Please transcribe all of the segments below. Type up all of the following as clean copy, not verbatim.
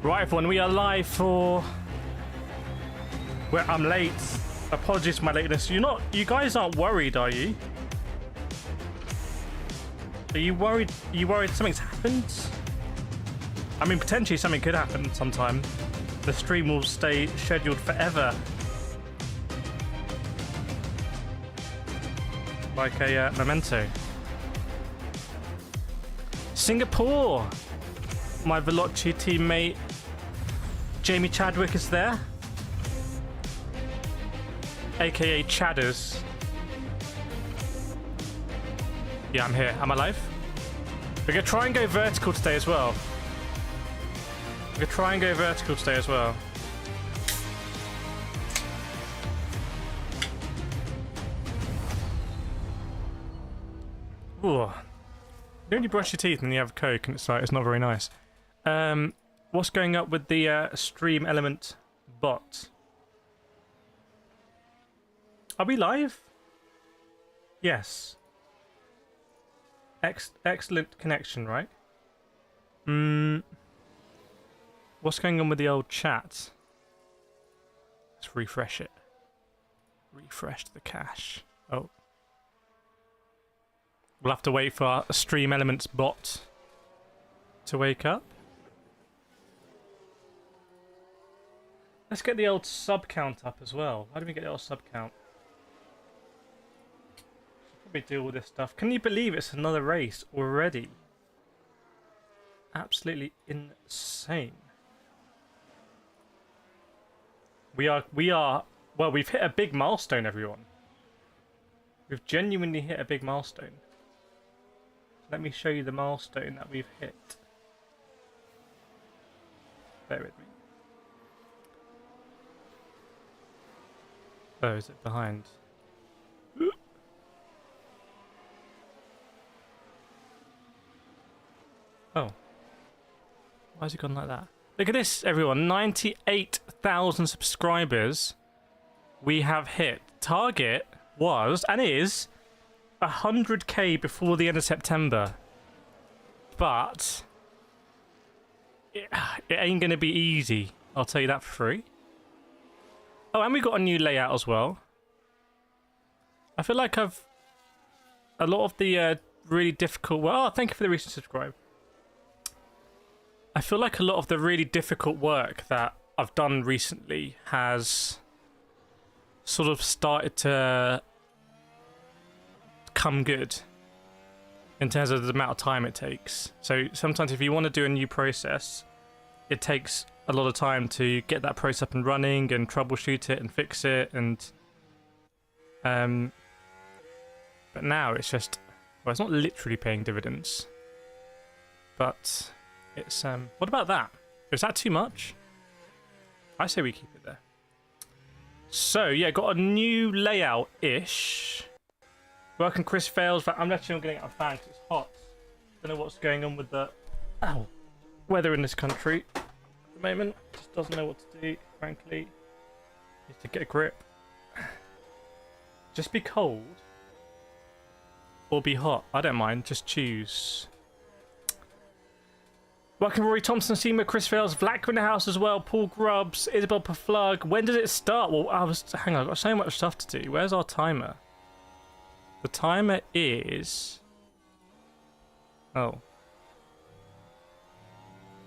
Right, everyone, we are live for... Well, I'm late. Apologies for my lateness. You guys aren't worried, are you? Are you worried? Are you worried something's happened? I mean, potentially something could happen sometime. The stream will stay scheduled forever. Like a memento. Singapore! My Veloci teammate Jamie Chadwick is there. AKA Chadders. Yeah, I'm here. Am I live? We're gonna try and go vertical today as well. Ooh. You only brush your teeth and you have Coke and it's like, it's not very nice. What's going up with the stream element bot? Are we live? Yes. Excellent connection, right? What's going on with the old chat? Let's refresh it. Refresh the cache. Oh. We'll have to wait for our stream elements bot to wake up. Let's get the old sub count up as well. How do we get the old sub count? Probably do all this stuff. Can you believe it's another race already? Absolutely insane. We are, well, we've hit a big milestone, everyone. We've genuinely hit a big milestone. Let me show you the milestone that we've hit. Bear with me. Oh, is it behind? Oh. Why has it gone like that? Look at this, everyone. 98,000 subscribers we have hit. Target was, and is, 100k before the end of September. But it ain't going to be easy. I'll tell you that for free. Oh, and we got a new layout as well. I feel like a lot of the really difficult... Well, oh, thank you for the recent subscribe. I feel like a lot of the really difficult work that I've done recently has sort of started to come good in terms of the amount of time it takes. So sometimes if you want to do a new process, it takes a lot of time to get that process up and running and troubleshoot it and fix it, and but now it's just, well, it's not literally paying dividends, but it's what about that? Is that too much? I say we keep it there. So yeah, got a new layout ish. Welcome Chris Fails. I'm actually not getting out of fan because it's hot. Don't know what's going on with the weather in this country at the moment. Just doesn't know what to do, frankly. Needs to get a grip. Just be cold or be hot. I don't mind. Just choose. Welcome Rory Thompson, Seema, Chris Fails, Vlack in the house as well, Paul Grubbs, Isabel Paflug. When does it start? Well, hang on, I've got so much stuff to do. Where's our timer? The timer is... Oh.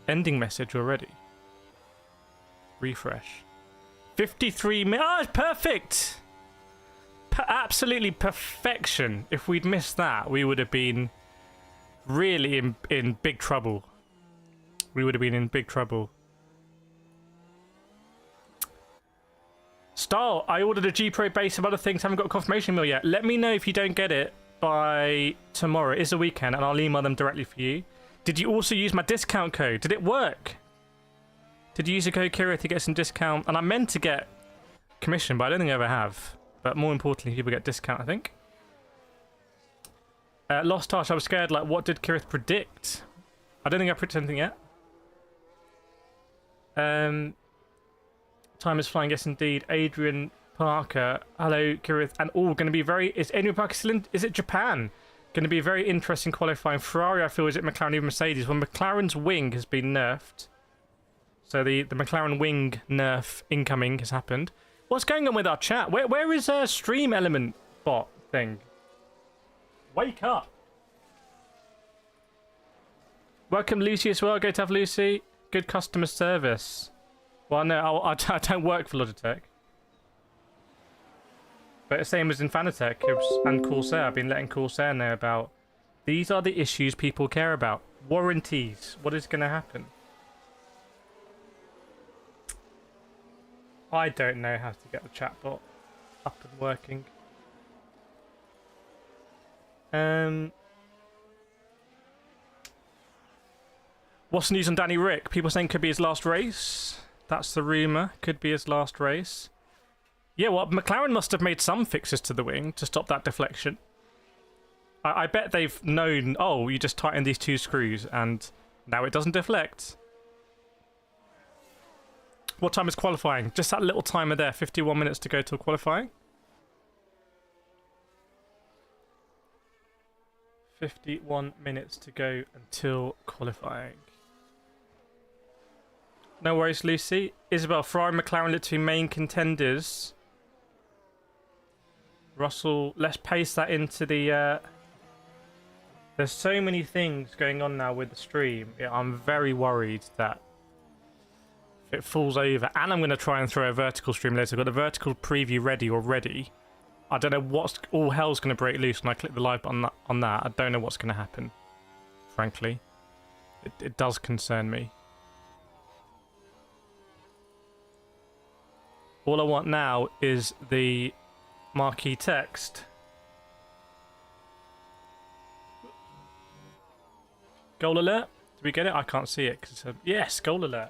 Ending message already. Refresh. 53 minutes. Oh, it's perfect! Absolutely perfection. If we'd missed that, we would have been really in big trouble. We would have been in big trouble. Style, I ordered a G Pro base, some other things, haven't got a confirmation email yet. Let me know if you don't get it by tomorrow. It's a weekend and I'll email them directly for you. Did you also use my discount code? Did it work? Did you use the code Kireth to get some discount? And I meant to get commission, but I don't think I ever have. But more importantly, people get discount, I think. Lost Touch, I was scared, like, what did Kireth predict? I don't think I predicted anything yet. Time is flying, yes indeed. Adrian Parker, hello Kireth, and all going to be very... Is Adrian Parker still in... Is it Japan? Going to be a very interesting qualifying. Ferrari, I feel, is it McLaren, even Mercedes? Well, McLaren's wing has been nerfed. So the McLaren wing nerf incoming has happened. What's going on with our chat? Where is stream element bot thing? Wake up. Welcome Lucy as well. Great to have Lucy. Good customer service. Well, no, I don't work for Logitech. But the same as in Fanatec and Corsair. I've been letting Corsair know about these are the issues people care about. Warranties. What is going to happen? I don't know how to get the chatbot up and working. What's the news on Danny Rick? People saying could be his last race. That's the rumour. Could be his last race. Yeah, well, McLaren must have made some fixes to the wing to stop that deflection. I bet they've known, oh, you just tighten these two screws and now it doesn't deflect. What time is qualifying? Just that little timer there, 51 minutes to go till qualifying. 51 minutes to go until qualifying. No worries, Lucy. Isabel, Ferrari, McLaren literally main contenders. Russell, let's paste that into the... There's so many things going on now with the stream. Yeah, I'm very worried that if it falls over, and I'm going to try and throw a vertical stream later. I've got a vertical preview ready already. I don't know what's... All hell's going to break loose when I click the live button on that. I don't know what's going to happen, frankly. It does concern me. All I want now is the marquee text. Goal alert? Did we get it? I can't see it. 'Cause it's a... Yes, goal alert.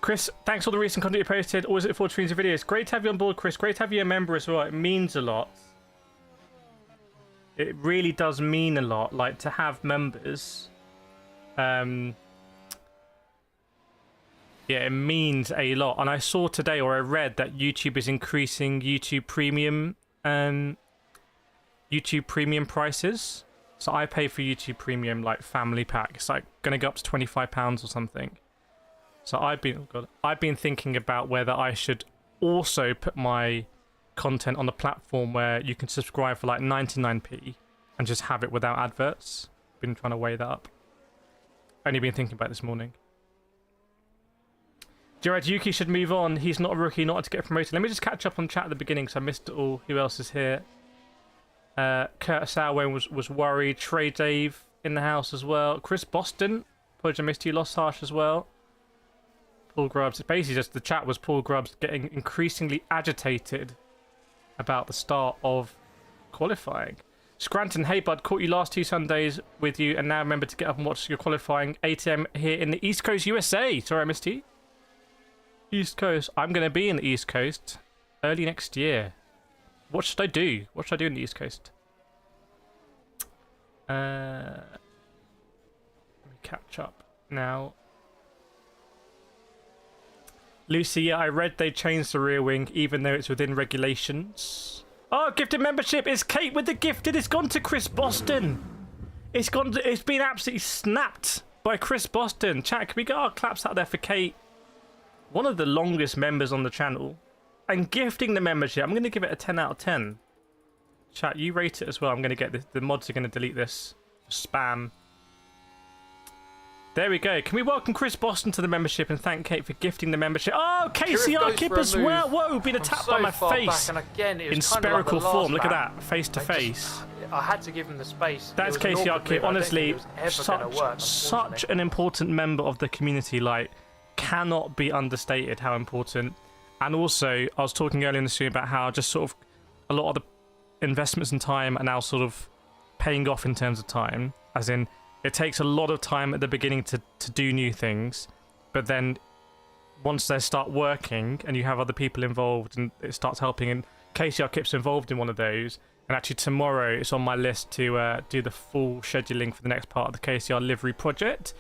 Chris, thanks for all the recent content you posted. Always look forward to your videos. Great to have you on board, Chris. Great to have you a member as well. It means a lot. It really does mean a lot. Like, to have members. Yeah, it means a lot. And I saw today, or I read, that YouTube is increasing YouTube Premium prices. So I pay for YouTube Premium, like family pack. It's like going to go up to £25 or something. So I've been thinking about whether I should also put my content on the platform where you can subscribe for like 99p and just have it without adverts. Been trying to weigh that up. Only been thinking about it this morning. Jared Yuki should move on. He's not a rookie, not to get promoted. Let me just catch up on chat at the beginning because I missed it all. Who else is here? Kurt Sourway was worried. Trey Dave in the house as well. Chris Boston. Apologies, I missed you. Lost Harsh as well. Paul Grubbs. Basically, just the chat was Paul Grubbs getting increasingly agitated about the start of qualifying. Scranton, hey bud, caught you last 2 Sundays with you, and now remember to get up and watch your qualifying 8 AM here in the East Coast, USA. Sorry, I missed you. East Coast. I'm going to be in the East Coast early next year. What should I do? What should I do in the East Coast? Let me catch up now. Lucy, yeah, I read they changed the rear wing even though it's within regulations. Oh, gifted membership! It's Kate with the gifted! It's gone to Chris Boston! It's been absolutely snapped by Chris Boston. Chat, can we get our claps out there for Kate? One of the longest members on the channel. And gifting the membership. I'm going to give it a 10 out of 10. Chat, you rate it as well. I'm going to get this. The mods are going to delete this. Spam. There we go. Can we welcome Chris Boston to the membership and thank Kate for gifting the membership? Oh, KCR Kip as well. Whoa, been attacked by my face. And again, it was in spherical form. Look at that. Face to face. I had to give him the space. That's KCR Kip. Honestly, such an important member of the community. Like, cannot be understated how important. And also, I was talking earlier in the stream about how just sort of a lot of the investments in time are now sort of paying off in terms of time. As in, it takes a lot of time at the beginning to do new things. But then once they start working and you have other people involved and it starts helping, and KCR Kip's involved in one of those. And actually tomorrow it's on my list to do the full scheduling for the next part of the KCR livery project.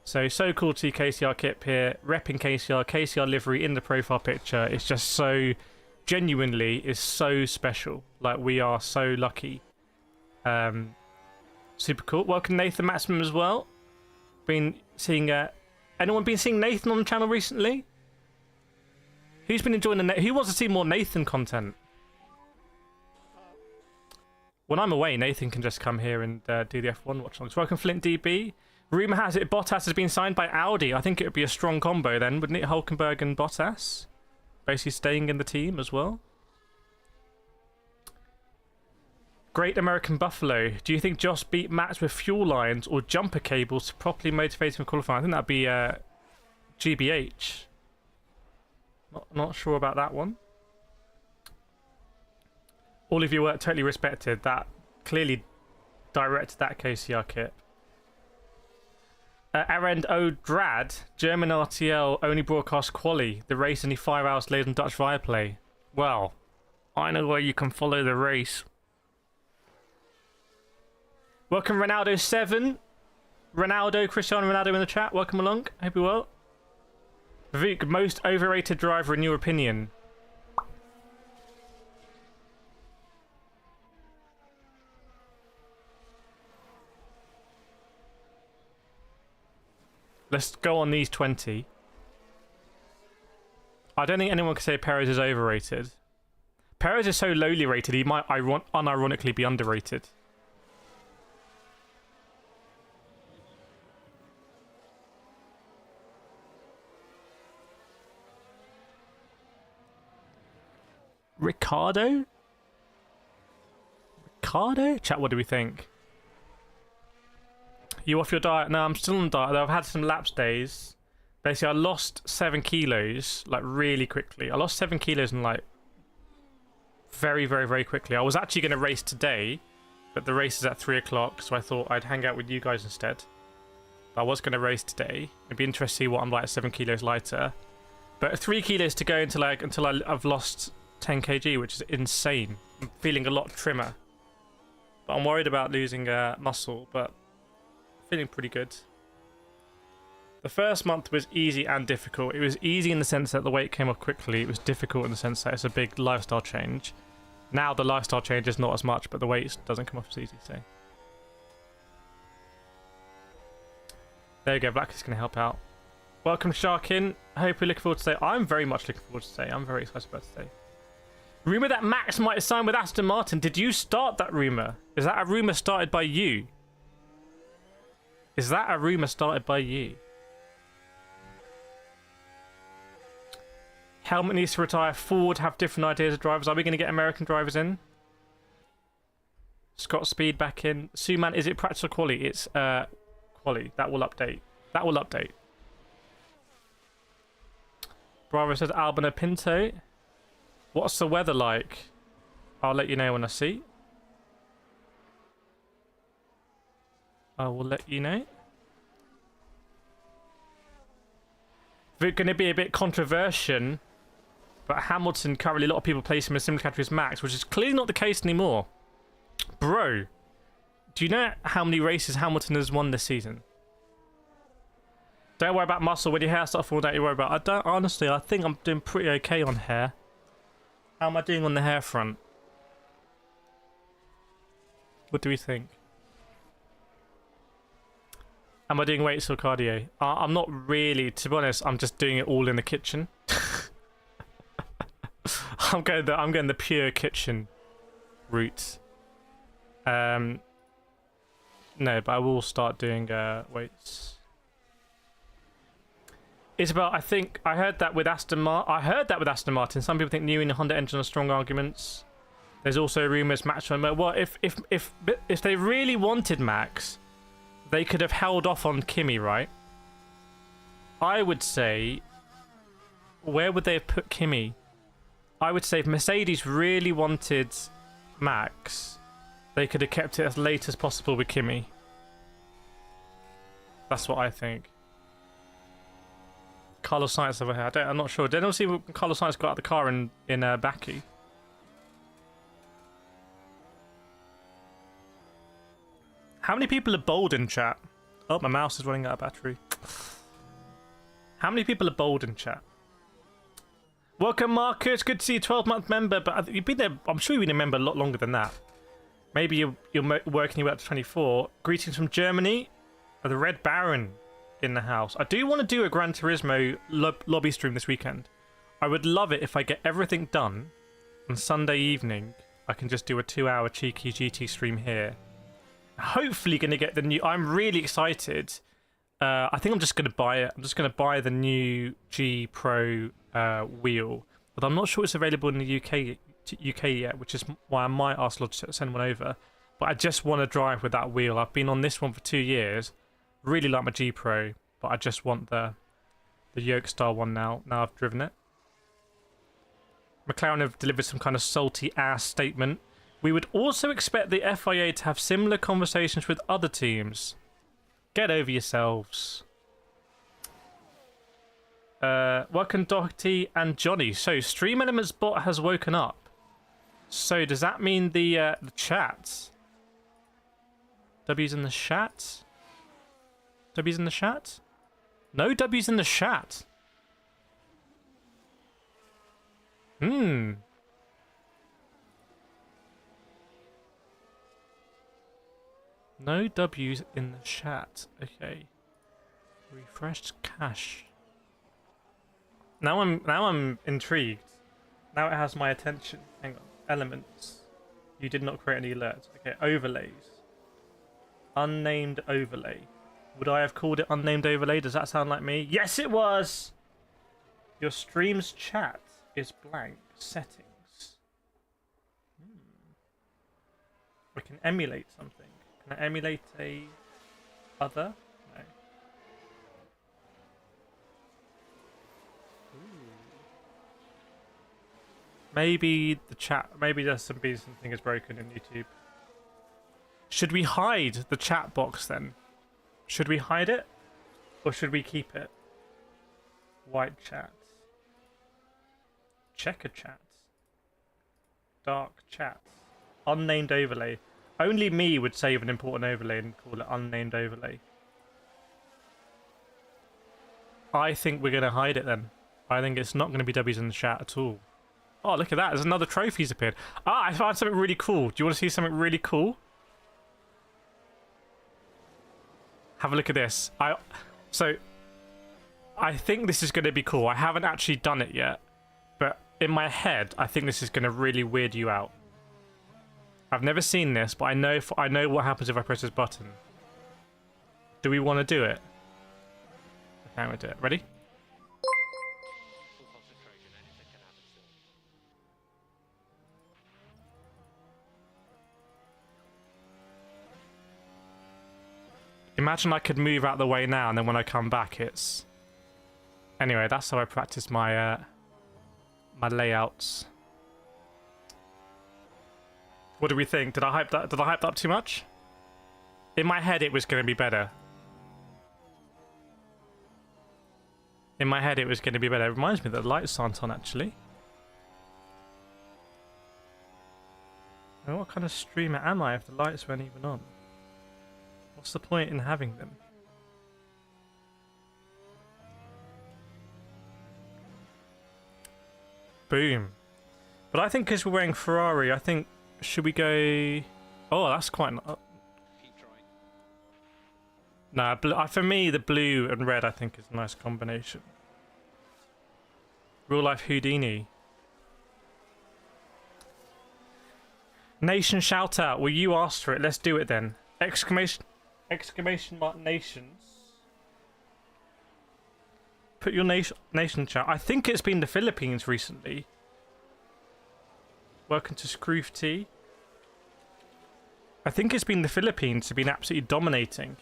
So cool to see KCR Kip here, repping KCR livery in the profile picture. It's just so, genuinely, is so special. Like, we are so lucky. Super cool. Welcome Nathan Maximum as well. Been seeing anyone been seeing Nathan on the channel recently? Who's been enjoying who wants to see more Nathan content? When I'm away, Nathan can just come here and do the F1 watch alongs. Welcome, Flint DB. Rumor has it Bottas has been signed by Audi. I think it would be a strong combo then, wouldn't it? Hulkenberg and Bottas, basically staying in the team as well. Great American Buffalo. Do you think Josh beat Max with fuel lines or jumper cables to properly motivate him in qualifying? I think that'd be GBH. Not sure about that one. All of you were totally respected. That clearly directed that KCR kit. Arend Odrad, German RTL only broadcast quali. The race only 5 hours later on Dutch Viaplay. Well, I know where you can follow the race. Welcome Ronaldo7. Ronaldo, Cristiano Ronaldo in the chat. Welcome along. Hope you're well. Vivek, most overrated driver in your opinion? Let's go on these 20. I don't think anyone can say Perez is overrated. Perez is so lowly rated, he might unironically be underrated. Ricardo? Chat, what do we think? You off your diet? No, I'm still on diet. I've had some lapse days. Basically, I lost 7 kilos, like, really quickly. I lost 7 kilos in, like, very, very, very quickly. I was actually going to race today, but the race is at 3 o'clock, so I thought I'd hang out with you guys instead. But I was going to race today. It'd be interesting to see what I'm like 7 kilos lighter. But 3 kilos to go until I've lost 10 kg, which is insane. I'm feeling a lot trimmer. But I'm worried about losing muscle, but feeling pretty good. The first month was easy and difficult. It was easy in the sense that the weight came off quickly. It was difficult in the sense that it's a big lifestyle change. Now the lifestyle change is not as much, but the weight doesn't come off as easy, so. There you go, Black is going to help out. Welcome, Sharkin. I hope you're looking forward to today. I'm very much looking forward to today. I'm very excited about today. Rumour that Max might sign with Aston Martin. Did you start that rumour? Is that a rumour started by you? Is that a rumour started by you? Helmet needs to retire. Ford have different ideas of drivers. Are we going to get American drivers in? Scott Speed back in. Suman, is it practice or quali? It's quali. That will update. That will update. Bravo says Albano Pinto. What's the weather like? I'll let you know when I see. I will let you know. It's going to be a bit controversial, but Hamilton, currently a lot of people place him in a similar category as Max, which is clearly not the case anymore. Bro, do you know how many races Hamilton has won this season? Don't worry about muscle. When your hair starts falling out, you worry about. I don't, honestly, I think I'm doing pretty okay on hair. How am I doing on the hair front? What do we think? Am I doing weights or cardio? I'm not really, to be honest. I'm just doing it all in the kitchen. I'm going the pure kitchen route. No, but I will start doing weights. It's about, I think, I heard that with Aston Martin. Some people think new and Honda engine are strong arguments. There's also rumours Max. Well, if they really wanted Max, they could have held off on Kimi, right? I would say, where would they have put Kimi? I would say if Mercedes really wanted Max, they could have kept it as late as possible with Kimi. That's what I think. Carlos Sainz over here. I'm not sure. Did anyone see when Carlos Sainz got out of the car in Baku? How many people are bold in chat? Oh, my mouse is running out of battery. How many people are bold in chat? Welcome, Marcus. Good to see you, 12-month member. But you've been there. I'm sure you've been a member a lot longer than that. Maybe you're working your way up to 24. Greetings from Germany. Oh, the Red Baron. in the house. I do want to do a Gran Turismo lobby stream this weekend. I would love it if I get everything done on Sunday evening. I can just do a 2-hour cheeky GT stream here. Hopefully going to get the new... I'm really excited. I think I'm just going to buy it. I'm just going to buy the new G Pro wheel. But I'm not sure it's available in the UK yet, which is why I might ask Lodge to send one over. But I just want to drive with that wheel. I've been on this one for 2 years. Really like my G Pro, but I just want the yoke style one now I've driven it. McLaren have delivered some kind of salty ass statement. We would also expect the FIA to have similar conversations with other teams. Get over yourselves. Welcome Doherty and Johnny. So Stream Elements bot has woken up. So does that mean the chat? W's in the chat? W's in the chat? No W's in the chat. No W's in the chat. Okay. Refreshed cache. Now I'm intrigued. Now it has my attention. Hang on. Elements. You did not create any alerts. Okay, overlays. Unnamed overlay. Would I have called it unnamed overlay? Does that sound like me? Yes, it was! Your stream's chat is blank. Settings. I can emulate something. Can I emulate a other? No. Ooh. Maybe the chat. Maybe there's something is broken in YouTube. Should we hide the chat box then? Should we hide it? Or should we keep it? White chats. Checker chats. Dark chats. Unnamed overlay. Only me would save an important overlay and call it unnamed overlay. I think we're going to hide it then. I think it's not going to be W's in the chat at all. Oh, look at that. There's another trophy's appeared. Ah, I found something really cool. Do you want to see something really cool? Have a look at this. So, I think this is going to be cool. I haven't actually done it yet. But in my head, I think this is going to really weird you out. I've never seen this, but I know what happens if I press this button. Do we want to do it? Okay, we'll do it. Ready? Imagine I could move out the way now, and then when I come back, it's... Anyway, that's how I practice my my layouts. What do we think? Did I hype that up too much? In my head, it was going to be better. In my head, it was going to be better. It reminds me that the lights aren't on, actually. Now, what kind of streamer am I if the lights weren't even on? What's the point in having them? Boom. But I think because we're wearing Ferrari, I think... Should we go... Oh, that's quite... Keep trying. Nah, for me, the blue and red, I think, is a nice combination. Real life Houdini. Nation shout out. Well, you asked for it. Let's do it then. Exclamation mark nations. Put your nation chat. I think it's been the Philippines recently. Welcome to Scroof. I think it's been the Philippines have been absolutely dominating.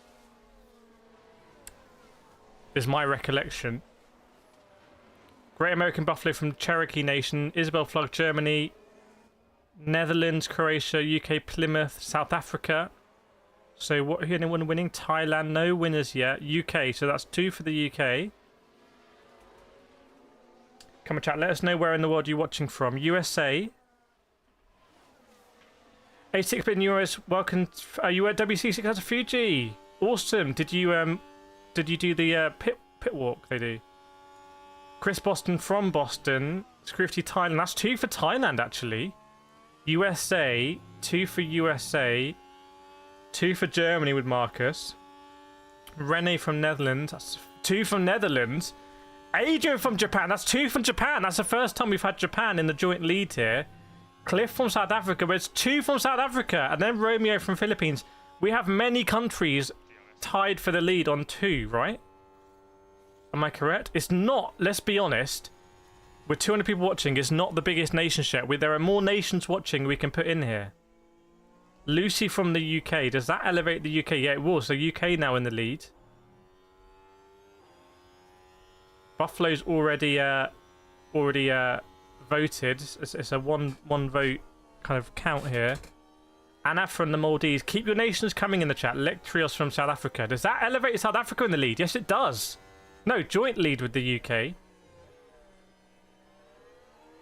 Is my recollection. Great American Buffalo from Cherokee Nation. Isabel Flug, Germany. Netherlands, Croatia, UK, Plymouth, South Africa. So what? Anyone winning? Thailand, no winners yet. UK, so that's 2 for the UK. Come on, chat. Let us know where in the world you're watching from. USA. 86 billion euros. Welcome. Are you at WC6 out of Fuji? Awesome. Did you do the pit walk? They do. Chris Boston from Boston. Scrifty Thailand. That's 2 for Thailand actually. USA. 2 for USA. 2 for Germany with Marcus. Rene from Netherlands. That's 2 from Netherlands. Adrian from Japan. That's 2 from Japan. That's the first time we've had Japan in the joint lead here. Cliff from South Africa. But it's 2 from South Africa. And then Romeo from Philippines. We have many countries tied for the lead on 2, right? Am I correct? It's not, let's be honest, with 200 people watching, it's not the biggest nation share. There are more nations watching we can put in here. Lucy from the UK. Does that elevate the UK? Yeah, it will. So UK now in the lead. Buffalo's already voted. It's a one vote kind of count here. Anna from the Maldives. Keep your nations coming in the chat. Lectrios from South Africa. Does that elevate South Africa in the lead? Yes, it does. No, joint lead with the UK.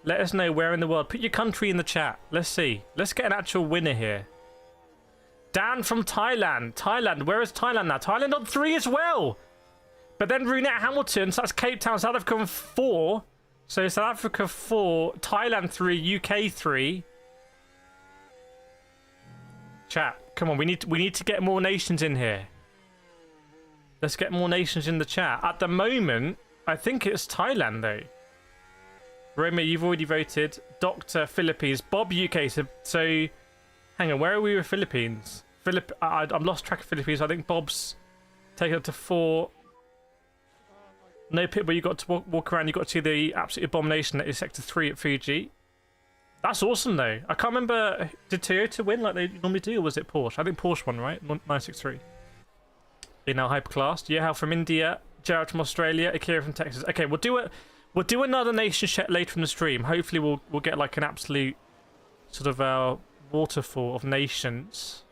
Let us know where in the world. Put your country in the chat. Let's see. Let's get an actual winner here. Dan from Thailand. Thailand. Where is Thailand now? Thailand on 3 as well. But then Runette Hamilton. So that's Cape Town, South Africa on 4. So South Africa 4, Thailand 3, UK 3. Chat, come on, we need to get more nations in here. Let's get more nations in the chat. At the moment, I think it's Thailand though. Roma, you've already voted. Dr. Philippines, Bob UK. So hang on, where are we with Philippines? I'm lost track of Philippines. I think Bob's taken up to 4. No pit, but you got to walk around. You got to see the absolute abomination that is Sector 3 at Fuji. That's awesome, though. I can't remember. Did Toyota win like they normally do, or was it Porsche? I think Porsche won, right? 963. They're now hyperclassed. Yehao from India. Jared from Australia. Akira from Texas. Okay, we'll do another nation chat later in the stream. Hopefully, we'll get like an absolute sort of waterfall of nations.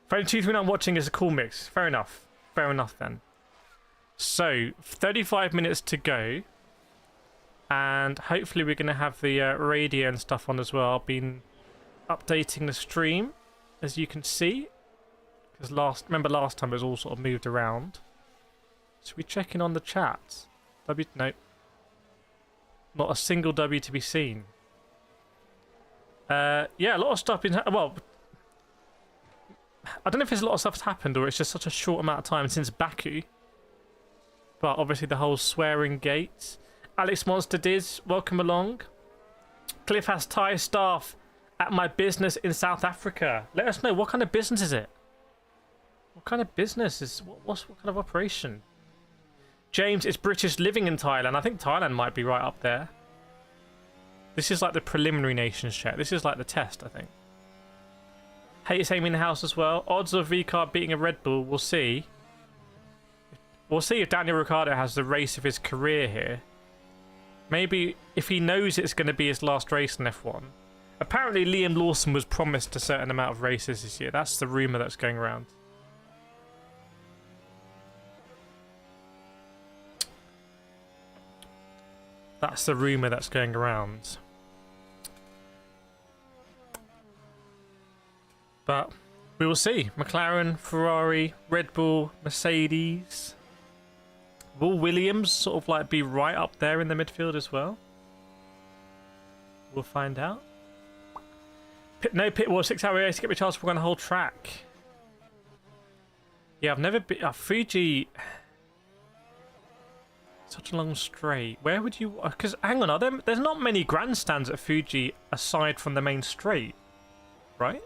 Phone 239 watching is a cool mix. Fair enough. Fair enough then. So 35 minutes to go. And hopefully we're going to have the radio and stuff on as well. I've been updating the stream, as you can see. Because remember last time it was all sort of moved around. So we're checking on the chat. No. Not a single W to be seen. Yeah, a lot of stuff been... Well, I don't know if there's a lot of stuff that's happened or it's just such a short amount of time since Baku. But obviously the whole swearing gate... Alex Monster Diz, welcome along. Cliff has Thai staff at my business in South Africa. Let us know, what kind of business is it? What kind of business is... What kind of operation? James is British living in Thailand. I think Thailand might be right up there. This is like the preliminary nations check. This is like the test, I think. Hate Amy in the house as well. Odds of V-Car beating a Red Bull, we'll see. We'll see if Daniel Ricciardo has the race of his career here. Maybe if he knows it's going to be his last race in F1. Apparently Liam Lawson was promised a certain amount of races this year. That's the rumour that's going around. That's the rumour that's going around. But we will see. McLaren, Ferrari, Red Bull, Mercedes... Will Williams sort of like be right up there in the midfield as well? We'll find out. No pit wall, 6 hour race to get me chance to run the whole track. Yeah, I've never been... Fuji... Such a long straight. Where would you... Because, hang on, there's not many grandstands at Fuji aside from the main straight. Right?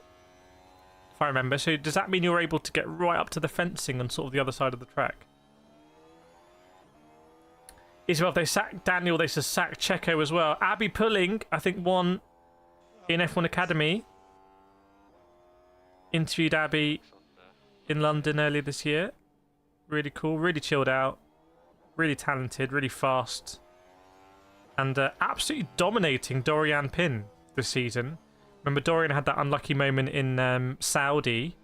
If I remember. So does that mean you're able to get right up to the fencing on sort of the other side of the track? Well, if they sack Daniel, they should sack Checo as well. Abby Pulling, I think, won in F1 Academy. Interviewed Abby in London earlier this year. Really cool, really chilled out. Really talented, really fast. And absolutely dominating Dorian Pin this season. Remember, Dorian had that unlucky moment in Saudi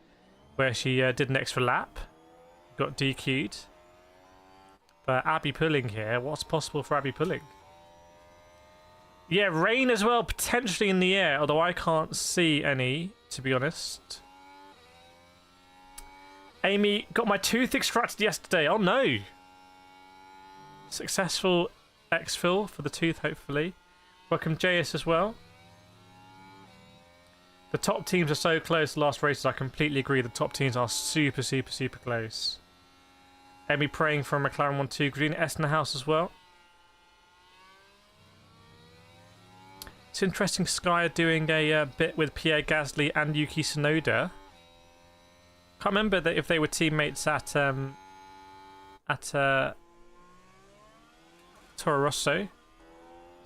where she did an extra lap. Got DQ'd. But Abby Pulling here, what's possible for Abby Pulling? Yeah, rain as well, potentially in the air, although I can't see any, to be honest. Amy, got my tooth extracted yesterday. Oh no! Successful exfil for the tooth, hopefully. Welcome JS as well. The top teams are so close. Last races, I completely agree. The top teams are super, super, super close. Emmy praying for a McLaren 1-2 green. S in the house as well. It's interesting. Sky are doing a bit with Pierre Gasly and Yuki Tsunoda. Can't remember that if they were teammates at Toro Rosso.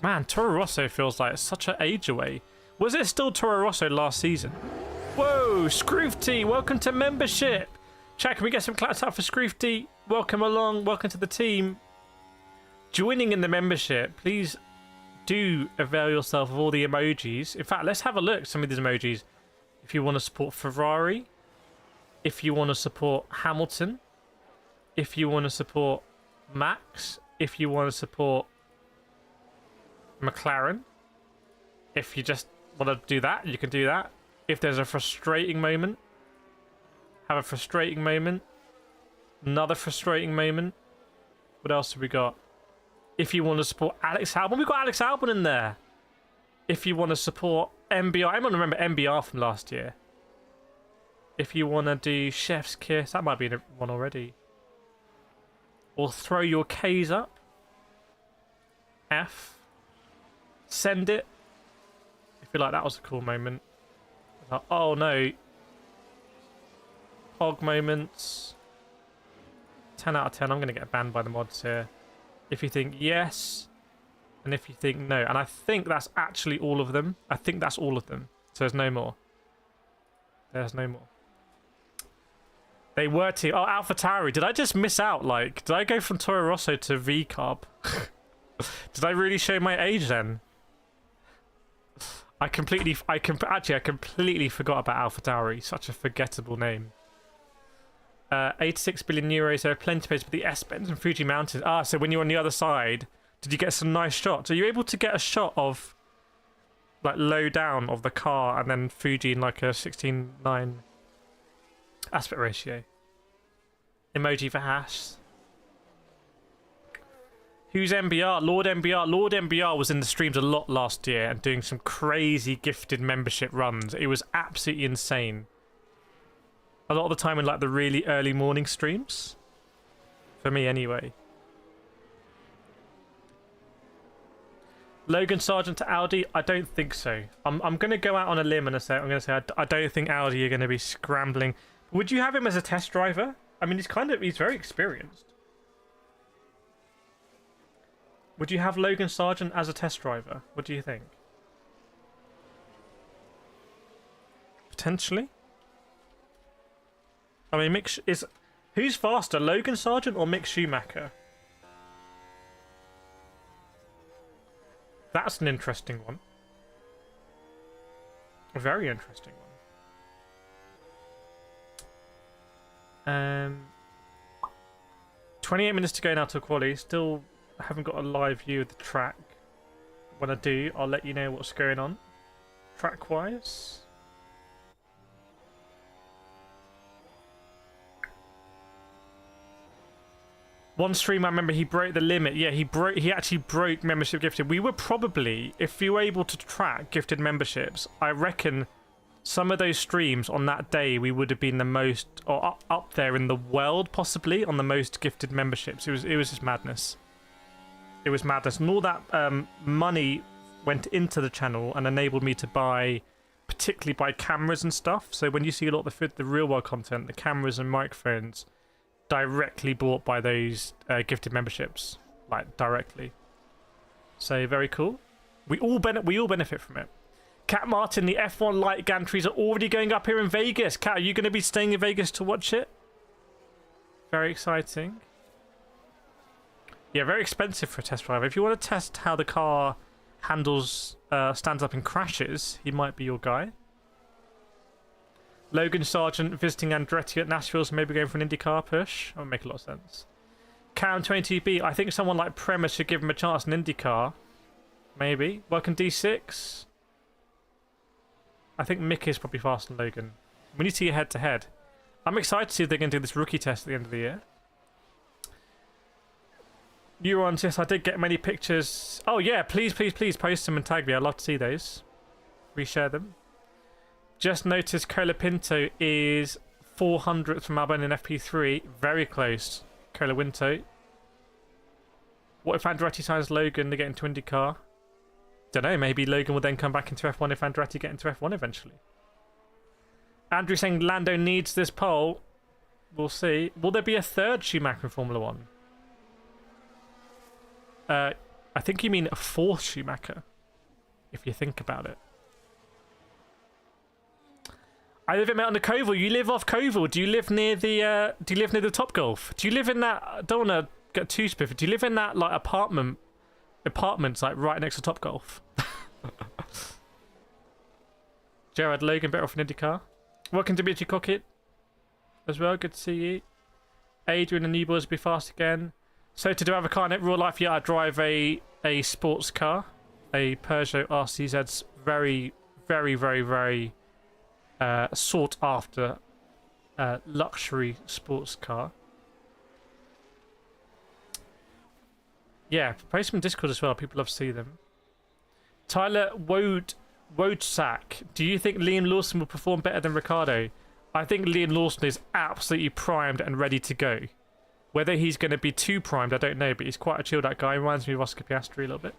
Man, Toro Rosso feels like such an age away. Was it still Toro Rosso last season? Whoa, Scroofty, welcome to membership. Chat, can we get some claps out for Scroofty? Welcome along, welcome to the team. Joining in the membership, please do avail yourself of all the emojis. In fact, let's have a look at some of these emojis. If you want to support Ferrari, if you want to support Hamilton, if you want to support Max, if you want to support McLaren, if you just want to do that, you can do that. If there's a frustrating moment, have a frustrating moment. Another frustrating moment. What else have we got? If you want to support Alex Albon, we've got Alex Albon in there. If you want to support MBR, I don't remember MBR from last year. If you want to do Chef's Kiss, that might be one already. Or throw your K's up. F. Send it. I feel like that was a cool moment. Like, oh no. Pog moments. 10 out of 10. I'm going to get banned by the mods here. If you think yes. And if you think no. And I think that's actually all of them. I think that's all of them. So there's no more. There's no more. They were to... Oh, AlphaTauri. Did I just miss out? Like, did I go from Toro Rosso to V-Carb? Did I really show my age then? I completely forgot about AlphaTauri. Such a forgettable name. 86 billion euros. There are plenty of places for the S-Bends and Fuji Mountains. Ah, so when you're on the other side, did you get some nice shots? Are you able to get a shot of, like, low down of the car and then Fuji in like a 16:9 aspect ratio? Emoji for hash. Who's MBR? Lord MBR. Lord MBR was in the streams a lot last year and doing some crazy gifted membership runs. It was absolutely insane. A lot of the time in like the really early morning streams. For me anyway. Logan Sargent to Audi? I don't think so. I'm going to go out on a limb and I'm going to say I don't think Audi are going to be scrambling. Would you have him as a test driver? I mean, he's very experienced. Would you have Logan Sargent as a test driver? What do you think? Potentially. I mean, who's faster, Logan Sargent or Mick Schumacher? That's an interesting one. A very interesting one. 28 minutes to go now to quali. Still haven't got a live view of the track. When I do, I'll let you know what's going on. Track-wise. One stream I remember he broke the limit. Yeah, he actually broke membership gifted. We were probably, if you were able to track gifted memberships, I reckon some of those streams on that day we would have been the most, or up there in the world possibly, on the most gifted memberships. It was just madness. It was madness. And all that money went into the channel and enabled me to buy, particularly buy cameras and stuff. So when you see a lot of the real world content, the cameras and microphones directly bought by those gifted memberships, like directly. So very cool. We all benefit from it. Cat Martin, the F1 light gantries are already going up here in Vegas. Cat, are you going to be staying in Vegas to watch it? Very exciting. Yeah, very expensive for a test drive. If you want to test how the car handles, stands up in crashes, he might be your guy. Logan Sargent visiting Andretti at Nashville, so maybe going for an IndyCar push. That would make a lot of sense. Cam 22B, I think someone like Premise should give him a chance in IndyCar. Maybe. Welcome D6. I think Mick is probably faster than Logan. We need to see a head-to-head. I'm excited to see if they're going to do this rookie test at the end of the year. Neurons, yes, I did get many pictures. Oh yeah, please post them and tag me. I'd love to see those. Reshare them. Just noticed Colapinto is 400th from Albon in FP3. Very close. Colapinto. What if Andretti signs Logan to get into IndyCar? Don't know. Maybe Logan will then come back into F1 if Andretti get into F1 eventually. Andrew saying Lando needs this pole. We'll see. Will there be a third Schumacher in Formula 1? I think you mean a fourth Schumacher, if you think about it. I live in Mount Koval. You live off Koval. Do you live near the? Do you live near the Top Golf? Do you live in that? I don't want to get too specific. Do you live in that like apartments like right next to Top Golf? Gerard Logan better off an IndyCar. Welcome to Dimitri Cockett as well. Good to see you. Adrian and Newboys be fast again. So to do have a car in real life, yeah, I drive a sports car, a Peugeot RCZ. Very, very, very, very sought after luxury sports car. Yeah, post them in Discord as well. People love to see them. Tyler Wojcak, do you think Liam Lawson will perform better than Ricciardo? I think Liam Lawson is absolutely primed and ready to go. Whether he's going to be too primed, I don't know, but he's quite a chilled out guy. He reminds me of Oscar Piastri a little bit.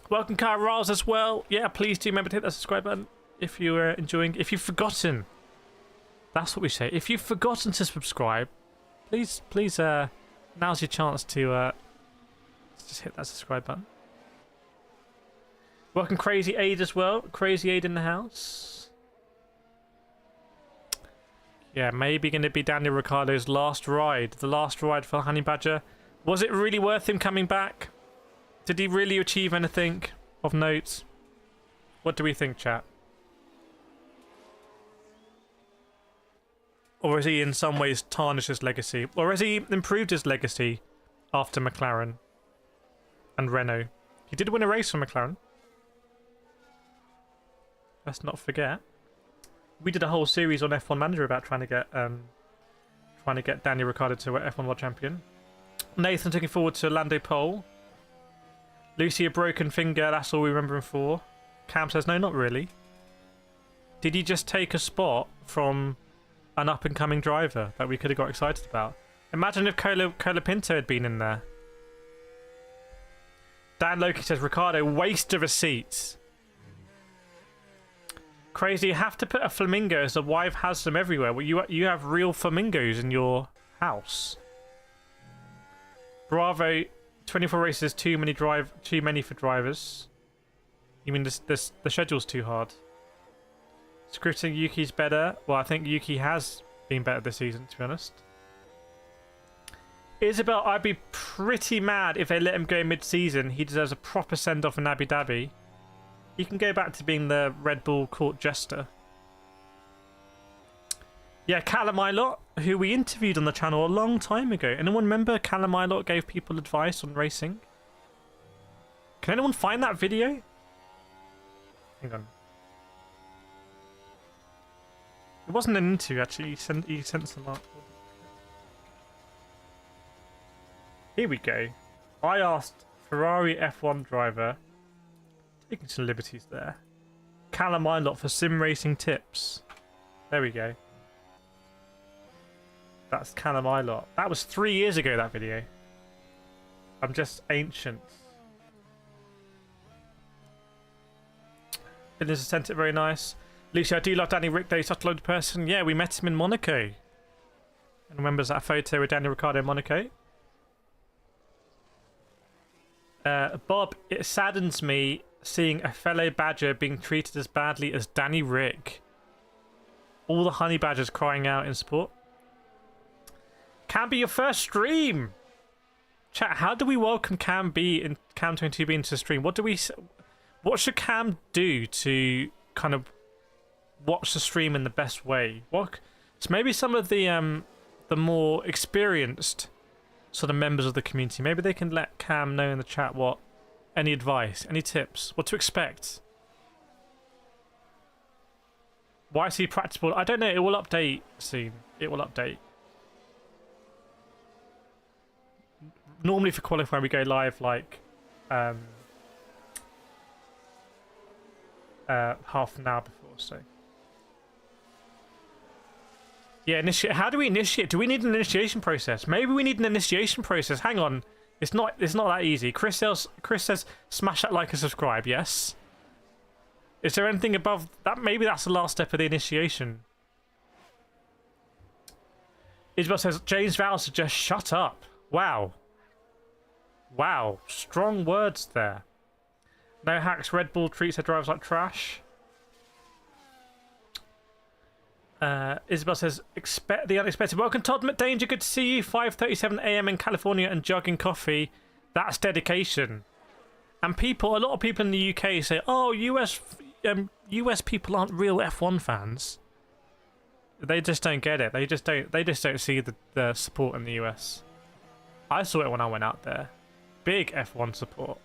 Welcome, Kyle Riles, as well. Yeah, please do remember to hit that subscribe button if you're enjoying. If you've forgotten, that's what we say. If you've forgotten to subscribe, please, now's your chance to just hit that subscribe button. Welcome, Crazy Aid, as well. Crazy Aid in the house. Yeah, maybe going to be Daniel Ricciardo's last ride. The last ride for Honey Badger. Was it really worth him coming back? Did he really achieve anything of note? What do we think, chat? Or has he in some ways tarnished his legacy? Or has he improved his legacy after McLaren and Renault? He did win a race for McLaren. Let's not forget. We did a whole series on F1 Manager about trying to get Daniel Ricciardo to F1 World Champion. Nathan's looking forward to Lando pole. Lucy, a broken finger, that's all we remember him for. Cam says, no, not really. Did he just take a spot from an up-and-coming driver that we could have got excited about? Imagine if Colapinto had been in there. Dan Loki says, Ricciardo, waste of a seat. Crazy, you have to put a flamingo as the wife has them everywhere. Well, you have real flamingos in your house. Bravo, 24 races, too many for drivers. You mean the schedule's too hard? Scripting Yuki's better. Well, I think Yuki has been better this season, to be honest. Isabel, I'd be pretty mad if they let him go mid-season. He deserves a proper send-off in Abu Dhabi. He can go back to being the Red Bull court jester. Yeah, Callum Ilott, who we interviewed on the channel a long time ago. Anyone remember Callum Ilott gave people advice on racing? Can anyone find that video? Hang on. It wasn't an interview, actually. He sent some up. Here we go. I asked Ferrari F1 driver... Taking some liberties there. Callum Ilott for sim racing tips. There we go. That's Callum Ilott. That was 3 years ago, that video. I'm just ancient. Business sent it very nice. Lucy, I do love Danny Rick though. He's such a lovely person. Yeah, we met him in Monaco. And remembers that photo with Daniel Ricciardo in Monaco. Bob, it saddens me seeing a fellow badger being treated as badly as Danny Rick. All the honey badgers crying out in support. Can be your first stream. Chat, how do we welcome Cam 22B into the stream? What should Cam do to kind of watch the stream in the best way? So maybe some of the more experienced sort of members of the community, maybe they can let Cam know in the chat any advice, any tips, what to expect. Why is he practicable? I don't know. It will update soon. It will update. Normally for qualifying, we go live like half an hour before. So Yeah, how do we initiate? Do we need an initiation process? Maybe we need an initiation process. Hang on. It's not that easy. Chris says smash that like and subscribe, yes. Is there anything above that? Maybe that's the last step of the initiation. Isabel says James Val suggests shut up. Wow. Wow. Strong words there. No hacks, Red Bull treats their drivers like trash. Isabel says, expect the unexpected. Welcome, Todd McDanger. Good to see you. 5:37 a.m. in California and jugging coffee. That's dedication. And a lot of people in the UK say, oh, US people aren't real F1 fans. They just don't get it. They just don't see the support in the US. I saw it when I went out there. Big F1 support.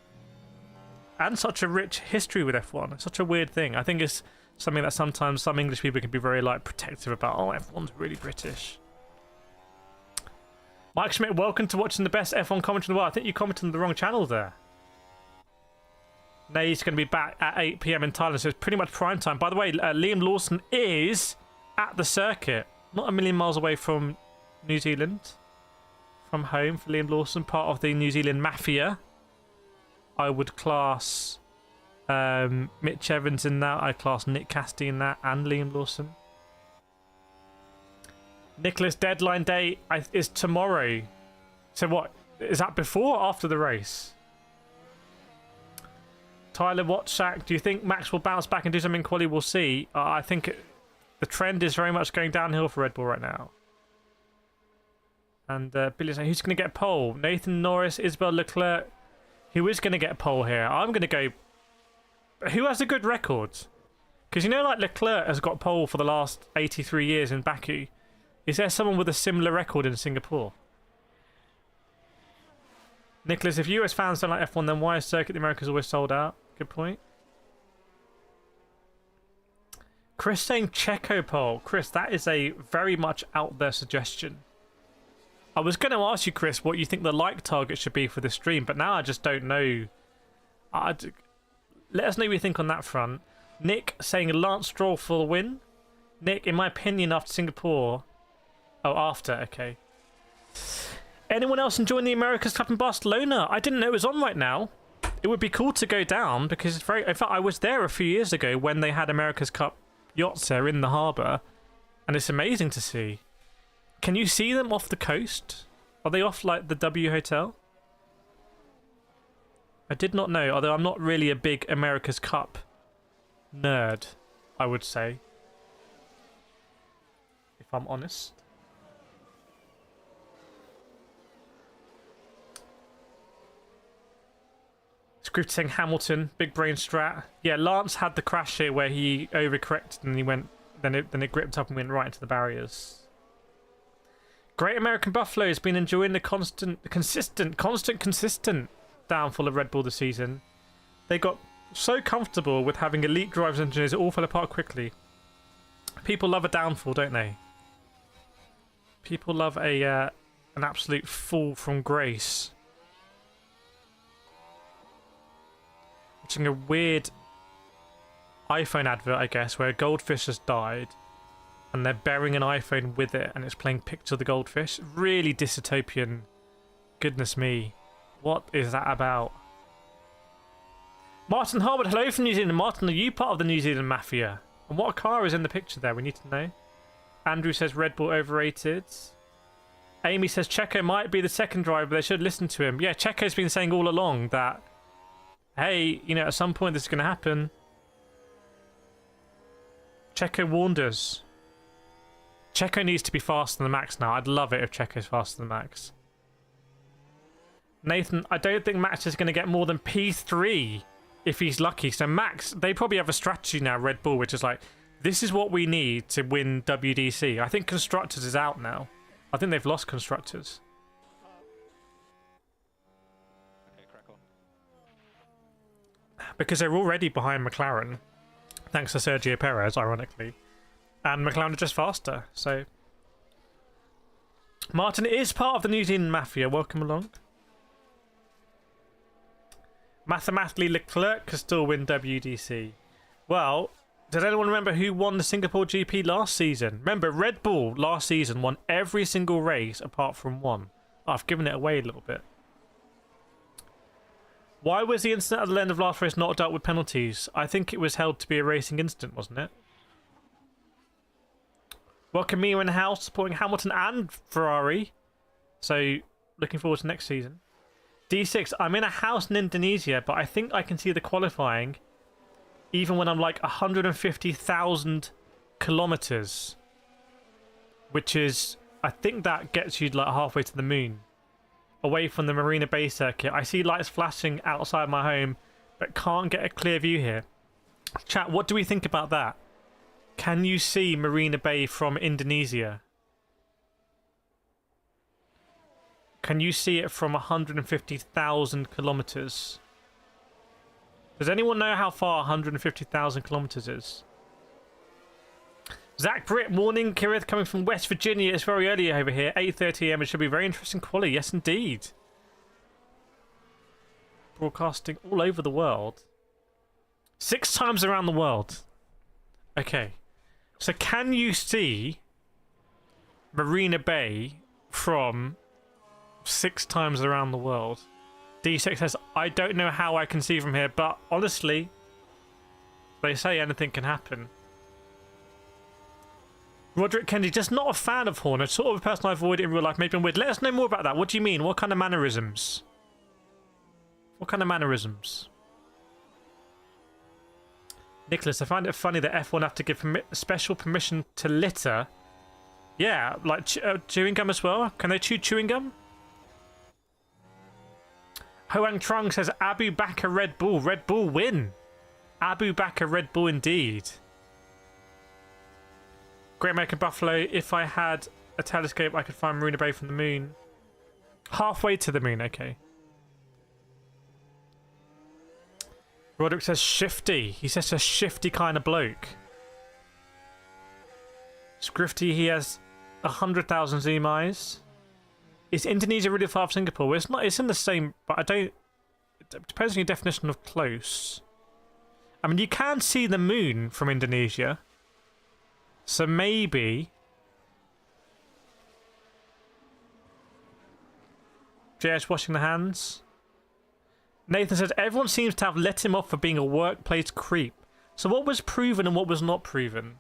And such a rich history with F1. It's such a weird thing. I think it's something that sometimes some English people can be very protective about. Oh, F1's really British. Mike Schmidt, welcome to watching the best F1 commentary in the world. I think you commented on the wrong channel there. Nay's going to be back at 8 p.m. in Thailand, so it's pretty much prime time. By the way, Liam Lawson is at the circuit, not a million miles away from New Zealand. From home for Liam Lawson, part of the New Zealand Mafia. I would class Mitch Evans in that. I class Nick Cassidy in that, and Liam Lawson. Nicholas, deadline day is tomorrow. So what? Is that before or after the race? Tyler Watchalong, do you think Max will bounce back and do something quality? We'll see. I think the trend is very much going downhill for Red Bull right now. And Billy's saying, who's going to get pole? Nathan Norris, Isabel Leclerc. Who is going to get pole here? I'm going to go... Who has a good record? Because you know, Leclerc has got pole for the last 83 years in Baku. Is there someone with a similar record in Singapore? Nicholas, if US fans don't like F1, then why is Circuit the Americas always sold out? Good point. Chris saying Checo pole. Chris, that is a very much out there suggestion. I was going to ask you, Chris, what you think the like target should be for this stream, but now I just don't know. Let us know what you think on that front. Nick saying Lance Stroll for the win. Nick, in my opinion, after Singapore... Oh, after, okay. Anyone else enjoying the America's Cup in Barcelona? I didn't know it was on right now. It would be cool to go down because it's very... In fact, I was there a few years ago when they had America's Cup yachts there in the harbour, and it's amazing to see. Can you see them off the coast? Are they off the W Hotel? I did not know, although I'm not really a big America's Cup nerd, I would say. If I'm honest. Script saying Hamilton, big brain strat. Yeah, Lance had the crash here where he overcorrected and he went, then it gripped up and went right into the barriers. Great American Buffalo has been enjoying the consistent downfall of Red Bull this season. They got so comfortable with having elite drivers and engineers, it all fell apart quickly. People love a downfall, don't they? People love an absolute fall from grace. Watching a weird iPhone advert, I guess, where a goldfish has died. And they're burying an iPhone with it, and it's playing Picture of the Goldfish. Really dystopian. Goodness me. What is that about? Martin Harwood, hello from New Zealand. Martin, are you part of the New Zealand Mafia? And what car is in the picture there? We need to know. Andrew says Red Bull overrated. Amy says Checo might be the second driver, but they should listen to him. Yeah, Checo's been saying all along that, hey, you know, at some point this is going to happen. Checo warned us. Checo needs to be faster than Max now. I'd love it if Checo's faster than Max. Nathan, I don't think Max is going to get more than P3 if he's lucky. So Max, they probably have a strategy now, Red Bull, which is like, this is what we need to win WDC. I think Constructors is out now. I think they've lost Constructors. Okay, crack on. Because they're already behind McLaren, thanks to Sergio Perez, ironically. And McLaren are just faster, so... Martin is part of the New Zealand Mafia. Welcome along. Mathematically, Leclerc can still win WDC. Well, Does anyone remember who won the Singapore GP last season? Remember, Red Bull last season won every single race apart from one. Oh, I've given it away a little bit. Why was the incident at the end of last race not dealt with penalties? I think it was held to be a racing incident, wasn't it? Welcome me in the house, supporting Hamilton and Ferrari. So, looking forward to next season. D6, I'm in a house in Indonesia, but I think I can see the qualifying even when I'm like 150,000 kilometers. Which is, I think that gets you like halfway to the moon. Away from the Marina Bay circuit. I see lights flashing outside my home, but can't get a clear view here. Chat, what do we think about that? Can you see Marina Bay from Indonesia? Can you see it from 150,000 kilometers? Does anyone know how far 150,000 kilometers is? Zach Britt, morning. Kireth coming from West Virginia. It's very early over here. 8:30 AM. It should be very interesting quality. Yes, indeed. Broadcasting all over the world. 6 times around the world. Okay. So can you see Marina Bay from 6 times around the world? D6 says, I don't know how I can see from here, but honestly, they say anything can happen. Roderick Kennedy, just not a fan of Horner. Sort of a person I avoid in real life. Maybe I'm weird. Let us know more about that. What do you mean? What kind of mannerisms? What kind of mannerisms? Nicholas, I find it funny that F1 have to give special permission to litter. Yeah, like chewing gum as well. Can they chew chewing gum? Hoang Trung says Abu Bakr Red Bull. Red Bull win. Abu Bakr Red Bull indeed. Great American Buffalo. If I had a telescope, I could find Marina Bay from the moon. Halfway to the moon, okay. Roderick says shifty. He says a shifty kind of bloke. Scrifty, he has 100,000 Zoom eyes. Is Indonesia really far from Singapore? Well, it's not. It's in the same, but I don't. It depends on your definition of close. I mean, you can see the moon from Indonesia. So maybe. JS washing the hands. Nathan says everyone seems to have let him off for being a workplace creep. So what was proven and what was not proven?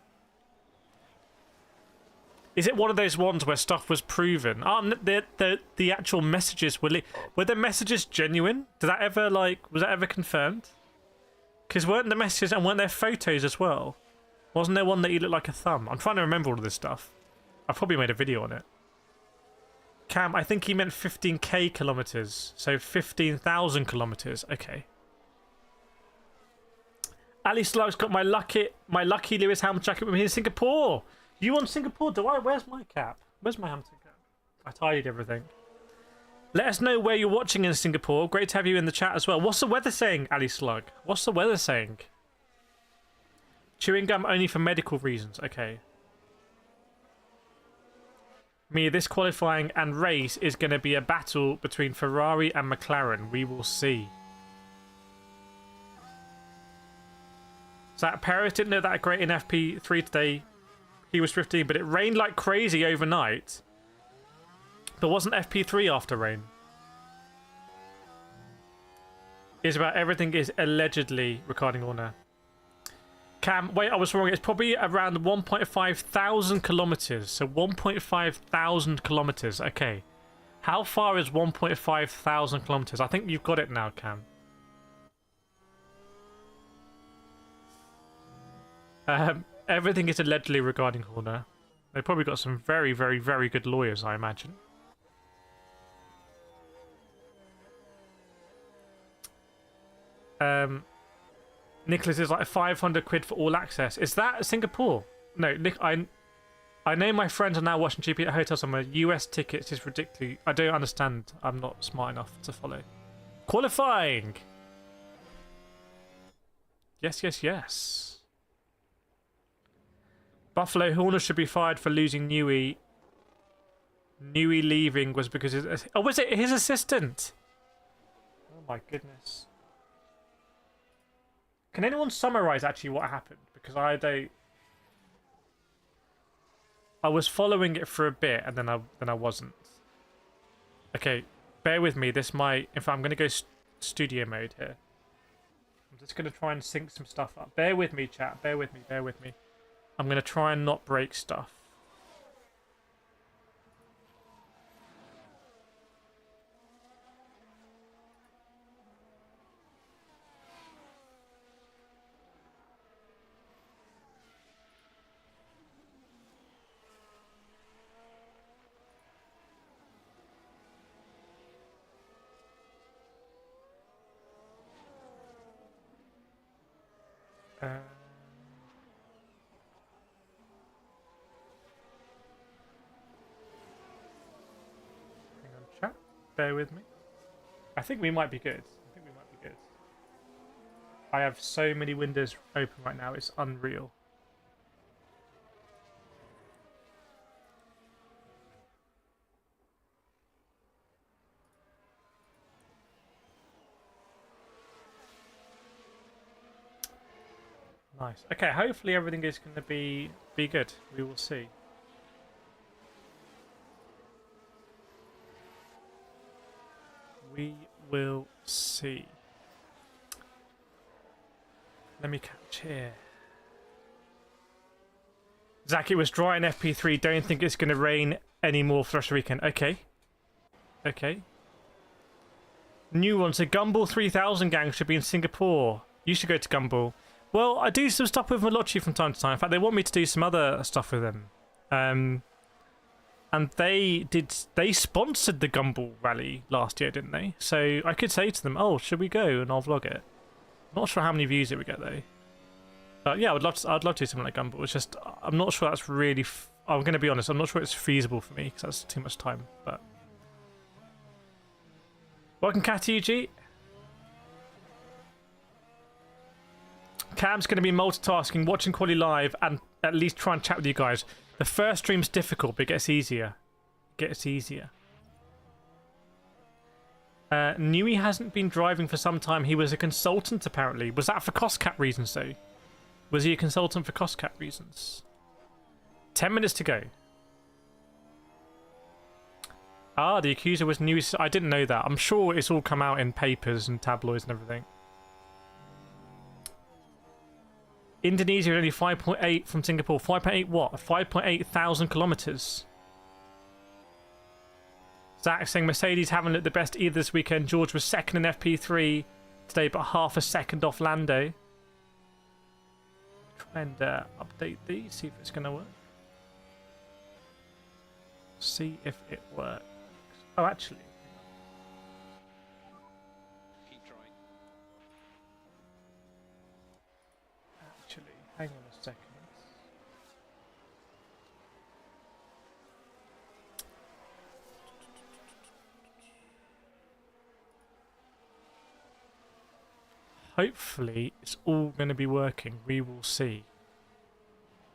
Is it one of those ones where stuff was proven? The actual messages were the messages genuine? Did that ever was that ever confirmed? Because weren't the messages and weren't there photos as well? Wasn't there one that you looked like a thumb? I'm trying to remember all of this stuff. I've probably made a video on it. Cam, I think he meant 15k kilometers, so 15,000 kilometers. Okay. Ali Slug's got my lucky Lewis Hamilton jacket with me in Singapore. You on Singapore? Do I? Where's my cap? Where's my Hamilton cap? I tidied everything. Let us know where you're watching in Singapore. Great to have you in the chat as well. What's the weather saying, Ali Slug? What's the weather saying? Chewing gum only for medical reasons. Okay. This qualifying and race is going to be a battle between Ferrari and McLaren. We will see. So Perez didn't look that great in FP3 today. He was 15, but it rained like crazy overnight. But wasn't FP3 after rain? It's about everything is allegedly regarding Horner. Cam, wait, I was wrong. It's probably around 1.5 thousand kilometers. So 1.5 thousand kilometers. Okay. How far is 1.5 thousand kilometers? I think you've got it now, Cam. Everything is allegedly regarding Horner. They probably got some very, very, very good lawyers, I imagine. Nicholas is like 500 quid for all access. Is that Singapore? No, Nick. I know my friends are now watching GP at hotels on my US tickets. Is ridiculous. I don't understand. I'm not smart enough to follow. Qualifying. Yes, yes, yes. Buffalo Horner should be fired for losing Newey. Newey leaving was because was it his assistant? Oh my goodness. Can anyone summarize actually what happened? because I don't. I was following it for a bit and then I wasn't. Okay, bear with me. This might. In fact, I'm going to go studio mode here. I'm just going to try and sync some stuff up. Bear with me, chat. Bear with me. Bear with me. I'm going to try and not break stuff. Hang on, chat. Bear with me. I think we might be good. I think we might be good. I have so many windows open right now, it's unreal. Nice. Okay, hopefully everything is going to be good. We will see. We will see. Let me catch here. Zach, it was dry in FP3. Don't think it's going to rain anymore for the rest of the weekend. Okay. Okay. New one. So Gumball 3000 gang should be in Singapore. You should go to Gumball. Well, I do some stuff with Malocci from time to time. In fact, they want me to do some other stuff with them. And they sponsored the Gumball rally last year, didn't they? So I could say to them, "Oh, should we go?" And I'll vlog it. Not sure how many views it would get though. But yeah, I'd love to do something like Gumball. It's just I'm not sure that's really. I'm going to be honest. I'm not sure it's feasible for me because that's too much time. But welcome, Cat UG. Cam's going to be multitasking, watching Quali live, and at least try and chat with you guys. The first stream's difficult, but it gets easier. It gets easier. Newey hasn't been driving for some time. He was a consultant, apparently. Was that for cost cap reasons, though? Was he a consultant for cost cap reasons? 10 minutes to go. Ah, the accuser was Newey. I didn't know that. I'm sure it's all come out in papers and tabloids and everything. Indonesia only 5.8 from Singapore. 5.8 what? 5.8 thousand kilometers. Zach saying Mercedes haven't looked the best either this weekend. George was second in FP3 today, but half a second off Lando. Try and update these, see if it's going to work. See if it works. Oh, actually. Hang on a second. Hopefully it's all going to be working. We will see.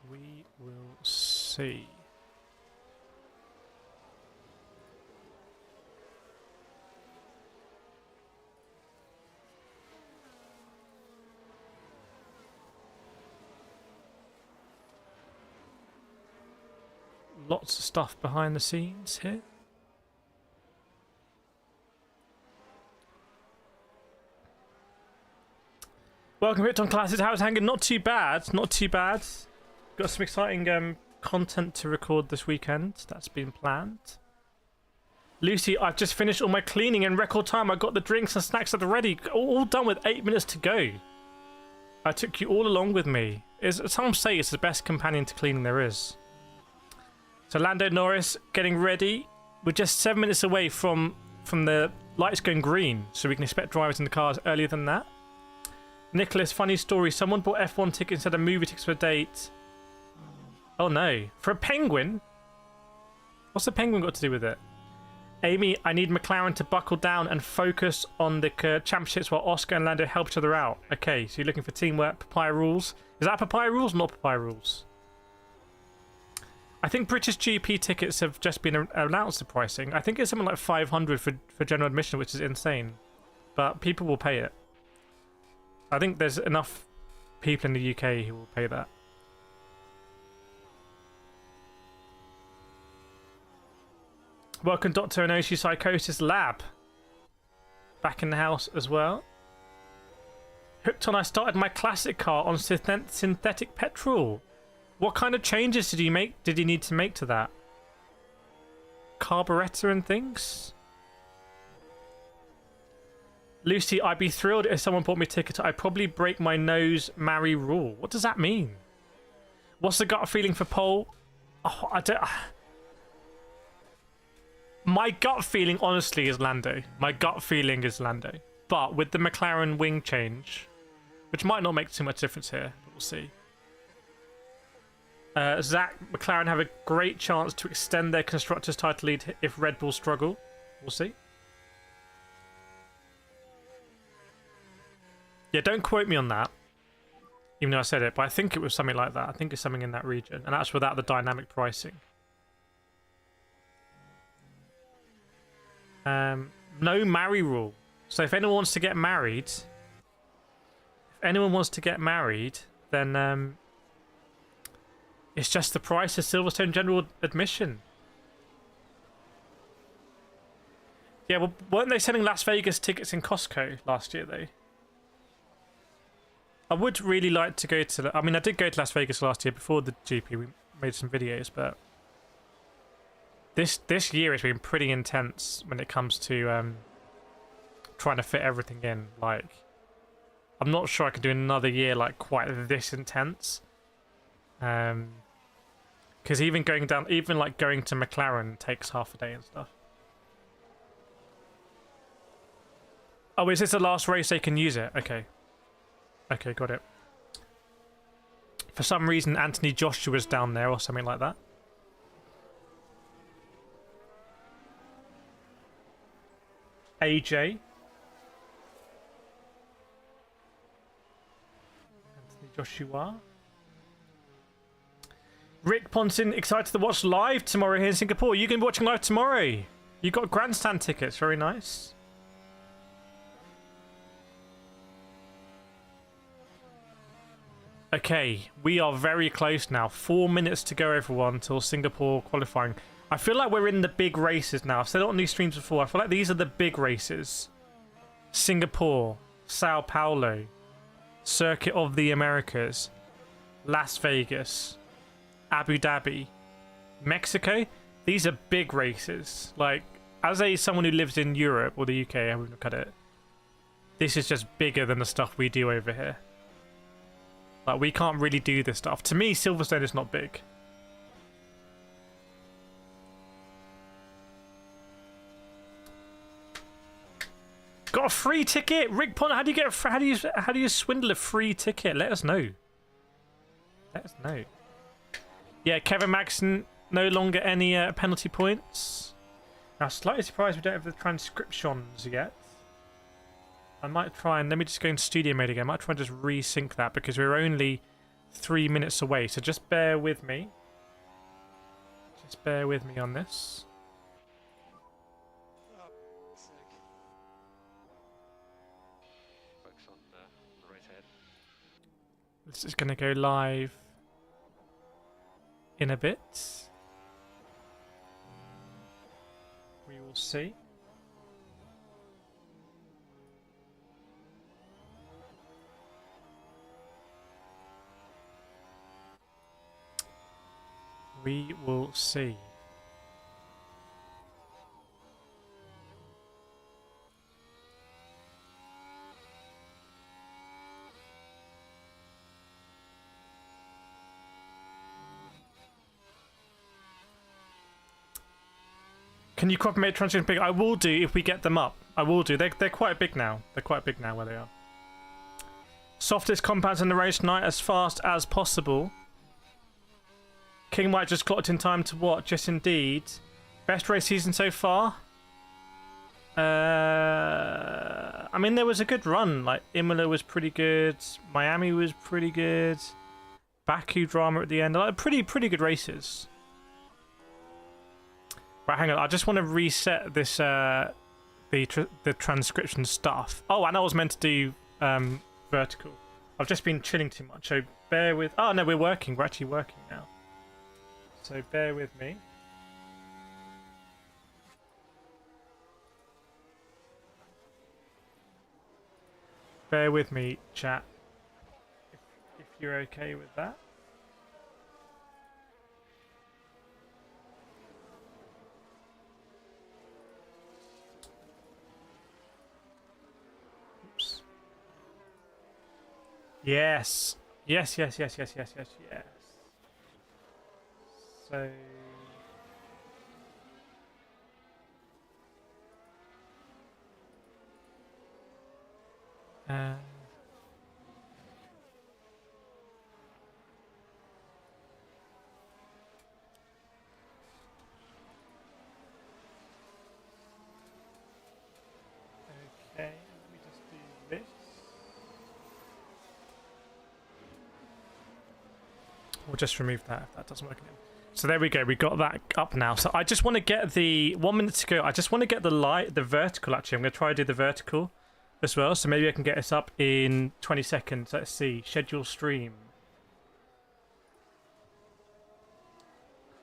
We will see. Lots of stuff behind the scenes here. Welcome to Hitton Classes. How's it hanging? Not too bad. Not too bad. Got some exciting content to record this weekend. That's been planned. Lucy, I've just finished all my cleaning in record time. I got the drinks and snacks at the ready. All done with 8 minutes to go. I took you all along with me. Some say it's the best companion to cleaning there is. So Lando Norris getting ready. We're just 7 minutes away from the lights going green, so we can expect drivers in the cars earlier than that. Nicholas, funny story. Someone bought F1 tickets instead of movie tickets for a date. Oh no. For a penguin? What's the penguin got to do with it? Amy, I need McLaren to buckle down and focus on the championships while Oscar and Lando help each other out. Okay, so you're looking for teamwork, papaya rules. Is that papaya rules or not papaya rules? I think British GP tickets have just been announced the pricing. I think it's something like 500 for general admission, which is insane. But people will pay it. I think there's enough people in the UK who will pay that. Welcome, Dr. Enoshi Psychosis Lab. Back in the house as well. Hooked on, I started my classic car on synthetic petrol. What kind of changes did you need to make to that? Carburetor and things? Lucy, I'd be thrilled if someone bought me a ticket. I'd probably break my nose, marry rule. What does that mean? What's the gut feeling for pole? Oh, I don't... My gut feeling, honestly, is Lando. My gut feeling is Lando. But with the McLaren wing change, which might not make too much difference here, but we'll see. Zach, McLaren have a great chance to extend their Constructors' title lead if Red Bull struggle. We'll see. Yeah, don't quote me on that, even though I said it, but I think it was something like that. I think it's something in that region, and that's without the dynamic pricing. No marry rule. So if anyone wants to get married, then it's just the price of Silverstone general admission. Yeah, well, weren't they selling Las Vegas tickets in Costco last year, though? I would really like to go to... I mean, I did go to Las Vegas last year before the GP. We made some videos, but... This year has been pretty intense when it comes to trying to fit everything in. Like, I'm not sure I could do another year like quite this intense. Because even going to McLaren takes half a day and stuff. Oh, is this the last race they can use it? Okay. Okay, got it. For some reason, Anthony Joshua's down there or something like that. AJ. Anthony Joshua. Rick Ponson, excited to watch live tomorrow here in Singapore. You can be watching live tomorrow. You got grandstand tickets, very nice. Okay, we are very close now. 4 minutes to go, everyone, till Singapore qualifying. I feel like we're in the big races now. I've said it on these streams before. I feel like these are the big races. Singapore, Sao Paulo, Circuit of the Americas, Las Vegas, Abu Dhabi, Mexico. These are big races. Like, as someone who lives in Europe or the UK, I would look at it. This is just bigger than the stuff we do over here. Like, we can't really do this stuff. To me, Silverstone is not big. Got a free ticket, Rick Pond. How do you get? How do you swindle a free ticket? Let us know. Let us know. Yeah, Kevin Maxson, no longer any penalty points. Now, slightly surprised we don't have the transcriptions yet. I might try and let me just go in studio mode again. I might try and just resync that because we're only 3 minutes away. So just bear with me. Just bear with me on this. This is going to go live in a bit. We will see. We will see. Can you crop and make transcription big? I will do if we get them up. I will do. They're quite big now. They're quite big now where they are. Softest compounds in the race tonight as fast as possible. King White just clocked in time to watch. Yes, indeed. Best race season so far? I mean, there was a good run. Like, Imola was pretty good. Miami was pretty good. Baku drama at the end. Like, pretty good races. Right, hang on. I just want to reset this, the transcription stuff. Oh, and I was meant to do vertical. I've just been chilling too much, so bear with... Oh, no, we're working. We're actually working now. So bear with me. Bear with me, chat, if you're okay with that. Oops. Yes. Yes, yes, yes, yes, yes, yes, yes. So... okay, let me just do this. We'll just remove that if that doesn't work again. So there we go, we got that up now. So I just want to get the 1 minute to go. I just want to get the vertical actually. I'm going to try to do the vertical as well. So maybe I can get this up in 20 seconds. Let's see. Schedule stream.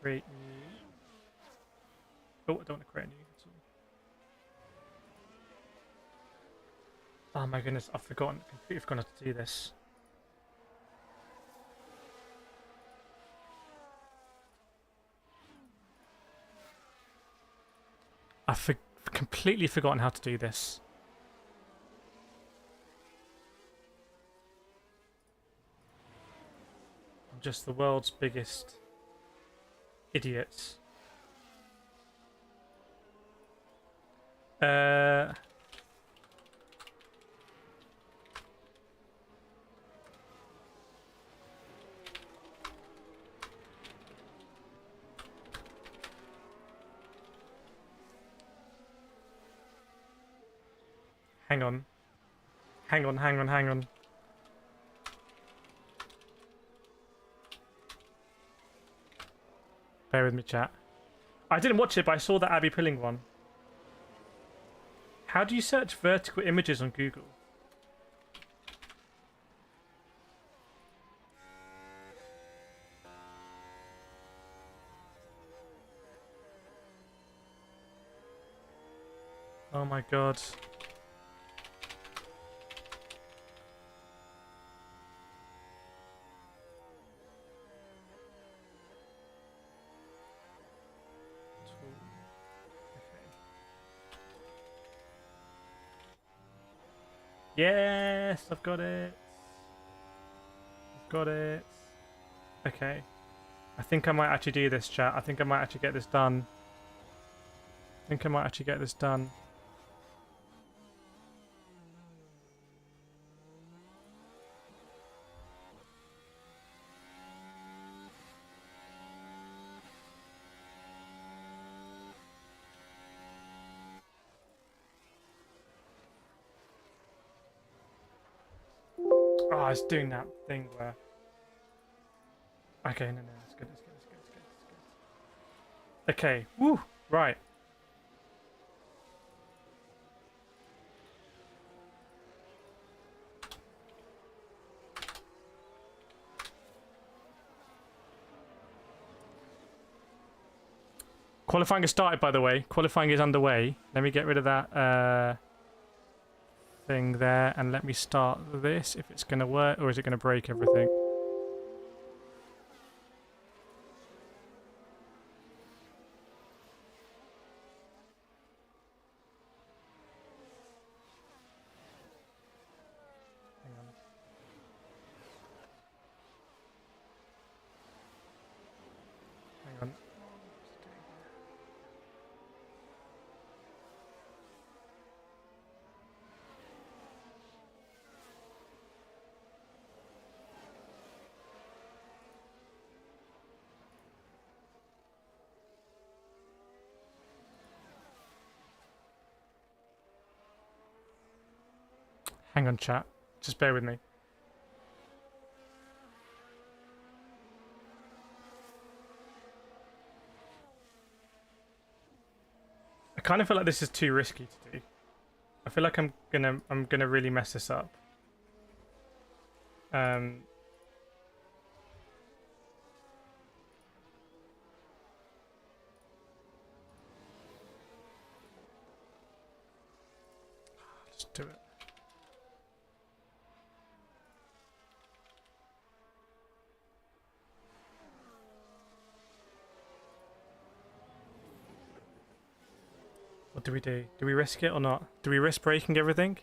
Create new. Oh, I don't want to create new. Oh my goodness, I've completely forgotten how to do this. I've completely forgotten how to do this. I'm just the world's biggest idiot. Hang on. Hang on, hang on, hang on. Bear with me, chat. I didn't watch it, but I saw that Abby Pilling one. How do you search vertical images on Google? Oh my god. Yes, I've got it. I've got it. Okay. I think I might actually do this, chat. I think I might actually get this done. I think I might actually get this done. Oh, it's doing that thing where... Okay, no, it's good, it's good, it's good, it's good, it's good. Okay, woo, right. Qualifying has started, by the way. Qualifying is underway. Let me get rid of that thing there, and let me start this, if it's going to work, or is it going to break everything? Hang on. Hang on. Hang on, chat. Just bear with me. I kind of feel like this is too risky to do. I feel like I'm gonna really mess this up. Um, let's do it. What do we do? Do we risk it or not? Do we risk breaking everything?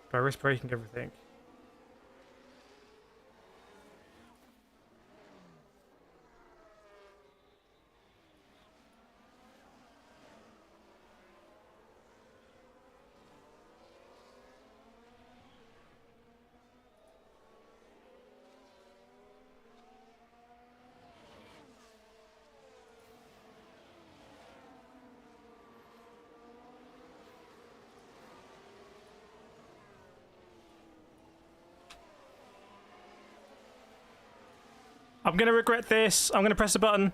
Do I risk breaking everything? I'm gonna regret this. I'm gonna press the button.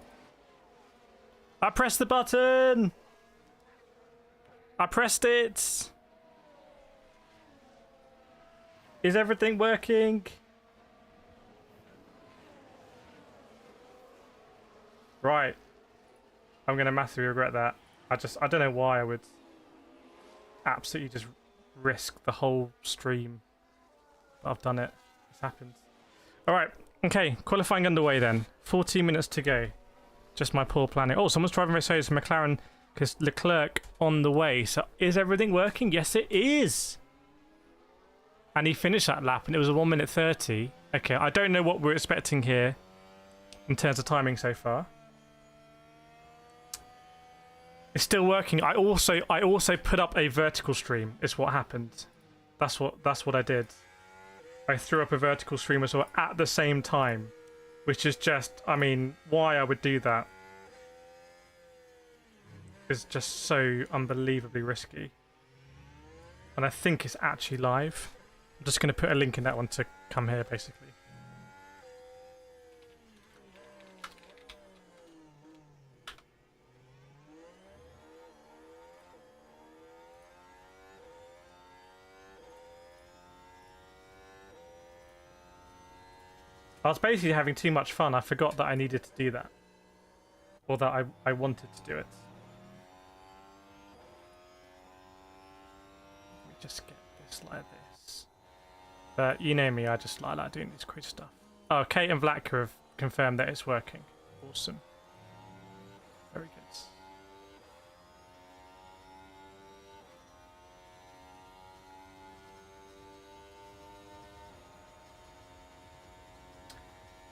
I pressed the button. I pressed it. Is everything working? Right. I'm gonna massively regret that. I don't know why I would absolutely just risk the whole stream. But I've done it. It's happened. Alright. Okay, qualifying underway then. 14 minutes to go. Just my poor planning. Oh, someone's driving Mercedes from McLaren because Leclerc on the way. So is everything working? Yes, it is. And he finished that lap and it was a 1:30. Okay, I don't know what we're expecting here in terms of timing so far. It's still working. I also put up a vertical stream. Is what happened. That's what I did. I threw up a vertical stream as well at the same time, which is just, I mean, why I would do that is just so unbelievably risky. And I think it's actually live. I'm just going to put a link in that one to come here, basically. I was basically having too much fun. I forgot that I needed to do that. Or that I wanted to do it. Let me just get this like this. But you know me, I just like doing this crazy stuff. Oh, Kate and Vlatka have confirmed that it's working. Awesome. Very good.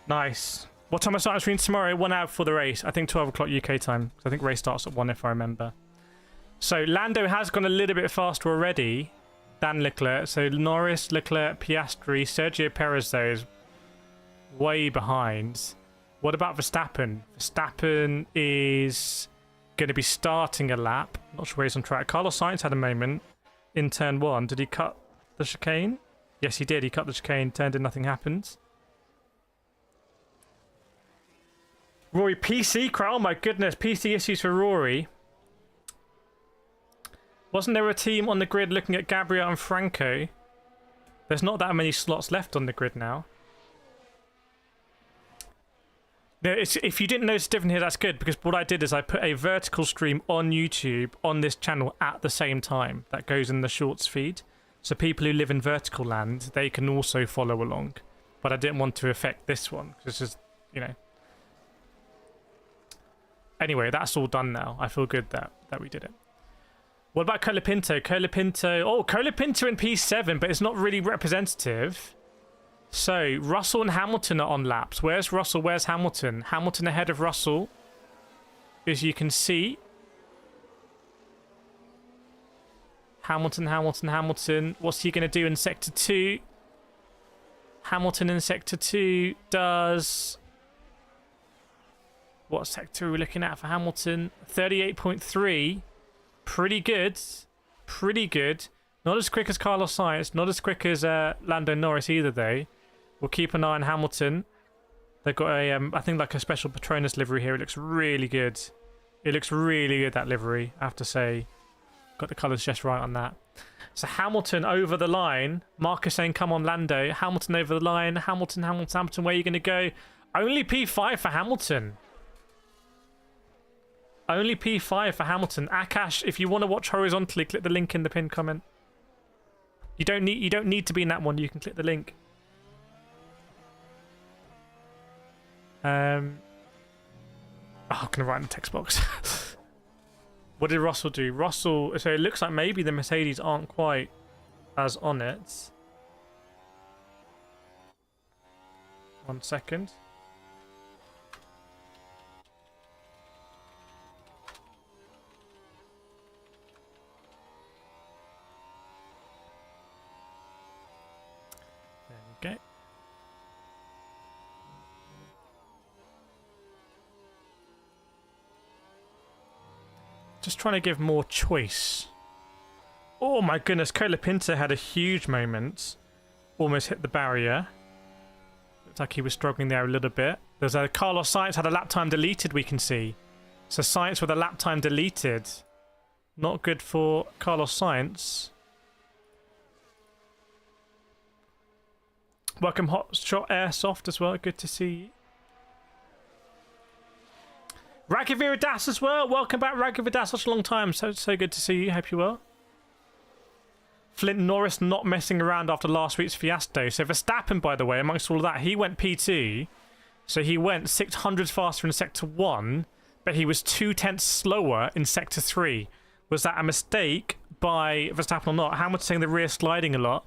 Nice. What time I start streaming tomorrow? 1 hour before the race. I think 12 o'clock UK time. I think race starts at 1 if I remember. So Lando has gone a little bit faster already than Leclerc. So Norris, Leclerc, Piastri, Sergio Perez though is way behind. What about Verstappen? Verstappen is going to be starting a lap. Not sure where he's on track. Carlos Sainz had a moment in turn 1. Did he cut the chicane? Yes, he did. He cut the chicane, turned in, nothing happened. Rory, PC crowd. Oh my goodness, PC issues for Rory. Wasn't there a team on the grid looking at Gabriel and Franco? There's not that many slots left on the grid now. No, if you didn't notice different here, that's good, because what I did is I put a vertical stream on YouTube on this channel at the same time. That goes in the shorts feed. So people who live in vertical land, they can also follow along. But I didn't want to affect this one, because it's just, you know. Anyway, that's all done now. I feel good that we did it. What about Colapinto? Oh, Colapinto in P7, but it's not really representative. So, Russell and Hamilton are on laps. Where's Russell? Where's Hamilton? Hamilton ahead of Russell, as you can see. Hamilton. What's he going to do in Sector 2? Hamilton in Sector 2 does... What sector are we looking at for Hamilton? 38.3. Pretty good. Pretty good. Not as quick as Carlos Sainz. Not as quick as Lando Norris either, though. We'll keep an eye on Hamilton. They've got a, I think, like a special Patronus livery here. It looks really good. It looks really good, that livery, I have to say. got the colours just right on that. So Hamilton over the line. Marcus saying, come on, Lando. Hamilton over the line. Hamilton, where are you going to go? Only P5 for Hamilton. Only P5 for Hamilton. Akash, if you want to watch horizontally, click the link in the pinned comment. You don't need to be in that one. You can click the link. I'm gonna write in the text box. What did Russell do? Russell. So it looks like maybe the Mercedes aren't quite as on it. 1 second. There we go. Just trying to give more choice. Oh my goodness, Colapinto had a huge moment. Almost hit the barrier. Looks like he was struggling there a little bit. There's a Carlos Sainz had a lap time deleted, we can see. So Sainz with a lap time deleted. Not good for Carlos Sainz. Welcome Hot Shot Airsoft as well, good to see you. Raghavira Das as well. Welcome back, Raghavira Das. Such a long time. So good to see you. Hope you're well. Flint Norris not messing around after last week's fiasco. So Verstappen, by the way, amongst all of that, he went P2. So he went 600 faster in Sector 1, but he was 0.2 slower in Sector 3. Was that a mistake by Verstappen or not? Hamilton saying the rear sliding a lot.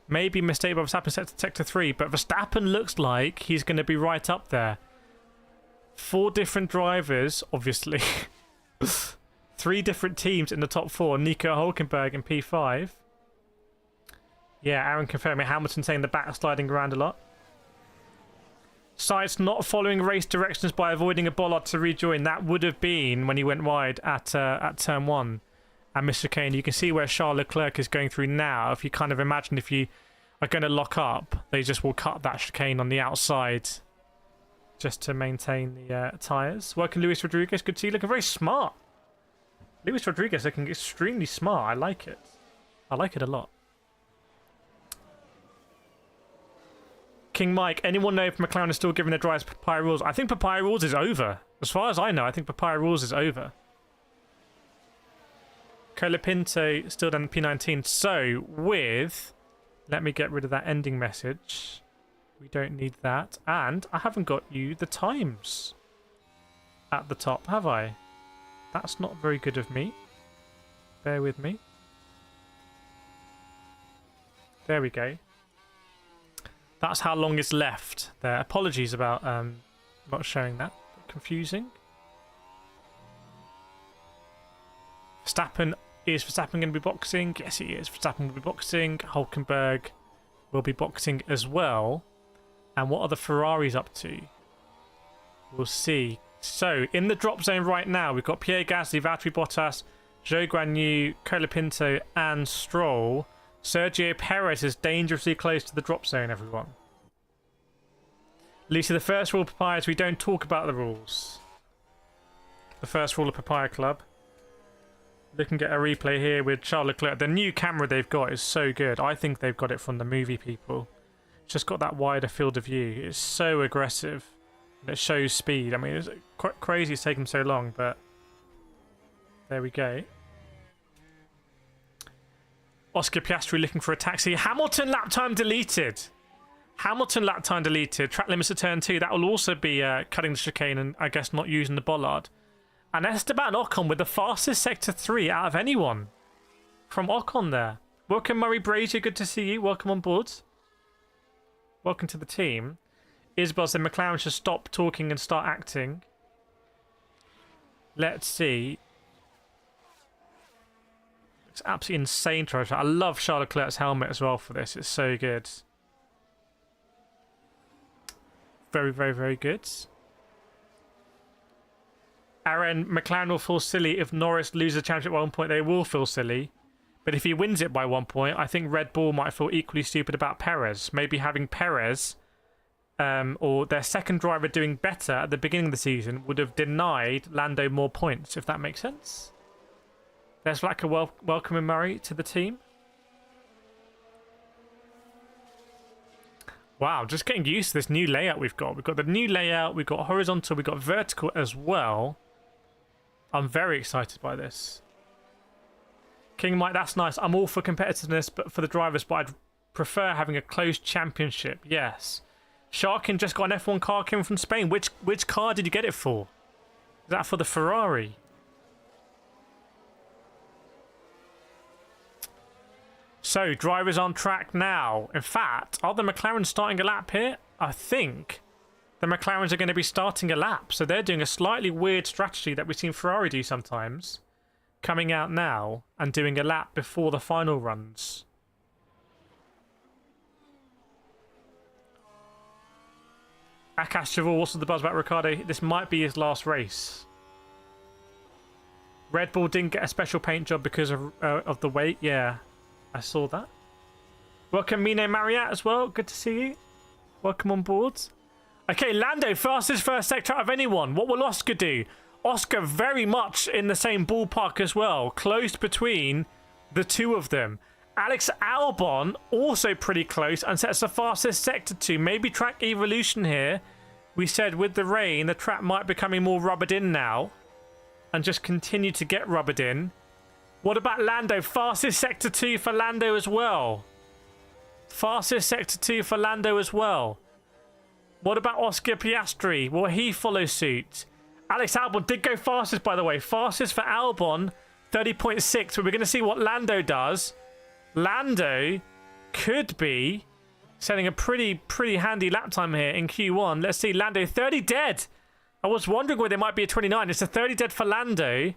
Maybe a mistake by Verstappen in Sector 3, but Verstappen looks like he's going to be right up there. 4 different drivers, obviously. 3 different teams in the top 4. Nico Hulkenberg in P5. Yeah, Aaron confirming. Hamilton saying the back sliding around a lot. Sainz not following race directions by avoiding a bollard to rejoin. That would have been when he went wide at turn 1. And Mr. Kane, you can see where Charles Leclerc is going through now. If you kind of imagine if you are going to lock up, they just will cut that chicane on the outside. Just to maintain the tyres. Welcome, Luis Rodriguez. Good to see you. Looking very smart. Luis Rodriguez looking extremely smart. I like it. I like it a lot. King Mike. Anyone know if McLaren is still giving their drivers papaya rules? I think papaya rules is over. As far as I know, I think papaya rules is over. Colapinto still down P19. So, with... Let me get rid of that ending message. We don't need that. And I haven't got you the times at the top, have I? That's not very good of me. Bear with me. There we go. That's how long is left there. Apologies about not showing that. Confusing. Verstappen. Is Verstappen going to be boxing? Yes, he is. Verstappen will be boxing. Hulkenberg will be boxing as well. And what are the Ferraris up to? We'll see. So, in the drop zone right now, we've got Pierre Gasly, Valtteri Bottas, Zhou Guanyu, Colapinto, and Stroll. Sergio Perez is dangerously close to the drop zone, everyone. Lucy, the first rule of Papaya is we don't talk about the rules. The first rule of Papaya Club. Looking at a replay here with Charles Leclerc. The new camera they've got is so good. I think they've got it from the movie people. It's just got that wider field of view. It's so aggressive. And it shows speed. I mean, it's crazy it's taken so long, but there we go. Oscar Piastri looking for a taxi. Hamilton lap time deleted. Hamilton lap time deleted. Track limits at turn 2. That will also be cutting the chicane and I guess not using the bollard. And Esteban Ocon with the fastest Sector 3 out of anyone. From Ocon there. Welcome Murray Brazier. Good to see you. Welcome on board. Welcome to the team. Isabel said McLaren should stop talking and start acting. Let's see. It's absolutely insane. I love Charles Leclerc's helmet as well for this. It's so good. Very, very, very good. Aaron, McLaren will feel silly if Norris loses the championship by 1 point. They will feel silly. But if he wins it by 1 point, I think Red Bull might feel equally stupid about Perez. Maybe having Perez or their second driver doing better at the beginning of the season would have denied Lando more points, if that makes sense. There's like a welcoming Murray to the team. Wow, just getting used to this new layout we've got. We've got the new layout, we've got horizontal, we've got vertical as well. I'm very excited by this. King Mike, that's nice. I'm all for competitiveness but for the drivers, but I'd prefer having a close championship. Yes. Sharkin just got an F1 car came from Spain. Which car did you get it for? Is that for the Ferrari? So, drivers on track now. In fact, are the McLaren starting a lap here? I think the McLarens are going to be starting a lap. So they're doing a slightly weird strategy that we've seen Ferrari do sometimes. Coming out now and doing a lap before the final runs. Akash Javul, what's the buzz about Ricciardo? This might be his last race. Red Bull didn't get a special paint job because of the weight. Yeah, I saw that. Welcome Mine Mariette as well. Good to see you. Welcome on board. Okay, Lando, fastest first sector out of anyone. What will Oscar do? Oscar very much in the same ballpark as well. Close between the two of them. Alex Albon also pretty close and sets the fastest sector 2. Maybe track evolution here. We said with the rain, the track might be becoming more rubbered in now. And just continue to get rubbered in. What about Lando? Fastest sector 2 for Lando as well. Fastest sector 2 for Lando as well. What about Oscar Piastri? Will he follow suit? Alex Albon did go fastest, by the way. Fastest for Albon, 30.6. But we're going to see what Lando does. Lando could be setting a pretty handy lap time here in Q1. Let's see, Lando 30 dead. I was wondering where there might be a 29. It's a 30 dead for Lando.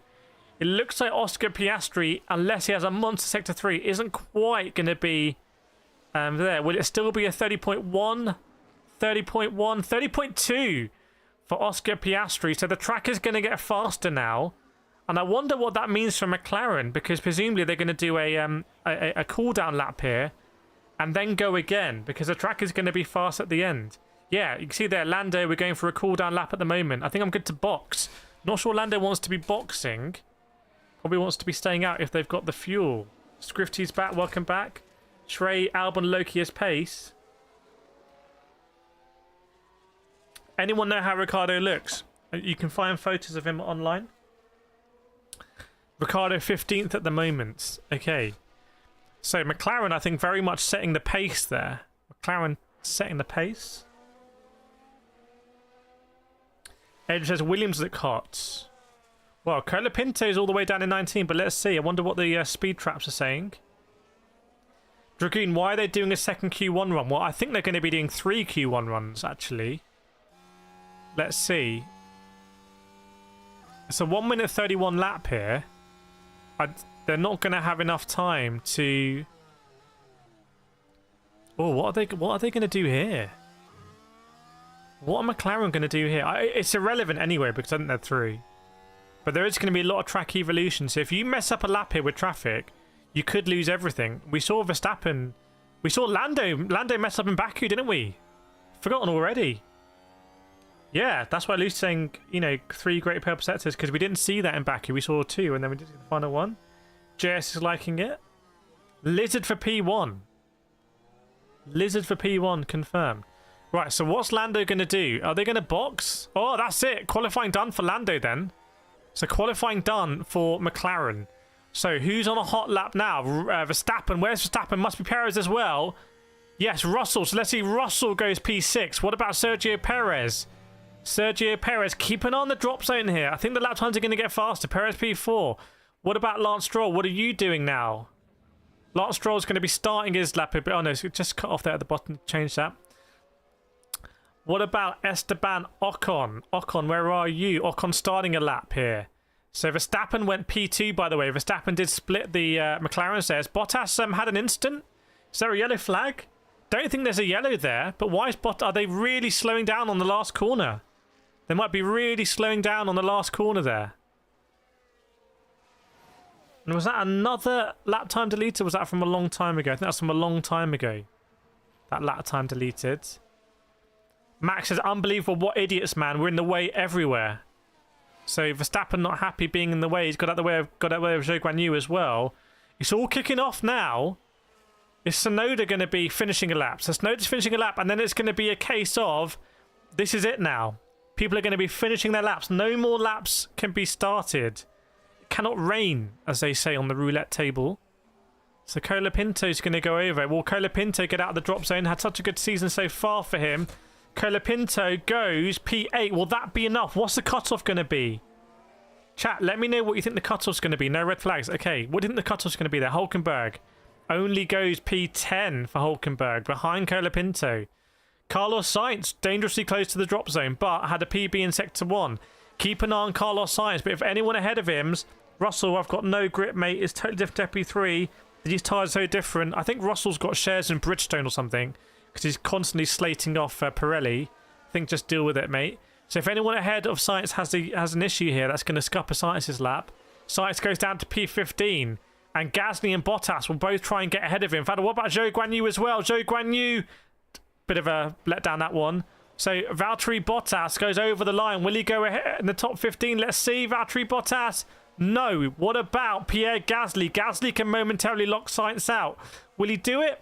It looks like Oscar Piastri, unless he has a monster sector 3, isn't quite going to be there. Will it still be a 30.1? 30.1? 30.2 for Oscar Piastri. So the track is going to get faster now. And I wonder what that means for McLaren, because presumably they're going to do a cool-down lap here and then go again, because the track is going to be fast at the end. Yeah, you can see there, Lando, we're going for a cool-down lap at the moment. I think I'm good to box. Not sure Lando wants to be boxing. Probably wants to be staying out if they've got the fuel. Scrifty's back, welcome back. Trey, Albon, Loki as pace. Anyone know how Ricciardo looks? You can find photos of him online. Ricciardo 15th at the moment. Okay. So McLaren, I think, very much setting the pace there. McLaren setting the pace. Ed says Williams look hot. Well, Colapinto is all the way down in 19, but let's see. I wonder what the speed traps are saying. Dragoon, why are they doing a second Q1 run? Well, I think they're going to be doing 3 Q1 runs, actually. Let's see. It's a 1 minute 31 lap here. They're not going to have enough time to... Oh, what are they going to do here? What are McLaren going to do here? It's irrelevant anyway, because I think they're through. But there is going to be a lot of track evolution. So if you mess up a lap here with traffic, you could lose everything. We saw Verstappen. We saw Lando mess up in Baku, didn't we? Forgotten already. Yeah, that's why Luke's saying, you know, 3 great purple sectors, because we didn't see that in Baku. We saw 2, and then we did the final one. JS is liking it. Lizard for P1. Lizard for P1 confirmed. Right, so what's Lando going to do? Are they going to box? Oh, that's it. Qualifying done for Lando then. So qualifying done for McLaren. So who's on a hot lap now? Verstappen. Where's Verstappen? Must be Perez as well. Yes, Russell. So let's see. Russell goes P6. What about Sergio Perez? Sergio Perez keeping on the drop zone here. I think the lap times are going to get faster. Perez P4. What about Lance Stroll? What are you doing now? Lance Stroll's going to be starting his lap. Oh no, so just cut off there at the bottom. Change that. What about Esteban Ocon? Ocon, where are you? Ocon starting a lap here. So Verstappen went P2, by the way. Verstappen did split the McLaren stairs. Bottas had an instant. Is there a yellow flag? Don't think there's a yellow there. But why is Bottas? Are they really slowing down on the last corner? They might be really slowing down on the last corner there. And was that another lap time deleted? Or was that from a long time ago? I think that's from a long time ago. That lap time deleted. Max says, unbelievable. What idiots, man. We're in the way everywhere. So Verstappen not happy being in the way. He's got out the way of Zhou Guanyu as well. It's all kicking off now. Is Tsunoda going to be finishing a lap? So Tsunoda's finishing a lap, and then it's going to be a case of this is it now. People are going to be finishing their laps. No more laps can be started. It cannot rain, as they say on the roulette table. So Colapinto's going to go over. Will Colapinto get out of the drop zone? Had such a good season so far for him. Colapinto goes P8. Will that be enough? What's the cutoff going to be? Chat, let me know what you think the cutoff's going to be. No red flags. Okay, what do you think the cutoff's going to be there? Hulkenberg only goes P10 for Hulkenberg, behind Colapinto. Carlos Sainz, dangerously close to the drop zone, but had a PB in Sector 1. Keep an eye on Carlos Sainz, but if anyone ahead of him's, Russell, I've got no grip, mate, is totally different to FP3. These tyres are so different. I think Russell's got shares in Bridgestone or something, because he's constantly slating off Pirelli. I think just deal with it, mate. So if anyone ahead of Sainz has an issue here, that's going to scupper Sainz's lap. Sainz goes down to P15, and Gasly and Bottas will both try and get ahead of him. In fact, what about Zhou Guanyu as well? Zhou Guanyu, bit of a letdown, that one. So Valtteri Bottas goes over the line. Will he go ahead in the top 15? Let's see. Valtteri Bottas. No. What about Pierre Gasly? Gasly can momentarily lock Sainz out. Will he do it?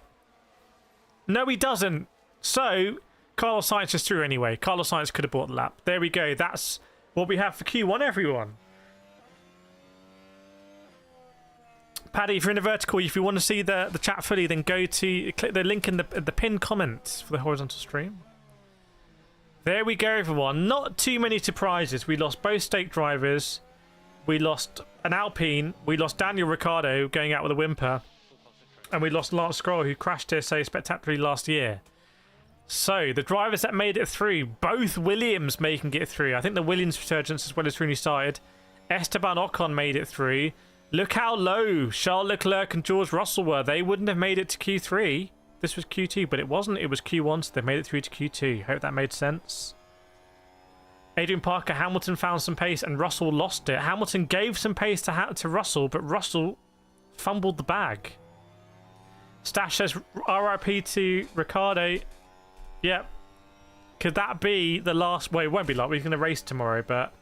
No, he doesn't. So Carlos Sainz is through anyway. Carlos Sainz could have bought the lap. There we go. That's what we have for Q1, everyone. Paddy, if you're in the vertical, if you want to see the chat fully, then go to click the link in the pinned comment for the horizontal stream. There we go, everyone. Not too many surprises. We lost both stake drivers. We lost an Alpine. We lost Daniel Ricciardo going out with a whimper. And we lost Lance Stroll, who crashed here so spectacularly last year. So, the drivers that made it through, both Williams making it through. I think the Williams resurgence as well as Rooney started. Esteban Ocon made it through. Look how low Charles Leclerc and George Russell were. They wouldn't have made it to Q3. This was Q2, but it wasn't. It was Q1, so they made it through to Q2. Hope that made sense. Adrian Parker, Hamilton found some pace and Russell lost it. Hamilton gave some pace to Russell, but Russell fumbled the bag. Stash says RIP to Ricciardo. Yep. Could that be the last? Well, it won't be like we're going to race tomorrow, but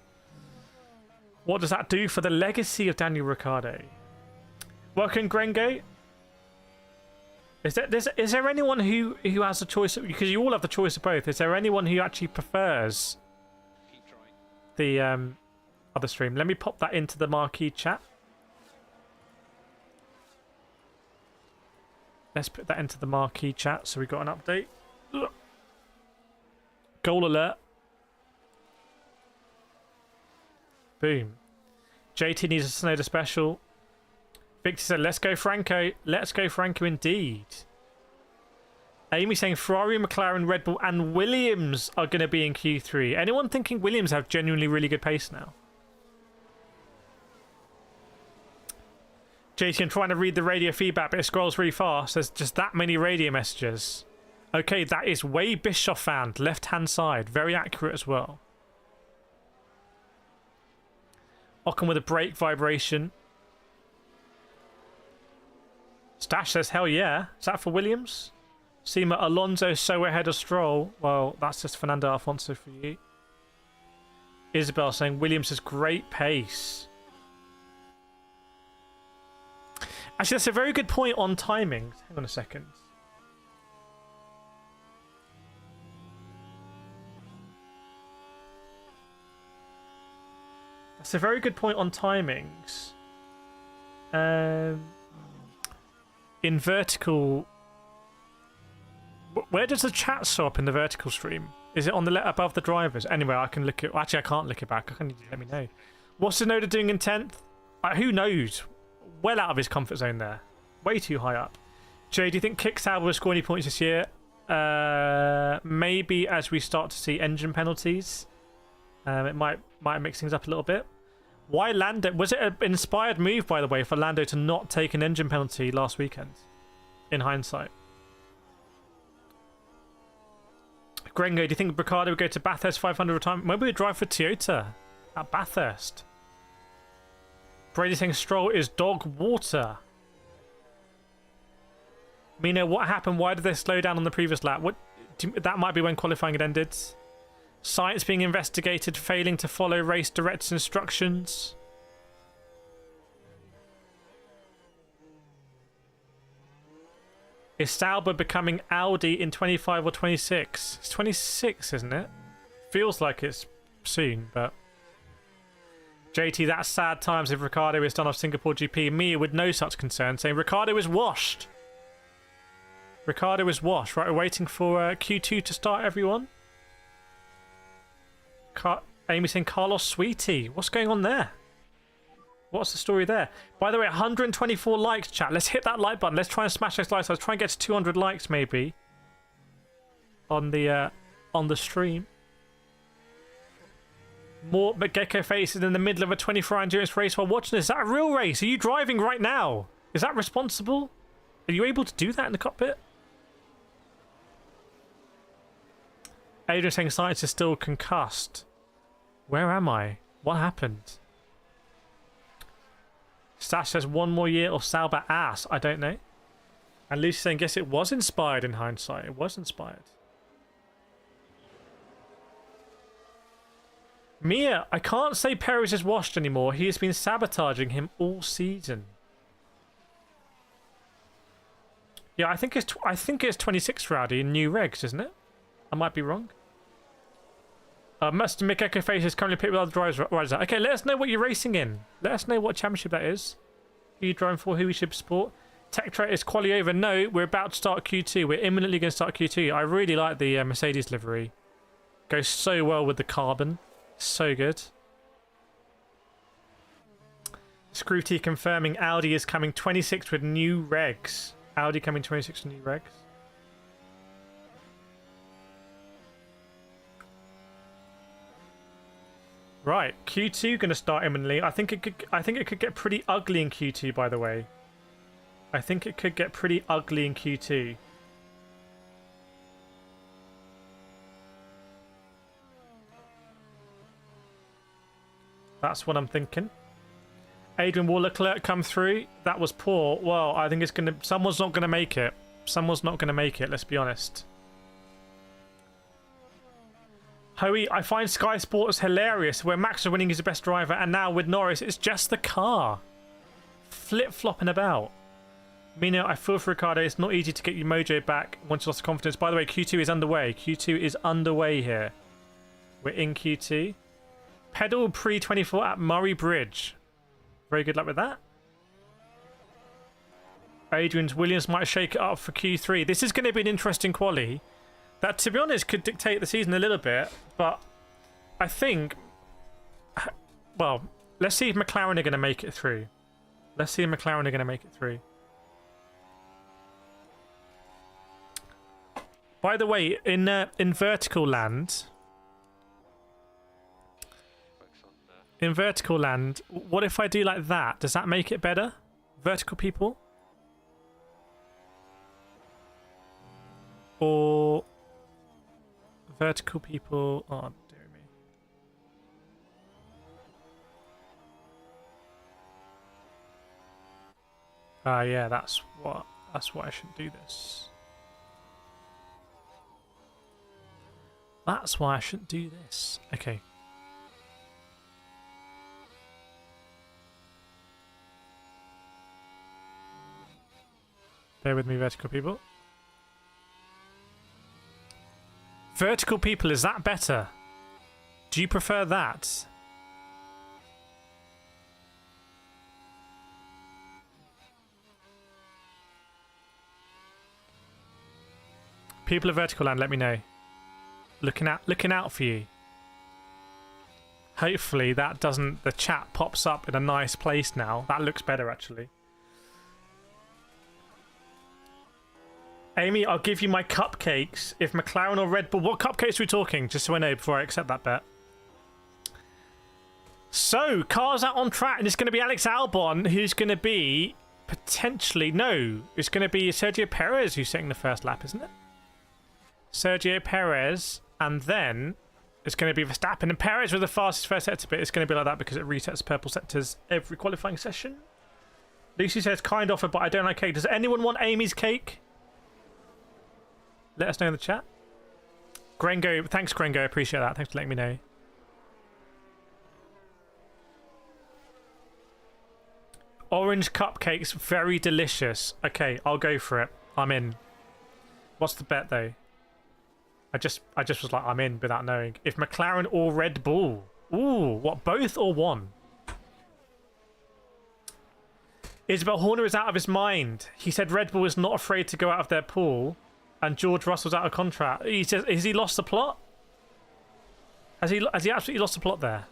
what does that do for the legacy of Daniel Ricciardo? Welcome, Grengo. Is there anyone who has a choice? Because you all have the choice of both. Is there anyone who actually prefers the other stream? Let me pop that into the marquee chat. Let's put that into the marquee chat so we got an update. Ugh. Goal alert. Boom. JT needs a Tsunoda special. Victor said, let's go Franco. Let's go Franco indeed. Amy saying Ferrari, McLaren, Red Bull and Williams are going to be in Q3. Anyone thinking Williams have genuinely really good pace now? JT, I'm trying to read the radio feedback, but it scrolls really fast. There's just that many radio messages. Okay, that is way Bischoff fan, left-hand side. Very accurate as well. Ocon with a brake vibration. Stash says, hell yeah. Is that for Williams? Seema, Alonso so ahead of Stroll. Well, that's just Fernando Alfonso for you. Isabel saying, Williams has great pace. Actually, that's a very good point on timings. Hang on a second. That's a very good point on timings. In vertical, where does the chat show up in the vertical stream? Is it on the above the drivers? Anyway, I can look it. Actually, I can't look it back. I can need you to let me know. What's Tsunoda doing in 10th? Who knows? Well out of his comfort zone there. Way too high up. Jay, do you think Kicksauber will score any points this year? Maybe as we start to see engine penalties. It might mix things up a little bit. Why Lando? Was it an inspired move, by the way, for Lando to not take an engine penalty last weekend? In hindsight. Grengo, do you think Ricciardo would go to Bathurst 500 retirement? Maybe we'd drive for Toyota at Bathurst. Brady saying Stroll is dog water. Mina, what happened? Why did they slow down on the previous lap? That might be when qualifying had ended. Sainz being investigated, failing to follow race director's instructions. Is Sauber becoming Audi in 25 or 26? It's 26, isn't it? Feels like it's soon, but... JT, that's sad times if Ricardo is done off Singapore GP. Mia with no such concern, saying Ricardo is washed. Ricardo is washed. Right, we're waiting for Q2 to start, everyone. Amy saying Carlos Sweetie. What's going on there? What's the story there? By the way, 124 likes, chat. Let's hit that like button. Let's try and smash those likes. Let's try and get to 200 likes, maybe. On the stream. More Gecko faces in the middle of a 24-hour endurance race while watching this. Is that a real race? Are you driving right now? Is that responsible? Are you able to do that in the cockpit? Adrian saying Sainz is still concussed. Where am I? What happened? Stash says 1 more year of Sauber ass. I don't know. And Lucy saying, guess it was inspired in hindsight. It was inspired. Mia, I can't say Perez is washed anymore. He has been sabotaging him all season. Yeah, I think it's 26 for Audi in new regs, isn't it? I might be wrong. Must Mick Echo Face is currently picked with other drivers. Okay, let us know what you're racing in. Let us know what championship that is. Who you driving for, who we should support. Tech Trait is quali over. No, we're about to start Q2. We're imminently going to start Q2. I really like the Mercedes livery. Goes so well with the carbon. So good. Scrutiny confirming Audi is coming 26 with new regs. Audi coming 26 with new regs. Right, Q2 going to start imminently. I think it could get pretty ugly in Q2, by the way. I think it could get pretty ugly in Q2. That's what I'm thinking. Adrian Leclerc come through. That was poor. Well, I think it's going to... Someone's not going to make it. Someone's not going to make it, let's be honest. Hoey, I find Sky Sports hilarious where Max is winning as the best driver and now with Norris it's just the car. Flip-flopping about. Mina, I feel for Ricardo. It's not easy to get your mojo back once you lost confidence. By the way, Q2 is underway. Q2 is underway here. We're in Q2. Pedal pre-24 at Murray Bridge. Very good luck with that. Adrian's Williams might shake it up for Q3. This is going to be an interesting quali. That, to be honest, could dictate the season a little bit. But I think... Well, let's see if McLaren are going to make it through. Let's see if McLaren are going to make it through. By the way, in vertical land... In vertical land, what if I do like that? Does that make it better? Vertical people? Or... Vertical people... Oh, dear me. Yeah, that's why I shouldn't do this. That's why I shouldn't do this. Okay. Bear with me, vertical people. Vertical people, is that better? Do you prefer that? People of vertical land, let me know. Looking out for you. Hopefully that doesn't... The chat pops up in a nice place now. That looks better, actually. Amy, I'll give you my cupcakes if McLaren or Red Bull... What cupcakes are we talking? Just so I know before I accept that bet. So, cars out on track, and it's going to be Alex Albon, who's going to be potentially... No, it's going to be Sergio Perez who's setting the first lap, isn't it? Sergio Perez, and then it's going to be Verstappen. And Perez with the fastest first sector bit. It's going to be like that because it resets purple sectors every qualifying session. Lucy says, kind offer, but I don't like cake. Does anyone want Amy's cake? Let us know in the chat. Grengo, thanks, Grengo. Appreciate that. Thanks for letting me know. Orange cupcakes, very delicious. Okay, I'll go for it. I'm in. What's the bet though? I just was like, I'm in without knowing. If McLaren or Red Bull. Ooh, what, both or one? Isabel Horner is out of his mind. He said Red Bull is not afraid to go out of their pool, and George Russell's out of contract. He says, has he lost the plot? Has he absolutely lost the plot there?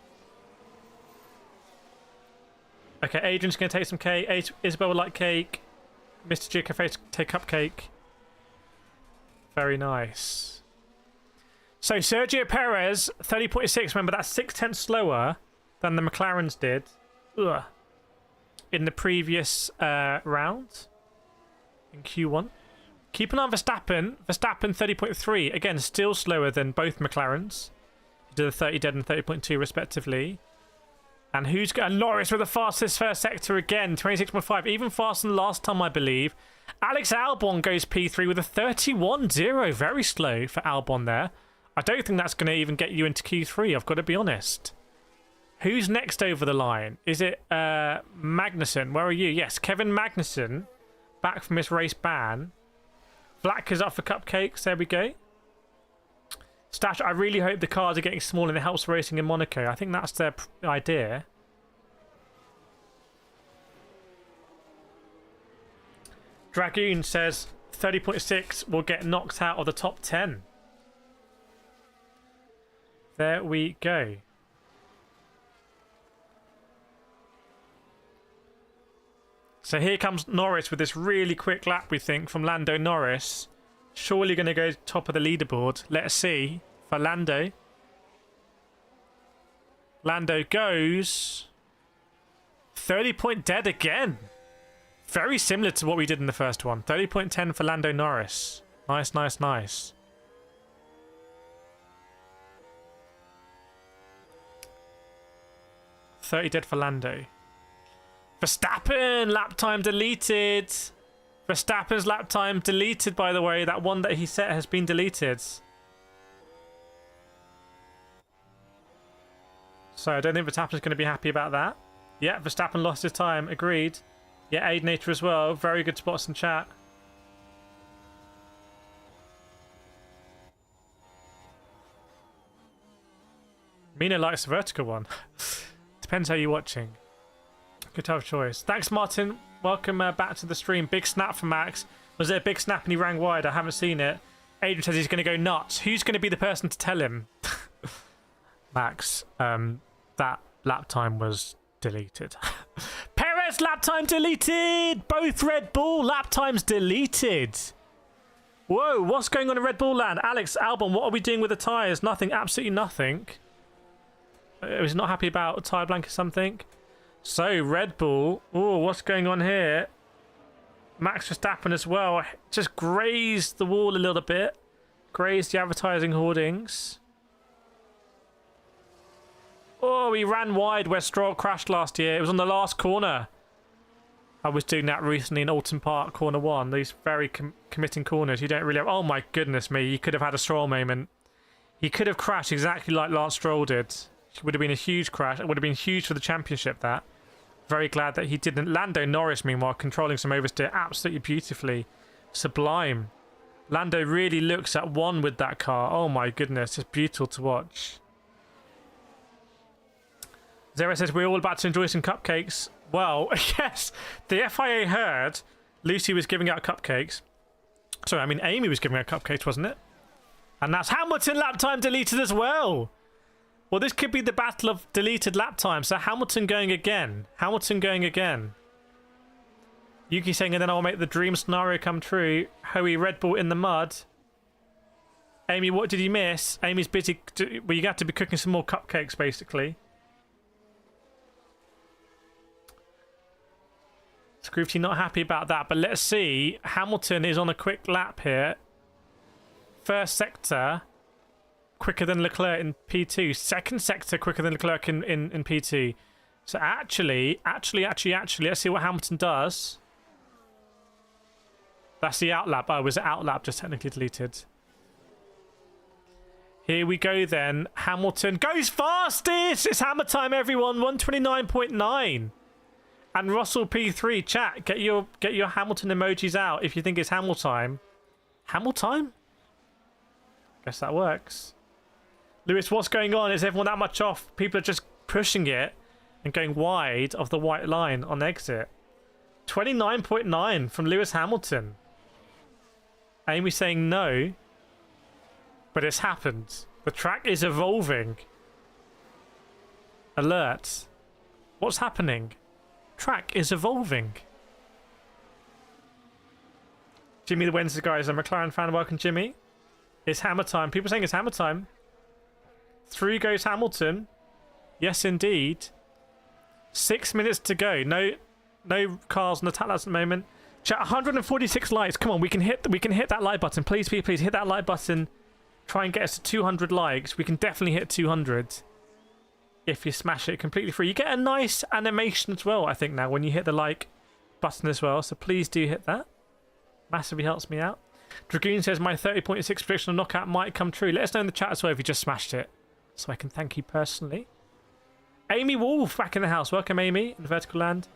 Okay, Adrian's going to take some cake. Isabel would like cake. Mr. G Cafe take cupcake. Very nice. So Sergio Perez, 30.6. Remember, that's 0.6 slower than the McLarens did. Ugh. In the previous round. In Q1. Keep an eye on Verstappen. Verstappen, 30.3. Again, still slower than both McLarens. He did a 30 dead and 30.2 respectively. And who's got Norris with the fastest first sector again, 26.5, even faster than last time, I believe. Alex Albon goes P3 with a 31.0, very slow for Albon there. I don't think that's going to even get you into Q3, I've got to be honest. Who's next over the line? Is it Magnussen? Where are you? Yes, Kevin Magnussen, back from his race ban. Black is up for cupcakes, there we go. Stash, I really hope the cars are getting smaller and it helps racing in Monaco. I think that's their idea. Dragoon says 30.6 will get knocked out of the top 10. There we go. So here comes Norris with this really quick lap, we think, from Lando Norris. Surely going to go top of the leaderboard. Let's see for Lando. Lando goes 30 point dead again. Very similar to what we did in the first one. 30.10 for Lando Norris. Nice, nice, nice. .30 dead for Lando. Verstappen, lap time deleted. Verstappen's lap time deleted, by the way. That one that he set has been deleted. So I don't think Verstappen's going to be happy about that. Yeah, Verstappen lost his time. Agreed. Yeah, Aidenator as well. Very good spots in chat. Mina likes the vertical one. Depends how you're watching. Good tough choice. Thanks, Martin. Welcome back to the stream. Big snap for Max. Was it a big snap and he rang wide? I haven't seen it. Adrian says he's going to go nuts. Who's going to be the person to tell him? Max, that lap time was deleted. Perez lap time deleted! Both Red Bull lap times deleted. Whoa, what's going on in Red Bull land? Alex Albon, what are we doing with the tyres? Nothing, absolutely nothing. Was not happy about a tyre blank or something? So, Red Bull. Oh, what's going on here? Max Verstappen as well. Just grazed the wall a little bit. Grazed the advertising hoardings. Oh, he ran wide where Stroll crashed last year. It was on the last corner. I was doing that recently in Alton Park, corner 1. These very committing corners. You don't really have... Oh, my goodness me. You could have had a Stroll moment. He could have crashed exactly like Lance Stroll did. It would have been a huge crash. It would have been huge for the championship, that. Very glad that he didn't. Lando Norris, meanwhile, controlling some oversteer absolutely beautifully. Sublime. Lando really looks at one with that car. Oh my goodness, it's beautiful to watch. Zera says, we're all about to enjoy some cupcakes. Well, yes, the FIA heard Lucy was giving out cupcakes. Sorry, I mean Amy was giving out cupcakes, wasn't it? And that's Hamilton lap time deleted as well. Well, this could be the battle of deleted lap time. So Hamilton going again. Hamilton going again. Yuki saying, and then I'll make the dream scenario come true. Hoey, Red Bull in the mud. Amy, what did you miss? Amy's busy. Well, you have to be cooking some more cupcakes, basically. Scroofy not happy about that. But let's see. Hamilton is on a quick lap here. First sector. Quicker than Leclerc in P2. Second sector quicker than Leclerc in P2. So actually, let's see what Hamilton does. That's the outlap. Oh, was it outlap just technically deleted? Here we go then. Hamilton goes fastest. It's hammer time, everyone. 129.9. And Russell P3, chat, get your Hamilton emojis out if you think it's Hamil time. Hamil time? Guess that works. Lewis, what's going on? Is everyone that much off? People are just pushing it and going wide of the white line on exit. 29.9 from Lewis Hamilton. Amy saying no. But it's happened. The track is evolving. Alert. What's happening? Track is evolving. Jimmy the Wednesday guy is a McLaren fan. Welcome, Jimmy. It's hammer time. People saying it's hammer time. Through goes Hamilton. Yes, indeed. 6 minutes to go. No cars on the attack at the moment. Chat, 146 likes. Come on, we can hit that like button. Please, please, please hit that like button. Try and get us to 200 likes. We can definitely hit 200 if you smash it completely free. You get a nice animation as well, I think, now when you hit the like button as well. So please do hit that. Massively helps me out. Dragoon says my 30.6 prediction of knockout might come true. Let us know in the chat as well if you just smashed it, so I can thank you personally. Amy Wolf back in the house. Welcome, Amy, in Vertical Land.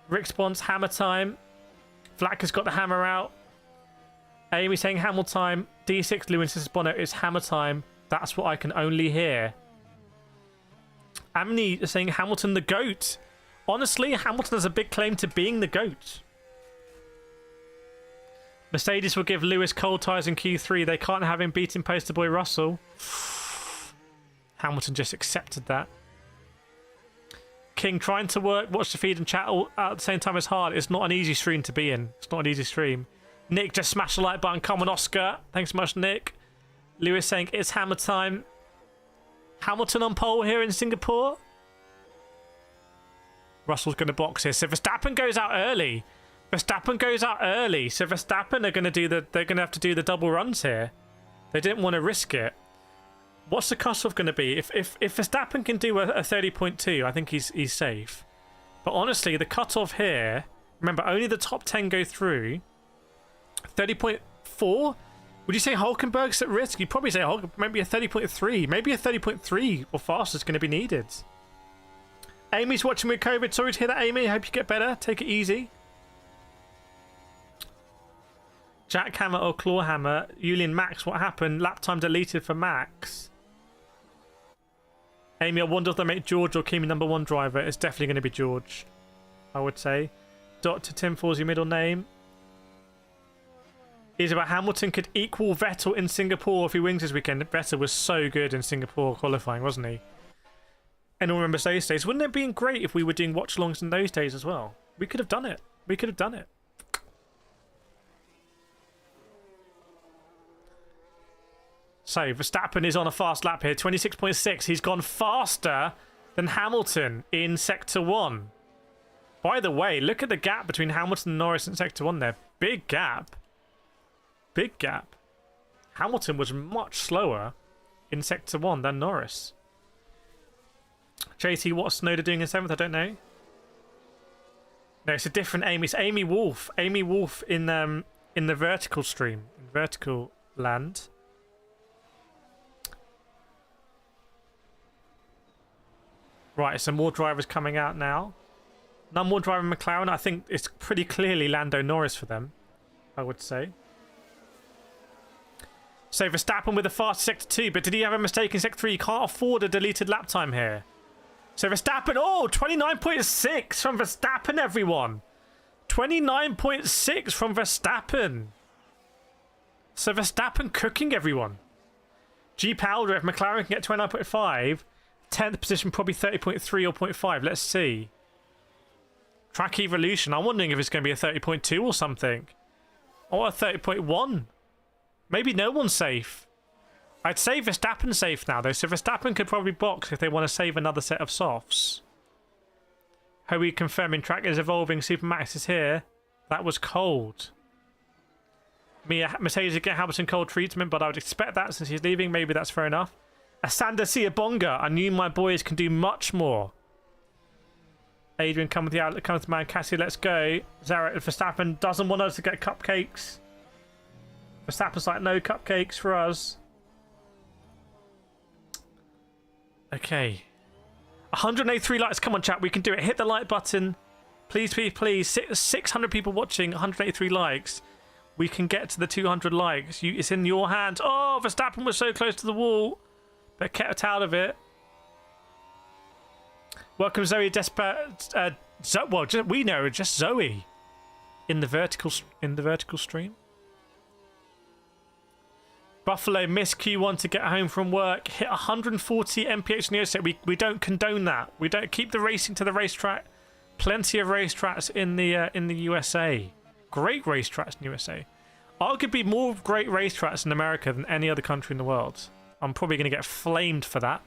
Rick Spons, hammer time. Flack has got the hammer out. Amy saying hammer time. D6 Lewis Bono is hammer time. That's what I can only hear. Amni is saying Hamilton the GOAT. Honestly, Hamilton has a big claim to being the GOAT. Mercedes will give Lewis cold tyres in Q3. They can't have him beating poster boy Russell. Hamilton just accepted that. King trying to watch the feed and chat all at the same time is hard. It's not an easy stream to be in. It's not an easy stream. Nick just smashed the like button. Come on, Oscar. Thanks so much, Nick. Lewis saying it's hammer time. Hamilton on pole here in Singapore. Russell's going to box here. So Verstappen goes out early. Verstappen goes out early. So Verstappen are going to do they're going to have to do the double runs here. They didn't want to risk it. What's the cutoff going to be? If Verstappen can do a 30.2, I think he's safe. But honestly, the cutoff here, remember, only the top 10 go through. 30.4? Would you say Hulkenberg's at risk? You'd probably say maybe a 30.3. Maybe a 30.3 or faster is going to be needed. Amy's watching with COVID. Sorry to hear that, Amy. Hope you get better. Take it easy. Jackhammer or Clawhammer. Julian Max, what happened? Lap time deleted for Max. Amy, I wonder if they make George or Kimi #1 driver. It's definitely going to be George, I would say. Dr. Tim Fall's your middle name. Is about Hamilton could equal Vettel in Singapore if he wins this weekend. Vettel was so good in Singapore qualifying, wasn't he? Anyone remembers those days? Wouldn't it have been great if we were doing watch-alongs in those days as well? We could have done it. We could have done it. So, Verstappen is on a fast lap here. 26.6. He's gone faster than Hamilton in Sector 1. By the way, look at the gap between Hamilton and Norris in Sector 1 there. Big gap. Big gap. Hamilton was much slower in Sector 1 than Norris. JT, what's Snowder doing in 7th? I don't know. No, it's a different Amy. It's Amy Wolf. Amy Wolf in the vertical stream. In Vertical Land. Right, some more drivers coming out now. None more driving McLaren. I think it's pretty clearly Lando Norris for them, I would say. So Verstappen with a fast Sector 2, but did he have a mistake in Sector 3? He can't afford a deleted lap time here. So Verstappen, 29.6 from Verstappen, everyone. 29.6 from Verstappen. So Verstappen cooking, everyone. G Powder, if McLaren can get 29.5, 10th position probably 30.3 or 0.5. Let's see. Track Evolution. I'm wondering if it's going to be a 30.2 or something. Or a 30.1. Maybe no one's safe. I'd say Verstappen's safe now, though, so Verstappen could probably box if they want to save another set of softs. Hoey confirming track is evolving. Supermax is here. That was cold. Mercedes get Hamilton cold treatment, but I would expect that since he's leaving. Maybe that's fair enough. Asanda Siabonga. I knew my boys can do much more. Adrian, come with the outlet, come with the man. Cassie, let's go. Zara, Verstappen doesn't want us to get cupcakes. Verstappen's like, no cupcakes for us. Okay. 183 likes. Come on, chat. We can do it. Hit the like button. Please, please, please. 600 people watching. 183 likes. We can get to the 200 likes. It's in your hands. Oh, Verstappen was so close to the wall, but kept out of it. Welcome, Zoe. Well, we know just Zoe in the vertical stream. Buffalo missed Q1 to get home from work. Hit 140 mph in the USA. We don't condone that. We don't keep the racing to the racetrack. Plenty of racetracks in the USA. Great racetracks in the USA. Arguably more great racetracks in America than any other country in the world. I'm probably going to get flamed for that.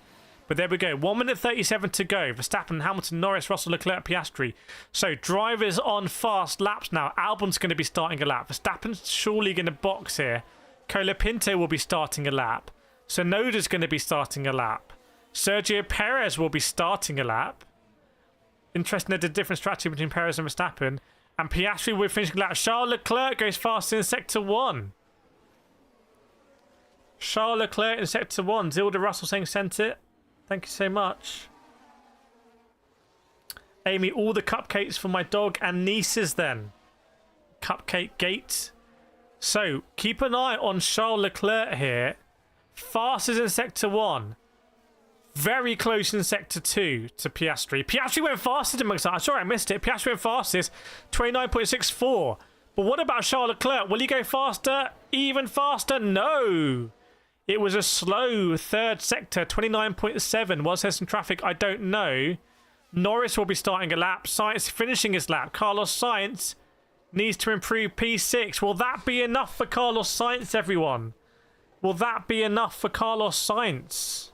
But there we go. 1 minute 37 to go. Verstappen, Hamilton, Norris, Russell, Leclerc, Piastri. So drivers on fast laps now. Albon's going to be starting a lap. Verstappen's surely going to box here. Colapinto will be starting a lap. Tsunoda's going to be starting a lap. Sergio Perez will be starting a lap. Interesting, there's a different strategy between Perez and Verstappen. And Piastri will be finishing a lap. Charles Leclerc goes fast in Sector 1. Charles Leclerc in Sector 1. Zilda Russell saying sent it. Thank you so much. Amy, all the cupcakes for my dog and nieces then. Cupcake gate. So, keep an eye on Charles Leclerc here. Fastest in Sector 1. Very close in Sector 2 to Piastri. Piastri went fastest in McLaren. Sorry, I missed it. Piastri went fastest. 29.64. But what about Charles Leclerc? Will he go faster? Even faster? No. It was a slow third sector. 29.7. Was there some traffic? I don't know. Norris will be starting a lap. Sainz finishing his lap. Carlos Sainz needs to improve P6. Will that be enough for Carlos Sainz, everyone? Will that be enough for Carlos Sainz?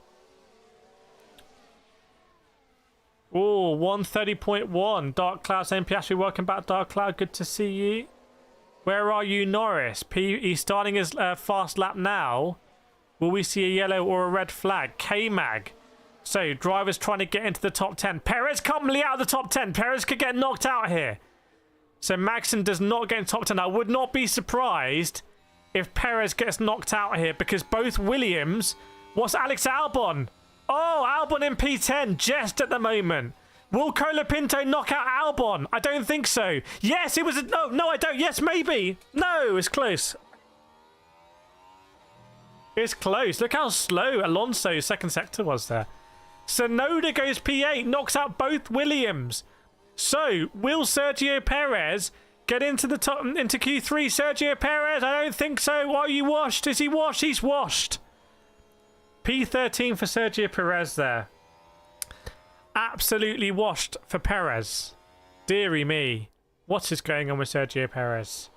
Oh, 130.1. Dark Cloud saying, Piastri, welcome back, Dark Cloud. Good to see you. Where are you, Norris? He's starting his fast lap now. Will we see a yellow or a red flag? K-Mag. So, drivers trying to get into the top 10. Perez commonly out of the top 10. Perez could get knocked out here. So, Magnussen does not get in top 10. I would not be surprised if Perez gets knocked out here because both Williams... What's Alex Albon? Oh, Albon in P10 just at the moment. Will Colapinto knock out Albon? I don't think so. Yes, it was a... No, I don't. Yes, maybe. No, it's close. It's close. Look how slow Alonso's second sector was there. Tsunoda goes P8, knocks out both Williams. So, will Sergio Perez get into the top, into Q3? Sergio Perez? I don't think so. Are you washed? Is he washed? He's washed. P13 for Sergio Perez there. Absolutely washed for Perez. Deary me. What is going on with Sergio Perez?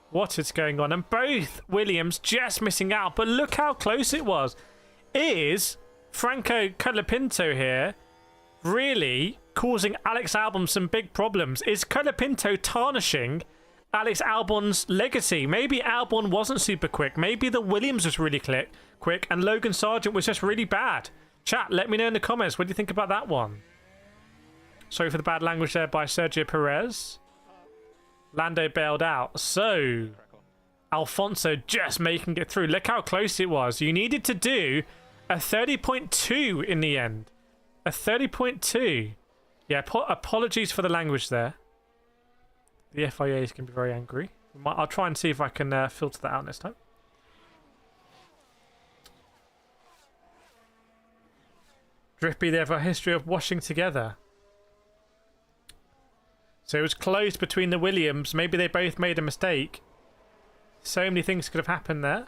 What is going on? And both Williams just missing out. But look how close it was. Is Franco Colapinto here really causing Alex Albon some big problems? Is Colapinto tarnishing Alex Albon's legacy? Maybe Albon wasn't super quick. Maybe the Williams was really quick and Logan Sargent was just really bad. Chat, let me know in the comments. What do you think about that one? Sorry for the bad language there by Sergio Perez. Lando bailed out. So, Alfonso just making it through. Look how close it was. You needed to do a 30.2 in the end. A 30.2. Yeah, apologies for the language there. The FIA is going to be very angry. I'll try and see if I can filter that out next time. Driftby, they have a history of washing together. So it was close between the Williams. Maybe they both made a mistake. So many things could have happened there.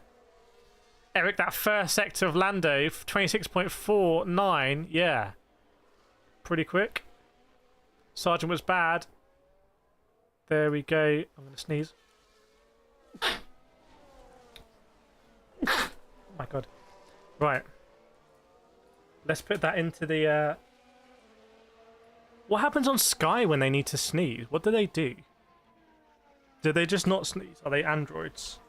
Eric, that first sector of Lando, 26.49. Yeah. Pretty quick. Sargent was bad. There we go. I'm going to sneeze. Oh my god. Right. Let's put that into the... What happens on Sky when they need to sneeze? What do they do? Do they just not sneeze? Are they androids?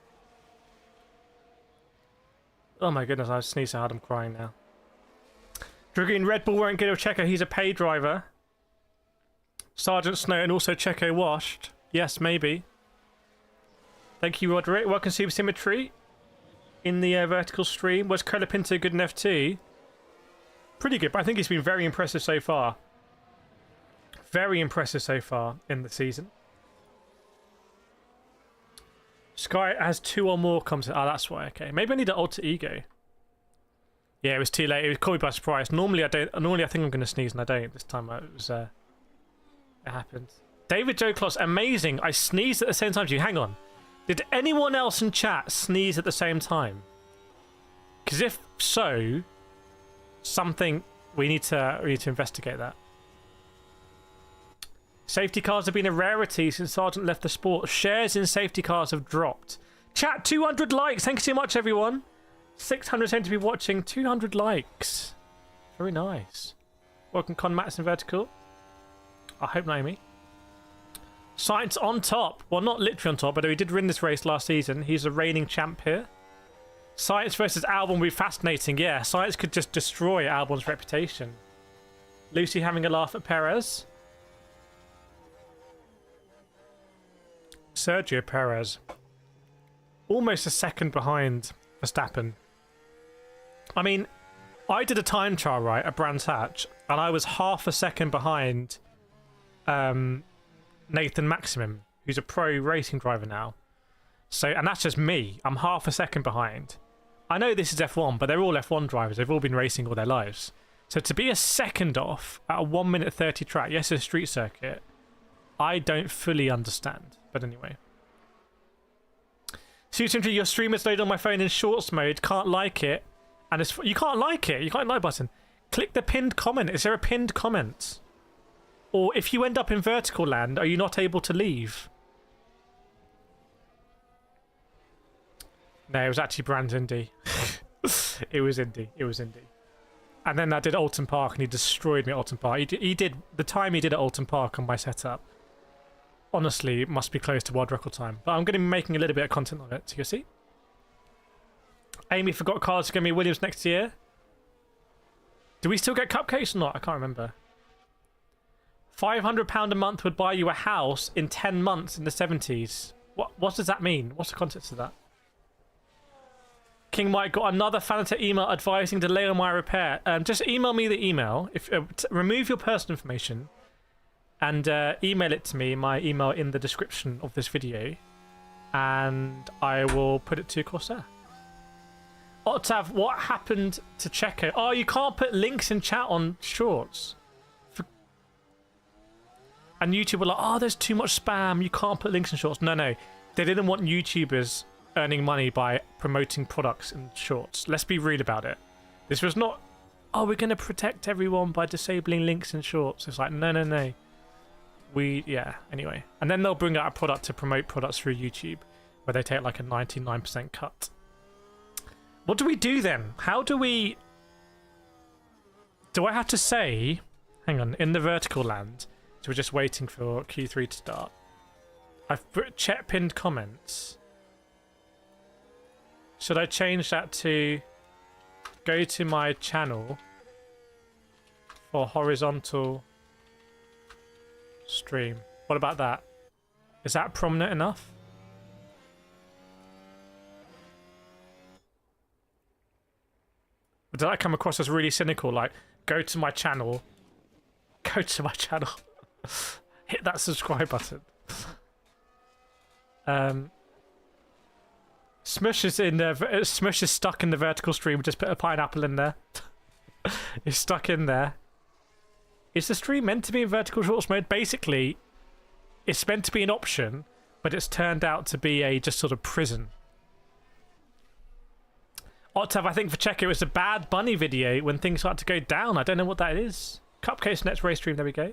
Oh my goodness, I sneezed so hard I'm crying now. Dragoon, Red Bull won't get a Checo, he's a pay driver. Sergeant Snow and also Checo washed. Yes, maybe. Thank you, Roderick. Welcome to Symmetry in the vertical stream. Was Colapinto good enough too? Pretty good, but I think he's been very impressive so far. Very impressive so far in the season. Sky has 2 or more comments. Oh, that's why. Okay, maybe I need an alter ego. Yeah, it was too late. It was caught me by surprise. Normally, I don't. Normally, I think I'm going to sneeze, and I don't. This time, it was. It happened. David Joe Kloss, amazing. I sneezed at the same time as you. Hang on. Did anyone else in chat sneeze at the same time? Because if so, something we need to investigate that. Safety cars have been a rarity since Sargent left the sport. Shares in safety cars have dropped. Chat, 200 likes. Thank you so much, everyone. 670 to be watching. 200 likes. Very nice. Welcome, Con Max in Vertical. I hope Naomi. Sainz on top. Well, not literally on top, but he did win this race last season. He's a reigning champ here. Sainz versus Albon will be fascinating. Yeah, Sainz could just destroy Albon's reputation. Lucy having a laugh at Perez. Sergio Perez. Almost a second behind Verstappen. I mean, I did a time trial, right, at Brands Hatch, and I was half a second behind Nathan Maximum, who's a pro racing driver now. So, and that's just me. I'm half a second behind. I know this is F1, but they're all F1 drivers. They've all been racing all their lives. So to be a second off at a 1:30 track, yes, it's a street circuit, I don't fully understand. But anyway. Suiting your stream is loaded on my phone in shorts mode. Can't like it. And it's, you can't like it. You can't like button. Click the pinned comment. Is there a pinned comment? Or if you end up in vertical land, are you not able to leave? No, it was actually Brands Indy. It was Indy. It was Indy. And then I did Alton Park, and he destroyed me at Alton Park. He did the time he did at Alton Park on my setup. Honestly, it must be close to world record time. But I'm going to be making a little bit of content on it, so you'll see. Amy forgot cars are going to be Williams next year. Do we still get cupcakes or not? I can't remember. £500 a month would buy you a house in 10 months in the 70s. What does that mean? What's the context of that? King Mike got another Fanata email advising delay on my repair. Just email me the email. Remove your personal information and email it to me. My email in the description of this video, and I will put it to Corsair. Octav, what happened to Checo? Oh, you can't put links in chat on shorts. And YouTube were like, oh, there's too much spam. You can't put links in shorts. No. They didn't want YouTubers earning money by promoting products in shorts. Let's be real about it. This was not, oh, we're going to protect everyone by disabling links in shorts. It's like, no. Yeah, anyway. And then they'll bring out a product to promote products through YouTube, where they take like a 99% cut. What do we do then? How do we... Do I have to say... Hang on, in the vertical land, so we're just waiting for Q3 to start. I've put chat pinned comments. Should I change that to go to my channel for horizontal stream? What about that? Is that prominent enough? Did that come across as really cynical? Like, go to my channel. Go to my channel. Hit that subscribe button. Smush is in there. Smush is stuck in the vertical stream. Just put a pineapple in there. It's stuck in there. Is the stream meant to be in vertical shorts mode? Basically, it's meant to be an option, but it's turned out to be a just sort of prison. Octav, I think for Checo, it was a Bad Bunny video when things start to go down. I don't know what that is. Cupcakes next race stream. There we go.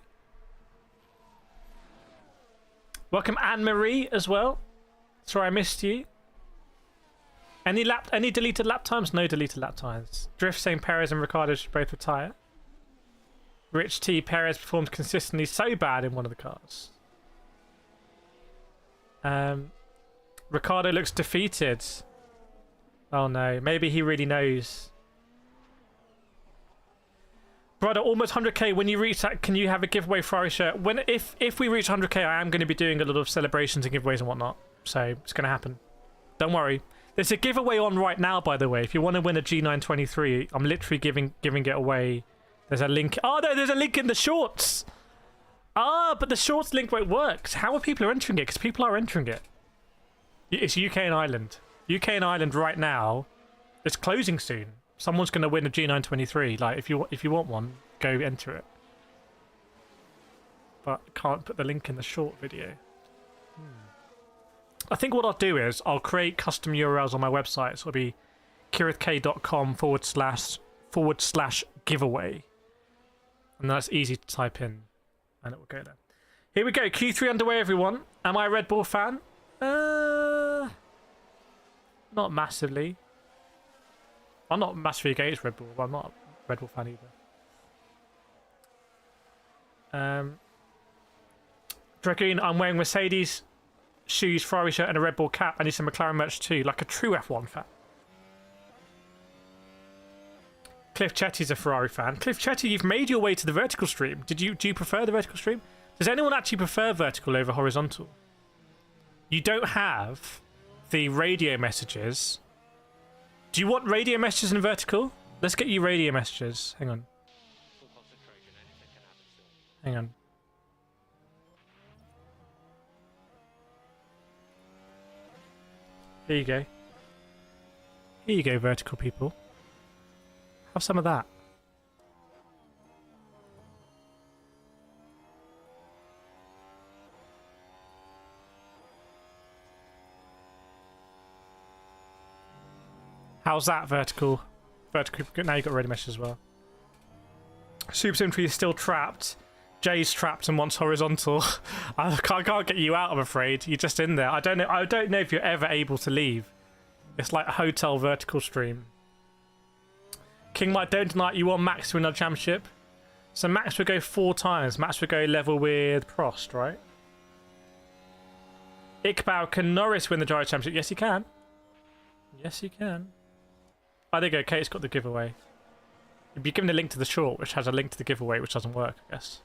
Welcome Anne-Marie as well. Sorry I missed you. Any deleted lap times? No deleted lap times. Drift saying Perez and Ricciardo should both retire. Rich T, Perez performed consistently so bad in one of the cars. Ricciardo looks defeated. Oh no, maybe he really knows. Brother, almost 100k. When you reach that, can you have a giveaway Ferrari shirt? If we reach 100k, I am going to be doing a lot of celebrations and giveaways and whatnot. So it's going to happen. Don't worry. There's a giveaway on right now, by the way. If you want to win a G923, I'm literally giving it away There's a link. Oh no, there's a link in the shorts. Ah, but the shorts link won't work. How are people entering it? Because people are entering it. It's UK and Ireland. UK and Ireland right now. It's closing soon. Someone's going to win a G923. Like, if you want one, go enter it. But can't put the link in the short video. I think what I'll do is I'll create custom URLs on my website. So it'll be kireth.com/giveaway. And that's easy to type in. And it will go there. Here we go. Q3 underway, everyone. Am I a Red Bull fan? Not massively. I'm not massively against Red Bull, but I'm not a Red Bull fan either. Dragoon, I'm wearing Mercedes shoes, Ferrari shirt, and a Red Bull cap. I need some McLaren merch too, like a true F1 fan. Cliff Chetty's a Ferrari fan. Cliff Chetty, you've made your way to the vertical stream. Do you prefer the vertical stream? Does anyone actually prefer vertical over horizontal? You don't have the radio messages. Do you want radio messages in vertical? Let's get you radio messages. Hang on. Hang on. Here you go. Here you go, vertical people. Have some of that. How's that, vertical? Vertical. Now you've got ready mesh as well. Super Symmetry is still trapped. Jay's trapped and wants horizontal. I can't get you out, I'm afraid. You're just in there. I don't know if you're ever able to leave. It's like a hotel vertical stream. King Mike, don't deny you want Max to win a championship. So Max would go 4 times. Max would go level with Prost, right? Iqbal, can Norris win the Gyro Championship? Yes, he can. Yes, he can. I think Kate's got the giveaway. You'd be given a link to the short, which has a link to the giveaway, which doesn't work, I guess.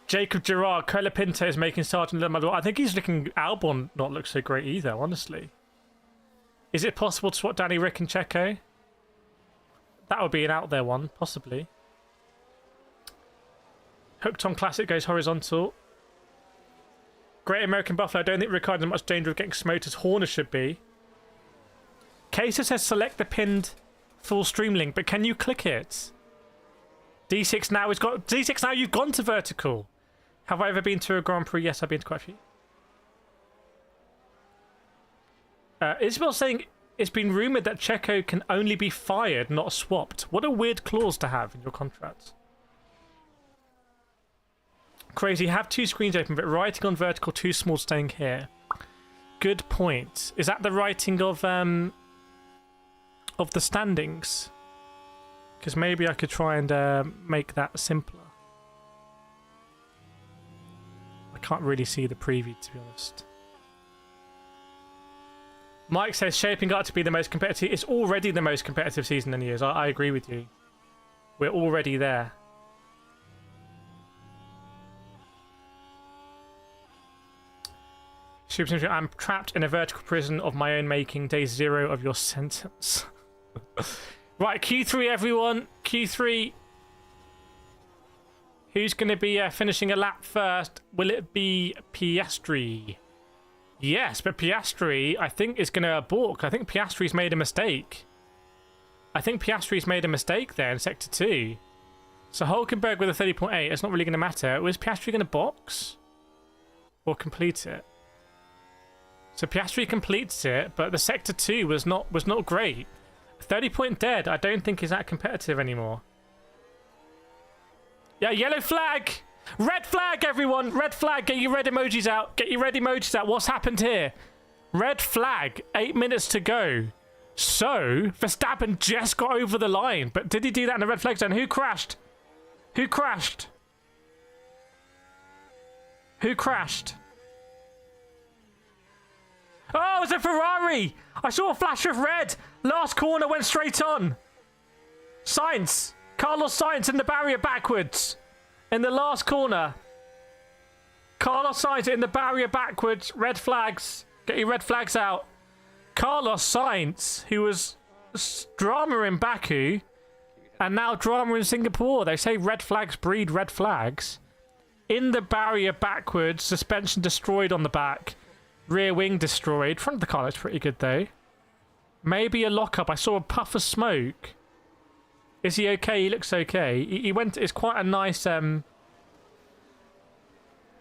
Jacob Gerard, Colapinto is making Sergeant Lemador. I think he's looking... Albon not look so great either, honestly. Is it possible to swap Danny Rick and Checo? That would be an out there one, possibly. Hooked on Classic goes horizontal. Great American Buffalo. I don't think Ricciardo's in much danger of getting smoked as Horner should be. Kesa says select the pinned full stream link, but can you click it? D6 now has got... D6 now you've gone to vertical. Have I ever been to a Grand Prix? Yes, I've been to quite a few. Isabel saying it's been rumoured that Checo can only be fired, not swapped. What a weird clause to have in your contract. Crazy, have 2 screens open, but writing on vertical too small staying here. Good point. Is that the writing of the standings? Because maybe I could try and make that simpler. I can't really see the preview, to be honest. Mike says shaping up to be the most competitive. It's already the most competitive season in years. I agree with you. We're already there. I'm trapped in a vertical prison of my own making. Day 0 of your sentence. Right, Q3, everyone. Q3. Who's going to be finishing a lap first? Will it be Piastri? Yes, but Piastri, I think, is going to balk. I think Piastri's made a mistake. I think Piastri's made a mistake there in Sector 2. So Hulkenberg with a 30.8, it's not really going to matter. Was Piastri going to box? Or complete it? So Piastri completes it, but the Sector 2 was not great. 30-point dead, I don't think is that competitive anymore. Yeah, yellow flag! Red flag, everyone! Red flag, get your red emojis out. Get your red emojis out. What's happened here? Red flag, 8 minutes to go. So, Verstappen just got over the line. But did he do that in the red flag zone? Who crashed? Who crashed? Who crashed? Oh, it was a Ferrari! I saw a flash of red. Last corner went straight on. Sainz. Carlos Sainz in the barrier backwards. In the last corner. Carlos Sainz in the barrier backwards. Red flags. Get your red flags out. Carlos Sainz, who was drama in Baku, And now drama in Singapore. They say red flags breed red flags. In the barrier backwards, suspension destroyed on the back. Rear wing destroyed. Front of the car looks pretty good though. Maybe a lockup. I saw a puff of smoke. Is he okay? He looks okay. He went... It's quite a nice...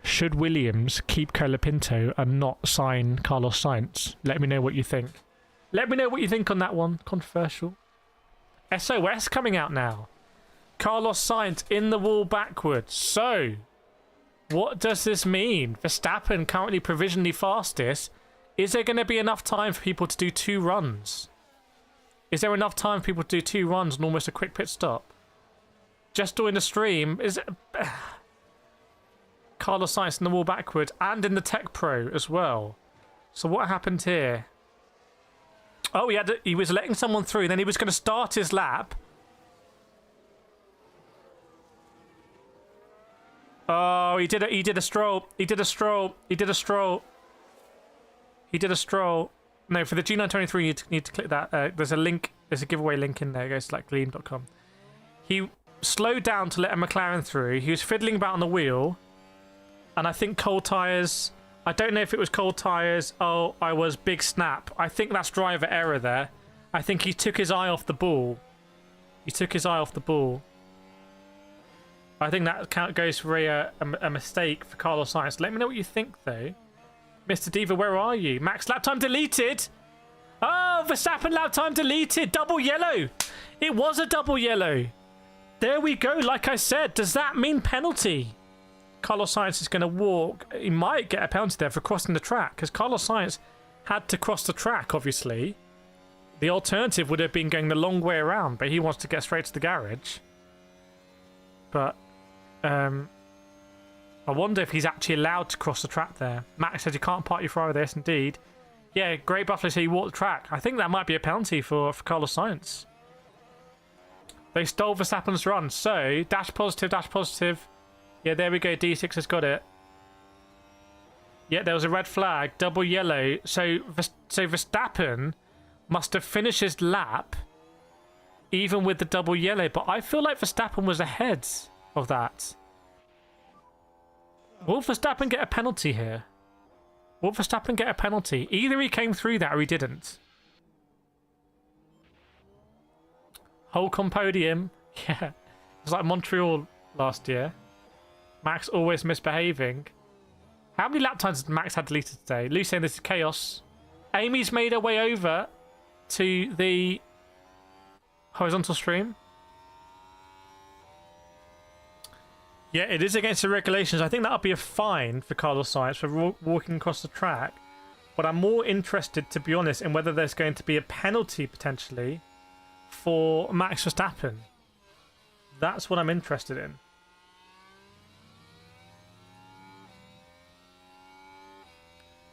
Should Williams keep Colapinto and not sign Carlos Sainz? Let me know what you think. Let me know what you think on that one. Controversial. SOS coming out now. Carlos Sainz in the wall backwards. So, what does this mean? Verstappen currently provisionally fastest. Is there going to be enough time for people to do 2 runs? Is there enough time for people to do 2 runs and almost a quick pit stop? Just doing the stream is... Carlos Sainz in the wall backwards and in the Tech Pro as well. So what happened here? Oh, he was letting someone through. Then he was going to start his lap. Oh, he did a stroll. He did a stroll. He did a stroll. He did a stroll. No, for the G923, you need to click that. There's a link. There's a giveaway link in there. Go to gleam.com. He slowed down to let a McLaren through. He was fiddling about on the wheel. And I think cold tyres. I don't know if it was cold tyres. Oh, I was big snap. I think that's driver error there. I think he took his eye off the ball. He took his eye off the ball. I think that goes for a mistake for Carlos Sainz. Let me know what you think, though. Mr. Diva, where are you? Max, lap time deleted. Oh, Verstappen lap time deleted. Double yellow. It was a double yellow. There we go. Like I said, does that mean penalty? Carlos Sainz is going to walk. He might get a penalty there for crossing the track because Carlos Sainz had to cross the track, obviously. The alternative would have been going the long way around, but he wants to get straight to the garage. But I wonder if he's actually allowed to cross the track there. Max says you can't park your Ferrari there. Yes, indeed. Yeah, Great Buffalo said he walked the track. I think that might be a penalty for Carlos Sainz. They stole Verstappen's run. So, dash positive, dash positive. Yeah, there we go. D6 has got it. Yeah, there was a red flag. Double yellow. So Verstappen must have finished his lap even with the double yellow. But I feel like Verstappen was ahead of that. Will Verstappen get a penalty here? Will Verstappen get a penalty? Either he came through that or he didn't. Holcomb podium. Yeah. It's like Montreal last year. Max always misbehaving. How many lap times did Max have deleted today? Lou's saying this is chaos. Amy's made her way over to the horizontal stream. Yeah, it is against the regulations. I think that'll be a fine for Carlos Sainz for walking across the track. But I'm more interested, to be honest, in whether there's going to be a penalty potentially for Max Verstappen. That's what I'm interested in.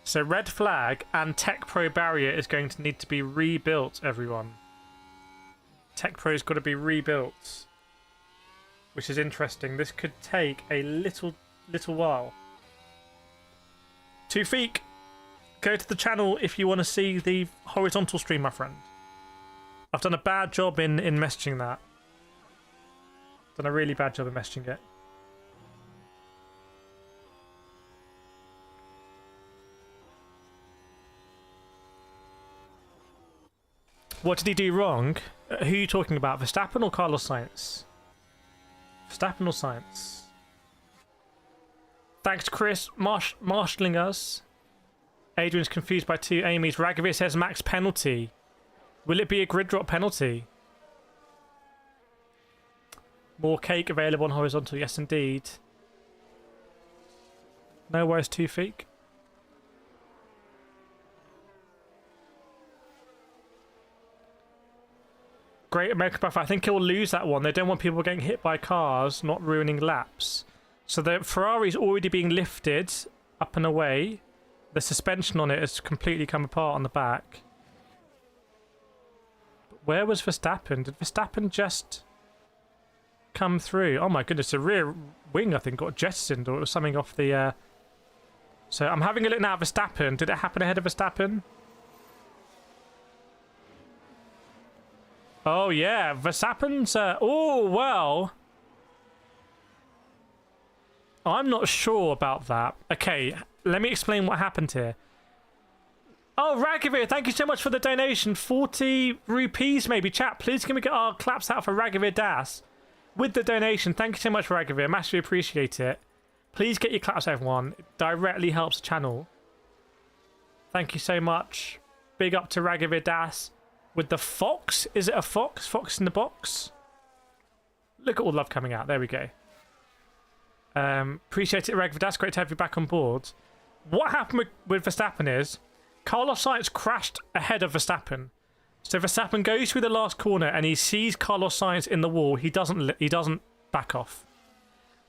So red flag and Tech Pro barrier is going to need to be rebuilt, everyone. Tech Pro's got to be rebuilt, which is interesting. This could take a little while. Tufik, go to the channel if you want to see the horizontal stream, my friend. I've done a bad job in messaging that. Done a really bad job in messaging it. What did he do wrong? Who are you talking about? Verstappen or Carlos Sainz? Verstappen or Sainz? Thanks to Chris marshalling us. Adrian's confused by 2 Amy's. Ragavir says max penalty. Will it be a grid drop penalty? More cake available on horizontal. Yes, indeed. No worries, Tufik. Great American Buffer. I think he'll lose that one. They don't want people getting hit by cars, not ruining laps. So the Ferrari's already being lifted up and away. The suspension on it has completely come apart on the back. But where was Verstappen? Did Verstappen just come through? Oh my goodness, the rear wing I think got jettisoned, or it was something off the... So I'm having a look now at Verstappen. Did it happen ahead of Verstappen? Oh, yeah. Verstappen's... oh, well... I'm not sure about that. Okay, let me explain what happened here. Oh, Ragavir, thank you so much for the donation. 40 rupees, maybe. Chat, please can we get our claps out for Ragavir Das with the donation? Thank you so much, Ragavir. Massively appreciate it. Please get your claps, everyone. It directly helps the channel. Thank you so much. Big up to Ragavir Das with the fox. Is it a fox? Fox in the box? Look at all the love coming out. There we go. Appreciate it, Ragavir Das. Great to have you back on board. What happened with Verstappen is Carlos Sainz crashed ahead of Verstappen. So Verstappen goes through the last corner and he sees Carlos Sainz in the wall. He doesn't back off.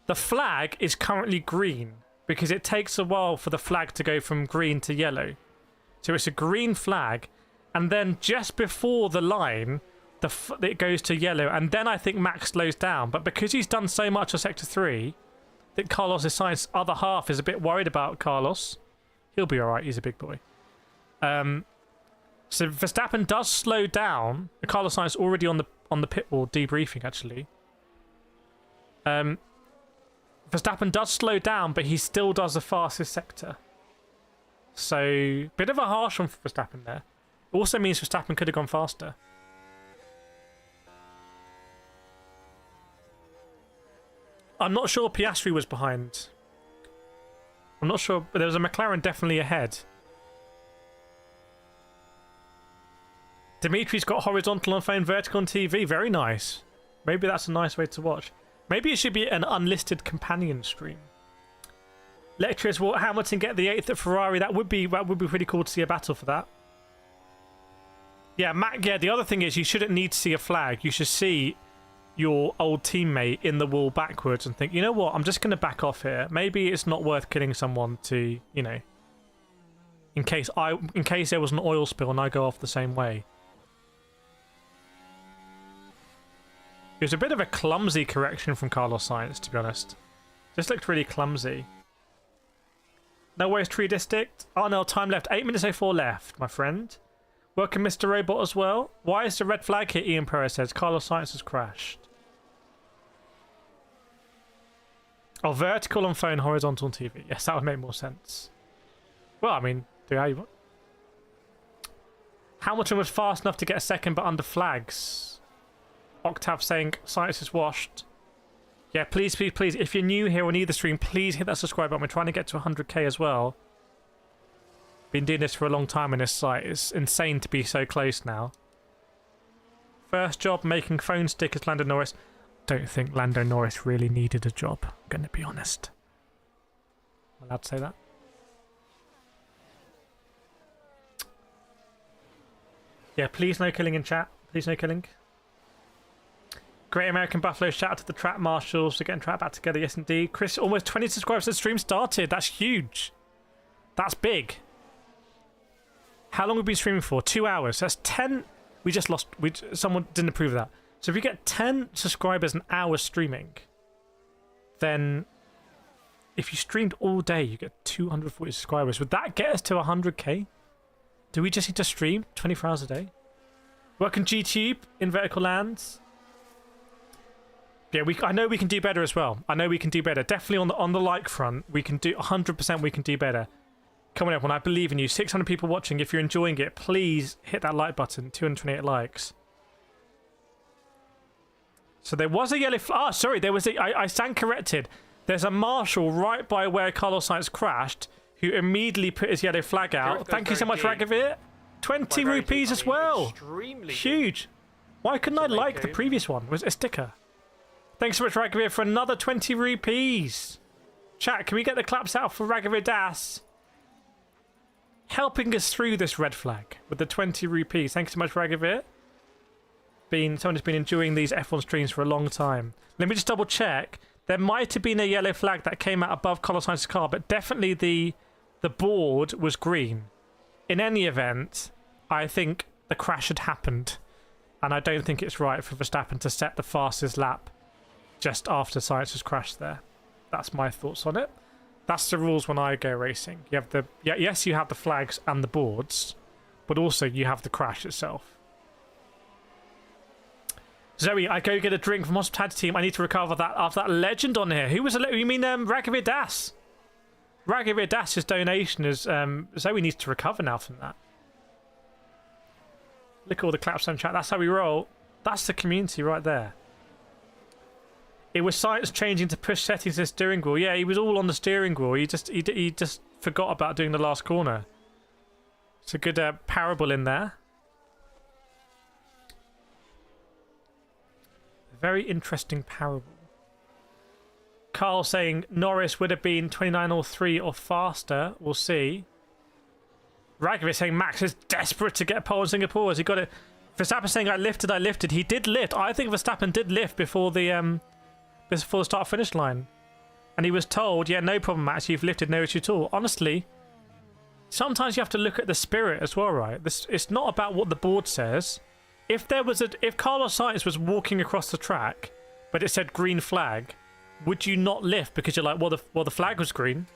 The flag is currently green because it takes a while for the flag to go from green to yellow. So it's a green flag, and then just before the line, it goes to yellow, and then I think Max slows down. But because he's done so much of Sector 3, I think Carlos' Sainz's other half is a bit worried about Carlos. He'll be all right. He's a big boy. So Verstappen does slow down. Carlos Sainz already on the pit wall debriefing actually. Verstappen does slow down, but he still does the fastest sector. So bit of a harsh one for Verstappen there. Also means Verstappen could have gone faster. I'm not sure Piastri was behind. I'm not sure, but there was a McLaren definitely ahead. Dimitri's got horizontal on phone, vertical on TV. Very nice. Maybe that's a nice way to watch. Maybe it should be an unlisted companion stream. Lecturers, will Hamilton get the 8th at Ferrari? That would be pretty cool to see a battle for that. Yeah, Mac. Yeah, the other thing is you shouldn't need to see a flag. You should see your old teammate in the wall backwards and think, you know what, I'm just going to back off here. Maybe it's not worth killing someone to, you know, in case there was an oil spill and I go off the same way. It was a bit of a clumsy correction from Carlos Sainz, to be honest. Just looked really clumsy. No worries, Tree District. Oh no, time left. 8 minutes 04 left, my friend. Welcome, Mr. Robot, as well. Why is the red flag here? Ian Perez says Carlos Sainz has crashed. Oh, vertical on phone, horizontal on TV. Yes, that would make more sense. Well, I mean, do how you want. Hamilton was fast enough to get a second, but under flags. Octave saying Sainz is washed. Yeah, please, please, please. If you're new here on either stream, please hit that subscribe button. We're trying to get to 100k as well. Been doing this for a long time on this site. It's insane to be so close now. First job making phone stickers, Lando Norris. Don't think Lando Norris really needed a job. I'm going to be honest. Am I allowed to say that? Yeah, please no killing in chat. Please no killing. Great American Buffalo, shout out to the track marshals for getting track back together. Yes, indeed. Chris, almost 20 subscribers since the stream started. That's huge. That's big. How long have we been streaming for? 2 hours. That's 10. We just lost. Someone didn't approve of that. So if you get 10 subscribers an hour streaming, then if you streamed all day, you get 240 subscribers. Would that get us to 100k? Do we just need to stream 24 hours a day? Welcome, GTube in vertical lands. Yeah, I know we can do better as well. I know we can do better. Definitely on the like front, we can do 100%. We can do better. Come on, everyone! I believe in you. 600 people watching. If you're enjoying it, please hit that like button. 228 likes. So there was a yellow. Ah, sorry. There was a. I stand corrected. There's a marshal right by where Carlos Sainz crashed, who immediately put his yellow flag out. Thank you so much, Ragavir. 20 rupees as well. Huge. Why couldn't I like the previous one? Was it a sticker? Thanks so much, Ragavir, for another 20 rupees. Chat, can we get the claps out for Ragavir Das? Helping us through this red flag with the 20 rupees. Thanks so much, Ragavir. Someone has been enjoying these F1 streams for a long time. Let me just double check. There might have been a yellow flag that came out above Carlos Sainz's car, but definitely the board was green. In any event, I think the crash had happened, and I don't think it's right for Verstappen to set the fastest lap just after Sainz has crashed there. That's my thoughts on it. That's the rules when I go racing. You have yes, you have the flags and the boards, but also you have the crash itself. Zoe, I go get a drink from hospitality team. I need to recover that after that legend on here. Who was the you mean Ragavir Das? Ragavir Das's donation is Zoe needs to recover now from that. Look at all the claps on chat. That's how we roll. That's the community right there. It was Sainz changing to push settings to the steering wheel. Yeah, he was all on the steering wheel. He just forgot about doing the last corner. It's a good parable in there. Very interesting parable. Carl saying Norris would have been 29 or 3 or faster. We'll see. Ragavir saying Max is desperate to get pole in Singapore. Has he got it? Verstappen saying I lifted. He did lift. I think Verstappen did lift before the start finish line. And he was told, yeah, no problem, Max. You've lifted, no issue at all. Honestly, sometimes you have to look at the spirit as well, right? It's not about what the board says. If Carlos Sainz was walking across the track, but it said green flag, would you not lift because you're like, well, the flag was green?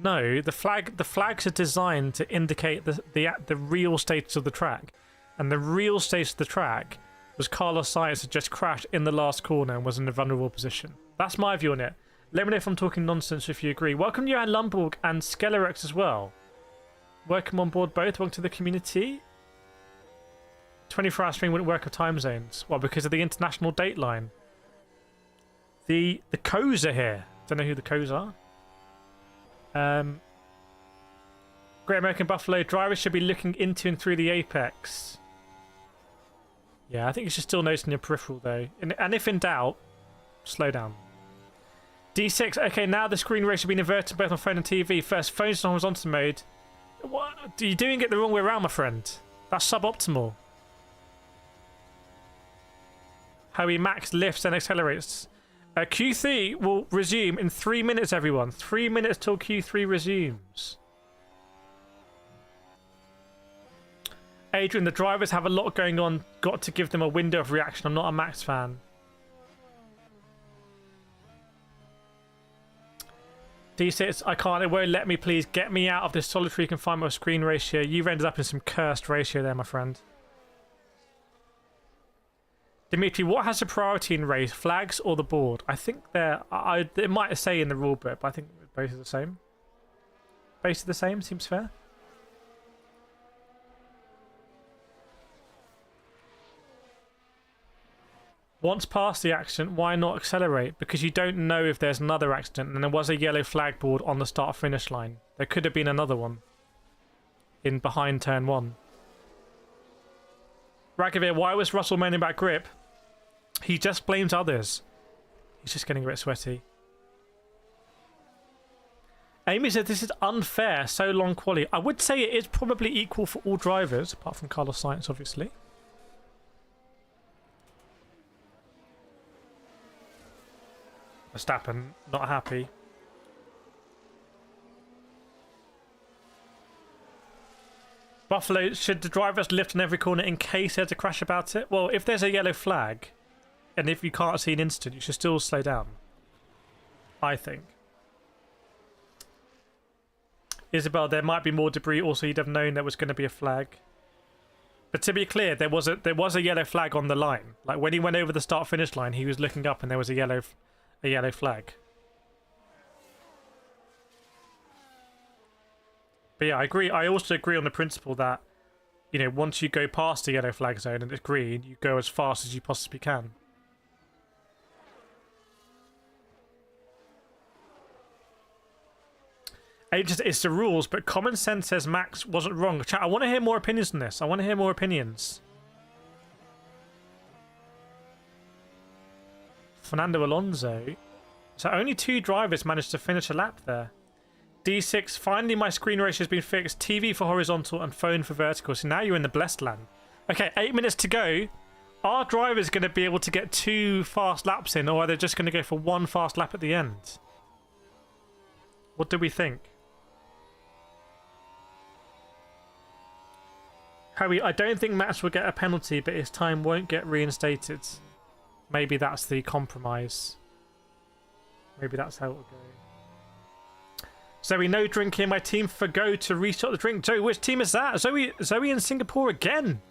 No, the flags are designed to indicate the real status of the track, and the real status of the track was Carlos Sainz had just crashed in the last corner and was in a vulnerable position. That's my view on it. Let me know if I'm talking nonsense if you agree. Welcome Johan Lumborg and Skellerex as well. Welcome on board both. Welcome to the community. 24-hour stream wouldn't work with time zones. Well, because of the international date line. The Co's are here. Don't know who the Co's are. Great American Buffalo drivers should be looking into and through the apex. Yeah, I think you should still notice in your peripheral though. And if in doubt, slow down. D6, okay, now the screen ratio should be inverted both on phone and TV. First, phone's on horizontal mode. What? You're doing it the wrong way around, my friend. That's suboptimal. How he max lifts and accelerates. Q3 will resume in 3 minutes, everyone. 3 minutes till Q3 resumes. Adrian, the drivers have a lot going on. Got to give them a window of reaction. I'm not a Max fan. D6, I can't. It won't let me. Please get me out of this solitary confinement of screen ratio. You've ended up in some cursed ratio there, my friend. Dimitri, what has the priority in race? Flags or the board? I think it might say in the rule book, but I think both are the same. Both are the same. Seems fair. Once past the accident, why not accelerate? Because you don't know if there's another accident, and there was a yellow flag board on the start-finish line. There could have been another one in behind turn 1. Ragavir, why was Russell moaning about grip? He just blames others. He's just getting a bit sweaty. Amy said this is unfair, so long quali. I would say it is probably equal for all drivers, apart from Carlos Sainz, obviously. Verstappen, not happy. Buffalo, should the drivers lift on every corner in case there's a crash about it? Well, if there's a yellow flag, and if you can't see an incident, you should still slow down. I think. Isabel, there might be more debris. Also, you'd have known there was going to be a flag. But to be clear, there was a yellow flag on the line. Like when he went over the start-finish line, he was looking up and there was a yellow flag. But yeah, I agree. I also agree on the principle that, you know, once you go past the yellow flag zone and it's green, you go as fast as you possibly can. It's the rules, but common sense says Max wasn't wrong. Chat, I want to hear more opinions on this. I want to hear more opinions. Fernando Alonso. So only 2 drivers managed to finish a lap there. D6, finally my screen ratio has been fixed. TV for horizontal and phone for vertical. So now you're in the blessed land. Okay, 8 minutes to go. Are drivers going to be able to get 2 fast laps in, or are they just going to go for 1 fast lap at the end? What do we think? Harry, I don't think Max will get a penalty, but his time won't get reinstated. Maybe that's the compromise. Maybe that's how it will go. Zoe, no drinking. My team forgo to restart the drink. Zoe, which team is that? Zoe in Singapore again.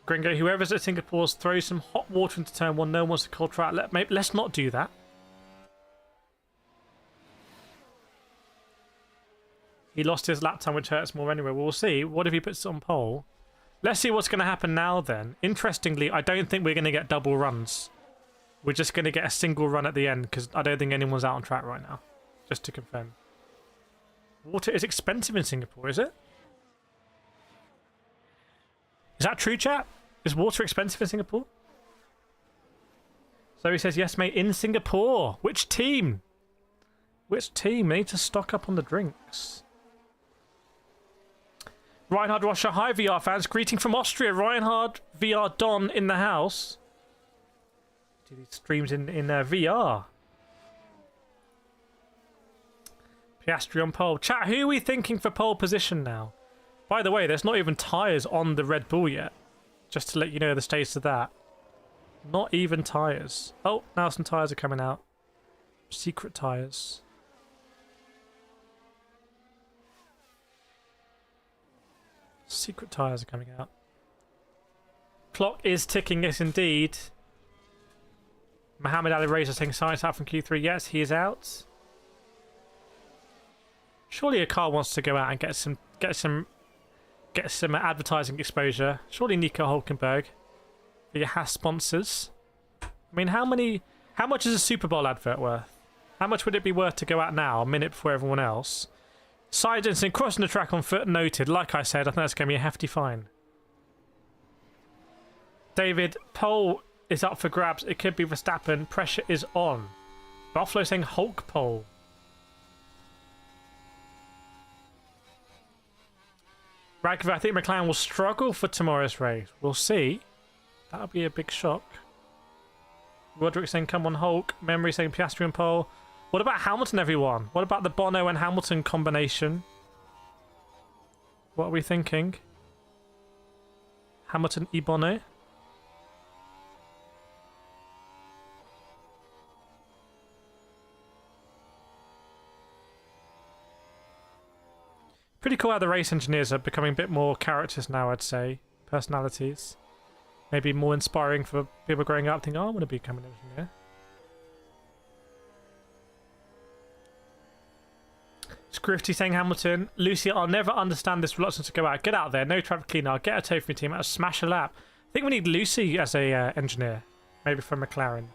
Gringo, whoever's at Singapore's throw some hot water into turn one. No one wants to cold track. Let's not do that. He lost his lap time, which hurts more anyway. We'll see. What if he puts it on pole? Let's see what's going to happen now then. Interestingly, I don't think we're going to get double runs. We're just going to get a single run at the end because I don't think anyone's out on track right now. Just to confirm. Water is expensive in Singapore, is it? Is that true, chat? Is water expensive in Singapore? So he says, yes, mate, in Singapore. Which team? Which team? They need to stock up on the drinks. Reinhard Roscher, hi VR fans. Greeting from Austria. Reinhard VR Don in the house. Do these streams in VR. Piastri on pole. Chat, who are we thinking for pole position now? By the way, there's not even tyres on the Red Bull yet. Just to let you know the status of that. Not even tyres. Oh, now some tyres are coming out. Secret tyres. Secret tyres are coming out. Clock is ticking, yes indeed. Mohammed Ali Razor saying Sainz out from Q3. Yes, he is out. Surely a car wants to go out and get some advertising exposure. Surely Nico Hulkenberg for your Haas sponsors. I mean, how much is a Super Bowl advert worth? How much would it be worth to go out now, a minute before everyone else? Sidenson crossing the track on foot, noted. Like I said, I think that's going to be a hefty fine. David, pole is up for grabs. It could be Verstappen. Pressure is on. Buffalo saying Hulk pole. Radcliffe, I think McLaren will struggle for tomorrow's race. We'll see. That'll be a big shock. Roderick saying come on Hulk. Memory saying Piastri and pole. What about Hamilton, everyone? What about the Bono and Hamilton combination? What are we thinking? Hamilton e Bono? Pretty cool how the race engineers are becoming a bit more characters now, I'd say. Personalities. Maybe more inspiring for people growing up thinking, oh, I want to become an engineer. Scrifty saying Hamilton. Lucy, I'll never understand this reluctance to go out. Get out there. No traffic cleaner. I'll get a tow from your team. I'll smash a lap. I think we need Lucy as a engineer. Maybe from McLaren.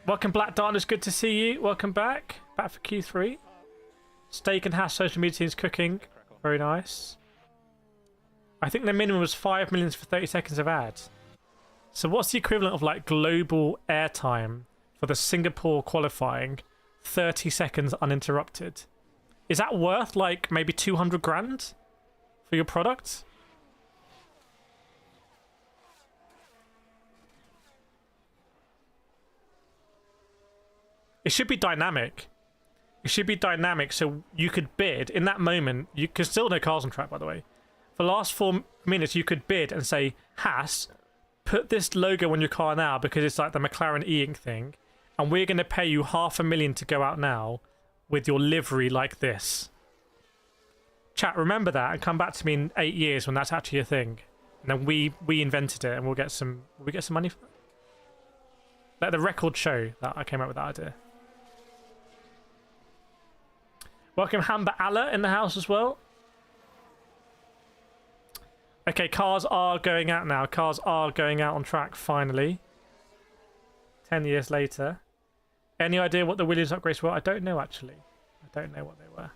Welcome, Black Darkness. Good to see you. Welcome back. Back for Q3. Steak and Hash social media teams cooking. Very nice. I think the minimum was 5 million for 30 seconds of ads. So what's the equivalent of like global airtime for the Singapore qualifying? 30 seconds uninterrupted. Is that worth like maybe 200 grand for your product? It should be dynamic. It should be dynamic so you could bid in that moment. You could still no cars on track, by the way. For the last 4 minutes, you could bid and say, Haas, put this logo on your car now because it's like the McLaren e-ink thing. And we're going to pay you $500,000 to go out now with your livery like this. Chat, remember that and come back to me in 8 years when that's actually a thing. And then we invented it and we'll get some money for that. Let the record show that I came up with that idea. Welcome Hamba Allah in the house as well. Okay, cars are going out now. Cars are going out on track finally. 10 years later. Any idea what the Williams upgrades were? I don't know actually. I don't know what they were.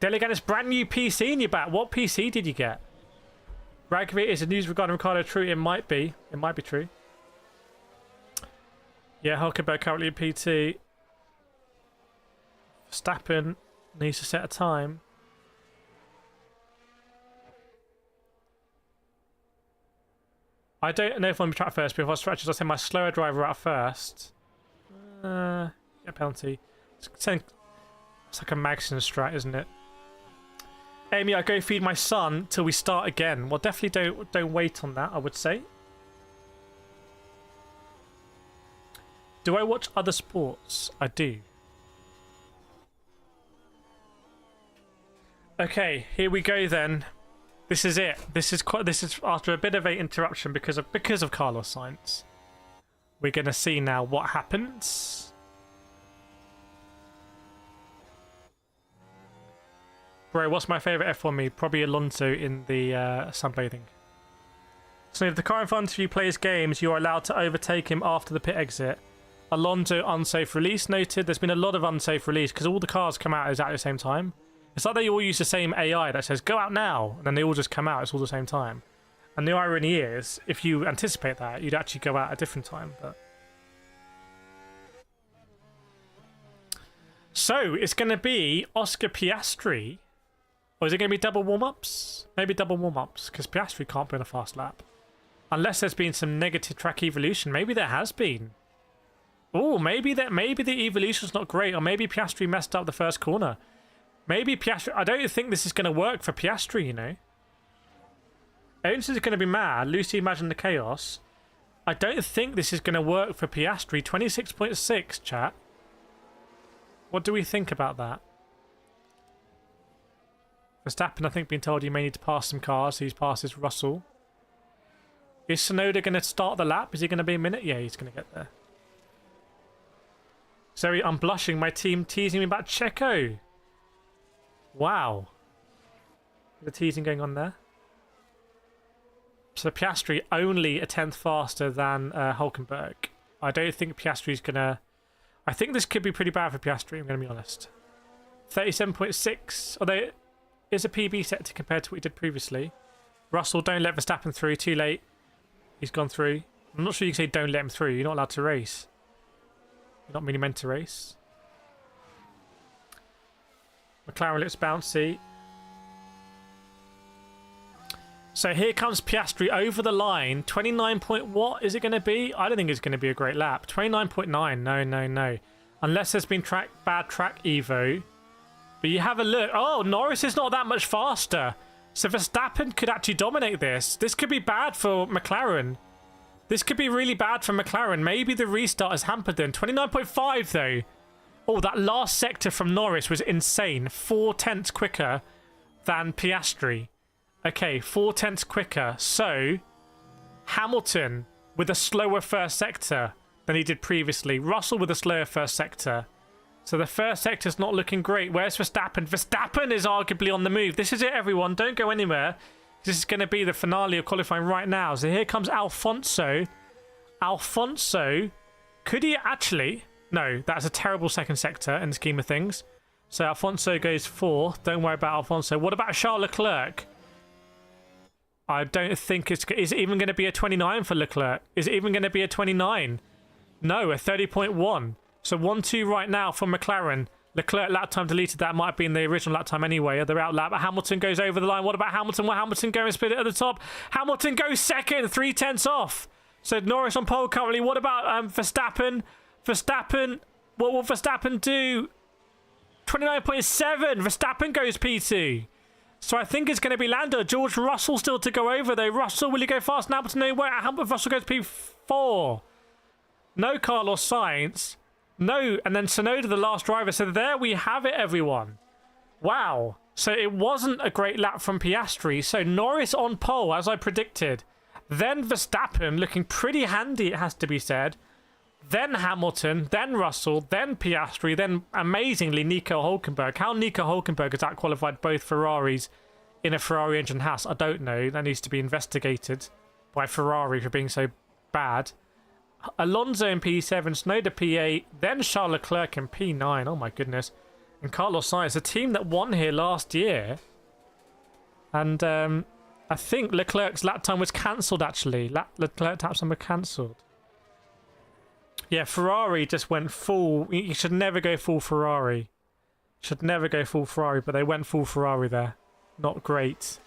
Delegatus, brand new PC in your back. What PC did you get? Ragvi, is the news regarding Ricardo true? It might be. It might be true. Yeah, Hulkenberg currently in PT. Verstappen needs to set a time. I don't know if I'm going to track first, but if I stretch, I'll send my slower driver out first. Get a penalty. It's like a Magson strat, isn't it? Amy, I go feed my son till we start again. Well, definitely don't wait on that, I would say. Do I watch other sports? I do. Okay, here we go then. This is it. This is after a bit of an interruption because of Carlos Sainz. We're gonna see now what happens. Bro, what's my favourite F1 meet? Probably Alonso in the sunbathing. So if the car in front of you plays games, you are allowed to overtake him after the pit exit. Alonso unsafe release noted. There's been a lot of unsafe release because all the cars come out exactly the same time. It's like they all use the same AI that says, go out now, and then they all just come out. It's all the same time. And the irony is, if you anticipate that, you'd actually go out at a different time. But so, it's going to be Oscar Piastri. Or is it going to be double warm-ups? Maybe double warm-ups, because Piastri can't be on a fast lap. Unless there's been some negative track evolution. Maybe there has been. Oh, maybe the evolution's not great, or maybe Piastri messed up the first corner. Maybe Piastri... I don't think this is going to work for Piastri, you know. Owens is going to be mad. Lucy, imagine the chaos. I don't think this is going to work for Piastri. 26.6, chat. What do we think about that? Verstappen, I think, been told he may need to pass some cars. He's passes Russell. Is Tsunoda going to start the lap? Is he going to be a minute? Yeah, he's going to get there. Zoe, I'm blushing. My team teasing me about Checo. Wow. The teasing going on there. So Piastri only a 10th faster than Hülkenberg. I don't think Piastri's going to... I think this could be pretty bad for Piastri, I'm going to be honest. 37.6. Although it is a PB sector compared to what he did previously. Russell, don't let Verstappen through. Too late. He's gone through. I'm not sure you can say don't let him through. You're not allowed to race. You're not really meant to race. McLaren looks bouncy. So here comes Piastri over the line. 29 point what is it going to be? I don't think it's going to be a great lap. 29.9. No. Unless there's been bad track evo. But you have a look. Oh, Norris is not that much faster. So Verstappen could actually dominate this. This could be bad for McLaren. This could be really bad for McLaren. Maybe the restart has hampered them. 29.5 though. Oh, that last sector from Norris was insane. 4/10 quicker than Piastri. Okay, 4/10 quicker. So, Hamilton with a slower first sector than he did previously. Russell with a slower first sector. So the first sector's not looking great. Where's Verstappen? Verstappen is arguably on the move. This is it, everyone. Don't go anywhere. This is going to be the finale of qualifying right now. So here comes Alonso. Alonso, could he actually... No, that's a terrible second sector in the scheme of things. So Alonso goes 4th. Don't worry about Alonso. What about Charles Leclerc? I don't think it's... Is it even going to be a 29 for Leclerc? Is it even going to be a 29? No, a 30.1. So 1-2 right now for McLaren. Leclerc lap time deleted. That might have been the original lap time anyway. They're out lap. Hamilton goes over the line. What about Hamilton? Will Hamilton go and split it at the top? Hamilton goes second. 3/10 off. So Norris on pole currently. What about Verstappen? Verstappen. What will Verstappen do? 29.7. Verstappen goes P2. So I think it's going to be Lando. George Russell still to go over though. Russell, will he go fast? Hamilton, no way. Russell goes P4. No Carlos Sainz. No, and then Tsunoda, the last driver. So there we have it, everyone. Wow. So it wasn't a great lap from Piastri. So Norris on pole, as I predicted. Then Verstappen, looking pretty handy, it has to be said. Then Hamilton, then Russell, then Piastri, then amazingly Nico Hülkenberg. How Nico Hülkenberg has out-qualified both Ferraris in a Ferrari engine house, I don't know. That needs to be investigated by Ferrari for being so bad. Alonso in P7, Tsunoda P8, then Charles Leclerc in P9. Oh my goodness. And Carlos Sainz, a team that won here last year. And I think Leclerc's lap time was cancelled actually. Leclerc's lap time was cancelled. Yeah, Ferrari just went full. You should never go full Ferrari. Should never go full Ferrari, but they went full Ferrari there. Not great.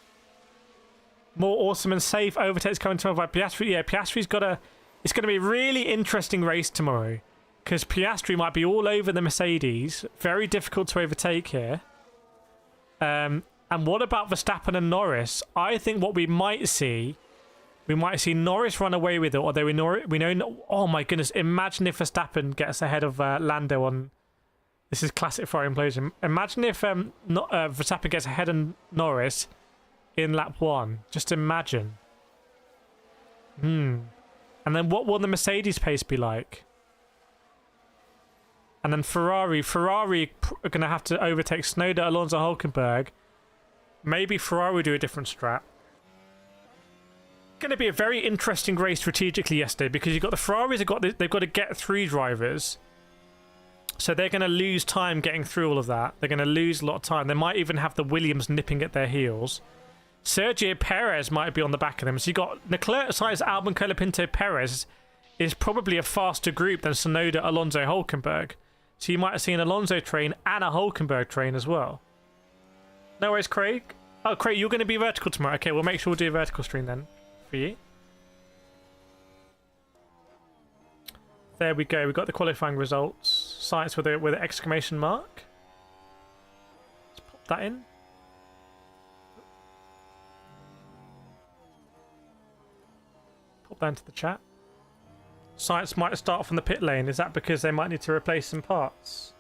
More awesome and safe overtakes coming tomorrow by Piastri. Yeah, Piastri's got a... It's going to be a really interesting race tomorrow. Because Piastri might be all over the Mercedes. Very difficult to overtake here. And what about Verstappen and Norris? I think what we might see... We might see Norris run away with it. Although we know... Oh my goodness. Imagine if Verstappen gets ahead of Lando on This is classic Ferrari implosion. Imagine if Verstappen gets ahead of Norris in lap 1. Just imagine. And then what will the Mercedes pace be like? And then Ferrari are going to have to overtake Tsunoda, Alonso, Hulkenberg. Maybe Ferrari will do a different strat. Going to be a very interesting race strategically yesterday because you've got the Ferraris, they've got to get through drivers. So they're going to lose time getting through all of that. They're going to lose a lot of time. They might even have the Williams nipping at their heels. Sergio Perez might be on the back of them. So you've got Leclerc, Sainz, Albon, Colapinto, Perez is probably a faster group than Tsunoda, Alonso, Hulkenberg. So you might have seen an Alonso train and a Hulkenberg train as well. No worries, Craig. Oh, Craig, you're going to be vertical tomorrow. Okay, we'll make sure we'll do a vertical stream then for you. There we go. We got the qualifying results. Science with an exclamation mark. Let's pop that in. Pop that into the chat. Science might start from the pit lane. Is that because they might need to replace some parts?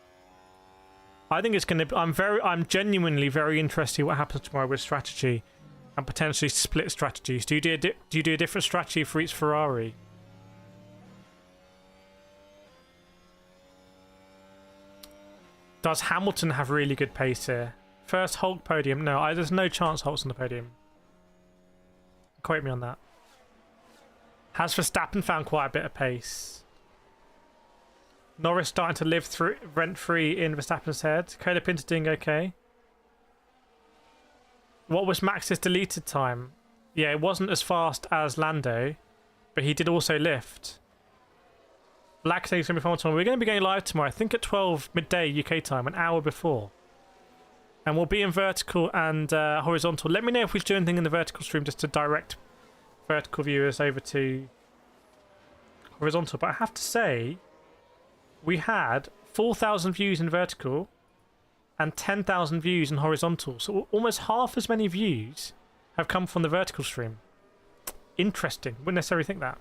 I think it's going to. I'm genuinely very interested what happens tomorrow with strategy and potentially split strategies. Do you do a different strategy for each Ferrari? Does Hamilton have really good pace here? First Hulk podium? No, there's no chance Hulk's on the podium. Quote me on that. Has Verstappen found quite a bit of pace? Norris starting to live through rent-free in Verstappen's head. Colapinto doing okay. What was Max's deleted time? Yeah, it wasn't as fast as Lando, but he did also lift. Black thing's going to be fun tomorrow. We're going to be going live tomorrow, I think at 12 midday UK time, an hour before. And we'll be in vertical and horizontal. Let me know if we do anything in the vertical stream just to direct vertical viewers over to horizontal. But I have to say, we had 4,000 views in vertical and 10,000 views in horizontal. So almost half as many views have come from the vertical stream. Interesting. Wouldn't necessarily think that.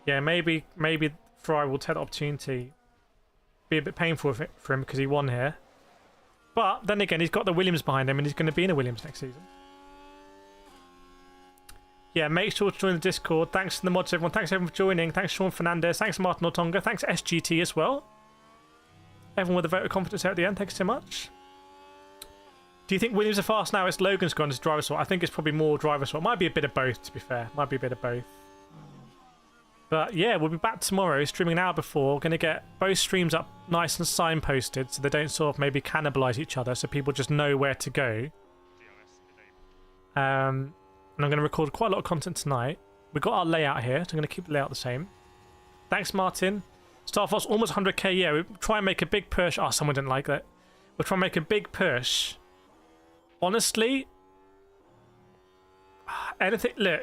Yeah, maybe Ferrari will take the opportunity. Be a bit painful for him because he won here. But then again, he's got the Williams behind him and he's going to be in a Williams next season. Yeah, make sure to join the Discord. Thanks to the mods, everyone. Thanks everyone for joining. Thanks Sean Fernandez. Thanks Martin Ortonga. Thanks SGT as well. Everyone with a vote of confidence here at the end. Thanks so much. Do you think Williams are fast now? It's Logan's gone as driver swap. I think it's probably more driver swap. Might be a bit of both, to be fair. Might be a bit of both. But yeah, we'll be back tomorrow, streaming an hour before. We're going to get both streams up nice and signposted so they don't sort of maybe cannibalize each other, so people just know where to go. And I'm going to record quite a lot of content tonight. We've got our layout here, so I'm going to keep the layout the same. Thanks, Martin. Starfrost, almost 100k. Yeah, we'll try and make a big push. Oh, someone didn't like that. We'll try and make a big push. Honestly, anything. Look,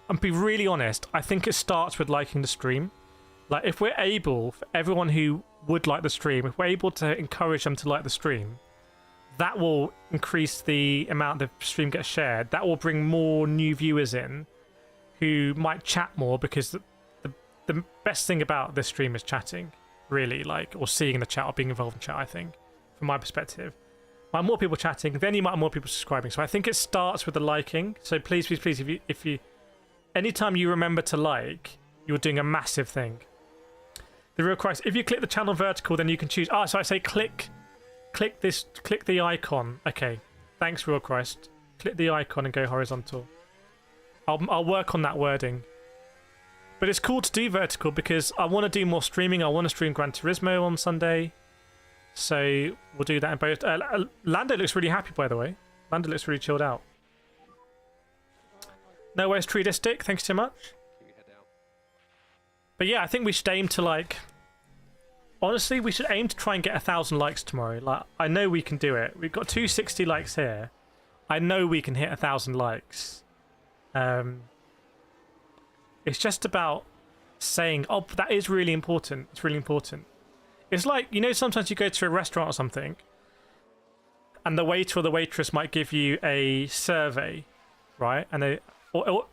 and be really honest, I think it starts with liking the stream. Like, if we're able, for everyone who would like the stream, if we're able to encourage them to like the stream, that will increase the amount the stream gets shared. That will bring more new viewers in who might chat more, because the best thing about this stream is chatting, really, like, or seeing the chat or being involved in chat, I think, from my perspective. Might more people chatting, then you might have more people subscribing. So I think it starts with the liking. So please, please, please, if you anytime you remember to like, you're doing a massive thing. The real Christ, if you click the channel vertical, then you can choose. Ah, so I say click the icon. Okay, thanks, Real Christ. Click the icon and go horizontal. I'll work on that wording. But it's cool to do vertical because I want to do more streaming. I want to stream Gran Turismo on Sunday. So we'll do that in both. Lando looks really happy, by the way. Lando looks really chilled out. No worries, Treedistic. Thanks so much. But yeah, I think we should aim to, like... Honestly, we should aim to try and get 1,000 likes tomorrow. Like, I know we can do it. We've got 260 likes here. I know we can hit 1,000 likes. It's just about saying, oh, that is really important. It's really important. It's like, you know, sometimes you go to a restaurant or something, and the waiter or the waitress might give you a survey, right? And or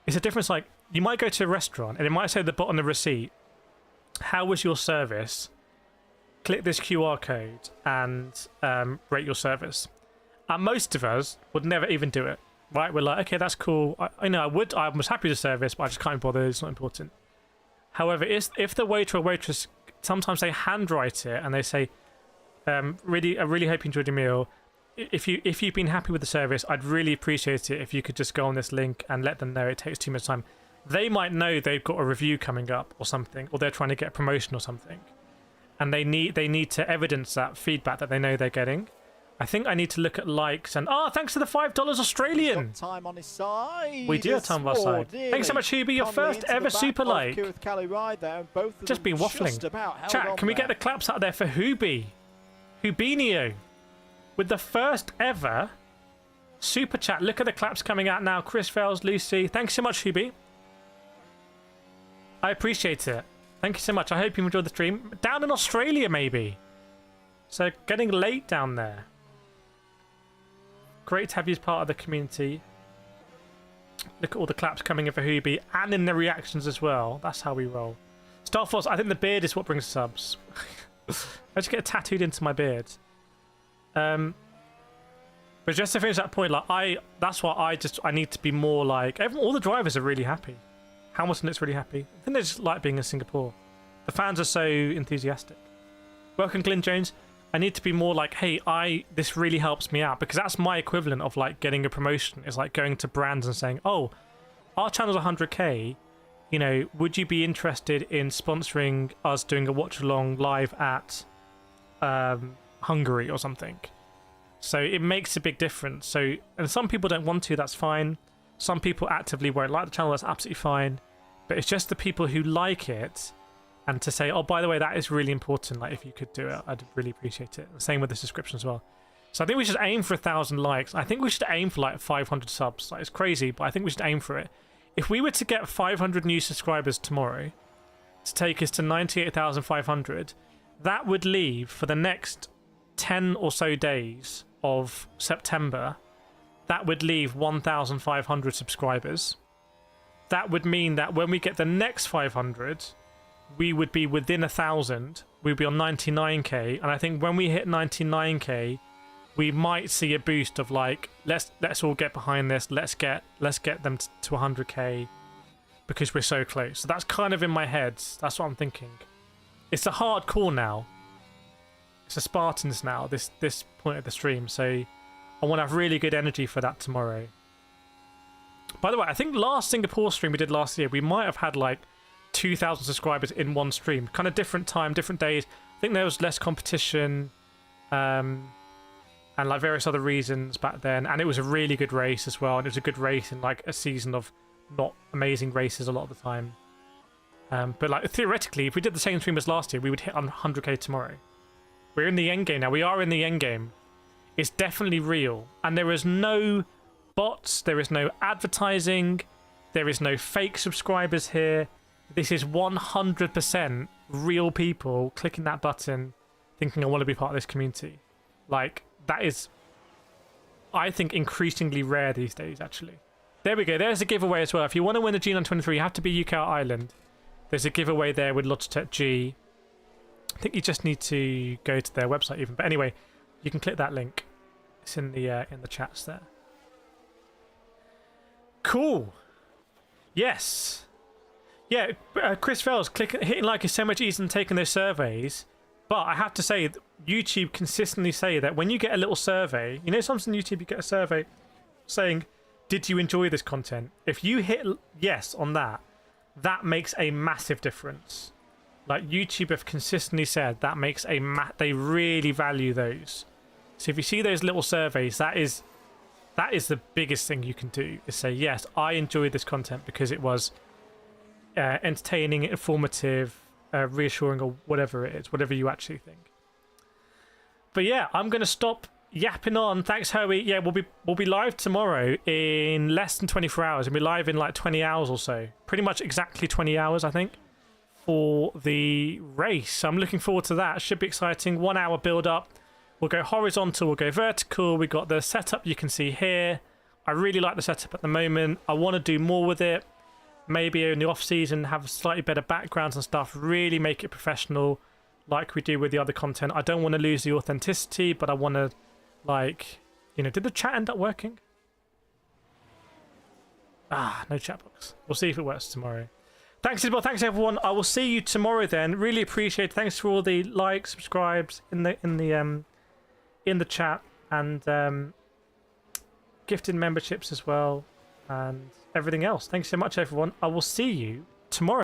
it's a difference. Like, you might go to a restaurant and it might say at the bottom of the receipt, how was your service? Click this QR code and rate your service. And most of us would never even do it, right? We're like, okay, that's cool. I know I was happy with the service, but I just can't bother. It's not important. However, if the waiter or waitress, sometimes they handwrite it and they say, I really hope you enjoyed your meal. If you've been happy with the service, I'd really appreciate it if you could just go on this link and let them know it takes too much time. They might know they've got a review coming up or something, or they're trying to get a promotion or something, and they need to evidence that feedback that they know they're getting. I think I need to look at likes and thanks for the $5 Australian. Time on his side. We do have time on our side. Thanks so much, Hubie. Your first ever super like. Just been waffling. Chat, can we get the claps out there for Hubie? Hubinio. With the first ever super chat. Look at the claps coming out now. Chris Fells, Lucy. Thanks so much, Hubie. I appreciate it. Thank you so much. I hope you enjoyed the stream. Down in Australia, maybe. So getting late down there. Great to have you as part of the community. Look at all the claps coming in for Hubie and in the reactions as well. That's how we roll. Starforce, I think the beard is what brings subs. I just get it tattooed into my beard. But just to finish that point, like that's why I need to be more like all the drivers are really happy. Hamilton is really happy. I think they just like being in Singapore. The fans are so enthusiastic. Welcome, Glyn Jones. I need to be more like, hey, this really helps me out, because that's my equivalent of like getting a promotion. It's like going to brands and saying, oh, our channel's 100k. You know, would you be interested in sponsoring us doing a watch along live at Hungary or something? So it makes a big difference. So, and some people don't want to, that's fine. Some people actively won't like the channel, that's absolutely fine. But it's just the people who like it, and to say, oh, by the way, that is really important. Like, if you could do it, I'd really appreciate it. Same with the subscription as well. So I think we should aim for 1,000 likes. I think we should aim for like 500 subs. Like, it's crazy, but I think we should aim for it. If we were to get 500 new subscribers tomorrow, to take us to 98,500, that would leave for the next 10 or so days of September, that would leave 1,500 subscribers. That would mean that when we get the next 500, we would be within 1,000. We'd be on 99k, and I think when we hit 99k, we might see a boost of like, let's all get behind this. Let's get them to 100k, because we're so close. So that's kind of in my head. That's what I'm thinking. It's a hard call now. It's a Spartans now. This point of the stream. So I want to have really good energy for that tomorrow. By the way, I think last Singapore stream we did last year, we might have had like 2,000 subscribers in one stream. Kind of different time, different days. I think there was less competition, and like various other reasons back then. And it was a really good race as well. And it was a good race in like a season of not amazing races a lot of the time. But like theoretically, if we did the same stream as last year, we would hit 100k tomorrow. We're in the end game now. We are in the end game. It's definitely real. And there is no bots. There is no advertising. There is no fake subscribers here. This is 100% real people clicking that button, thinking I want to be part of this community. Like, that is, I think, increasingly rare these days, actually. There we go. There's a giveaway as well. If you want to win the G923, you have to be UK or Ireland. There's a giveaway there with Logitech G. I think you just need to go to their website even. But anyway, you can click that link. It's in the chats there. Cool. Yes. Yeah, Chris Fells, hitting like is so much easier than taking those surveys. But I have to say, YouTube consistently say that when you get a little survey, you know, sometimes on YouTube you get a survey saying, did you enjoy this content? If you hit yes on that, that makes a massive difference. Like, YouTube have consistently said that makes a they really value those. So if you see those little surveys, that is the biggest thing you can do, is say, yes, I enjoyed this content because it was entertaining, informative, reassuring, or whatever it is, whatever you actually think. But yeah, I'm going to stop yapping on. Thanks, Howie. Yeah, we'll be live tomorrow in less than 24 hours. And we'll be live in like 20 hours or so. Pretty much exactly 20 hours, I think, for the race. So I'm looking forward to that. Should be exciting. 1 hour build up. We'll go horizontal, we'll go vertical. We got the setup you can see here. I really like the setup at the moment. I want to do more with it. maybe in the off season have slightly better backgrounds and stuff, really make it professional like we do with the other content. I don't want to lose the authenticity, but I want to, like, you know, did the chat end up working? Ah, no chat box. We'll see if it works tomorrow. Thanks, Isabel. Thanks, everyone. I will see you tomorrow then. Really appreciate it. Thanks for all the likes, subscribes in the chat, and gifted memberships as well, and everything else. Thanks so much, everyone. I will see you tomorrow.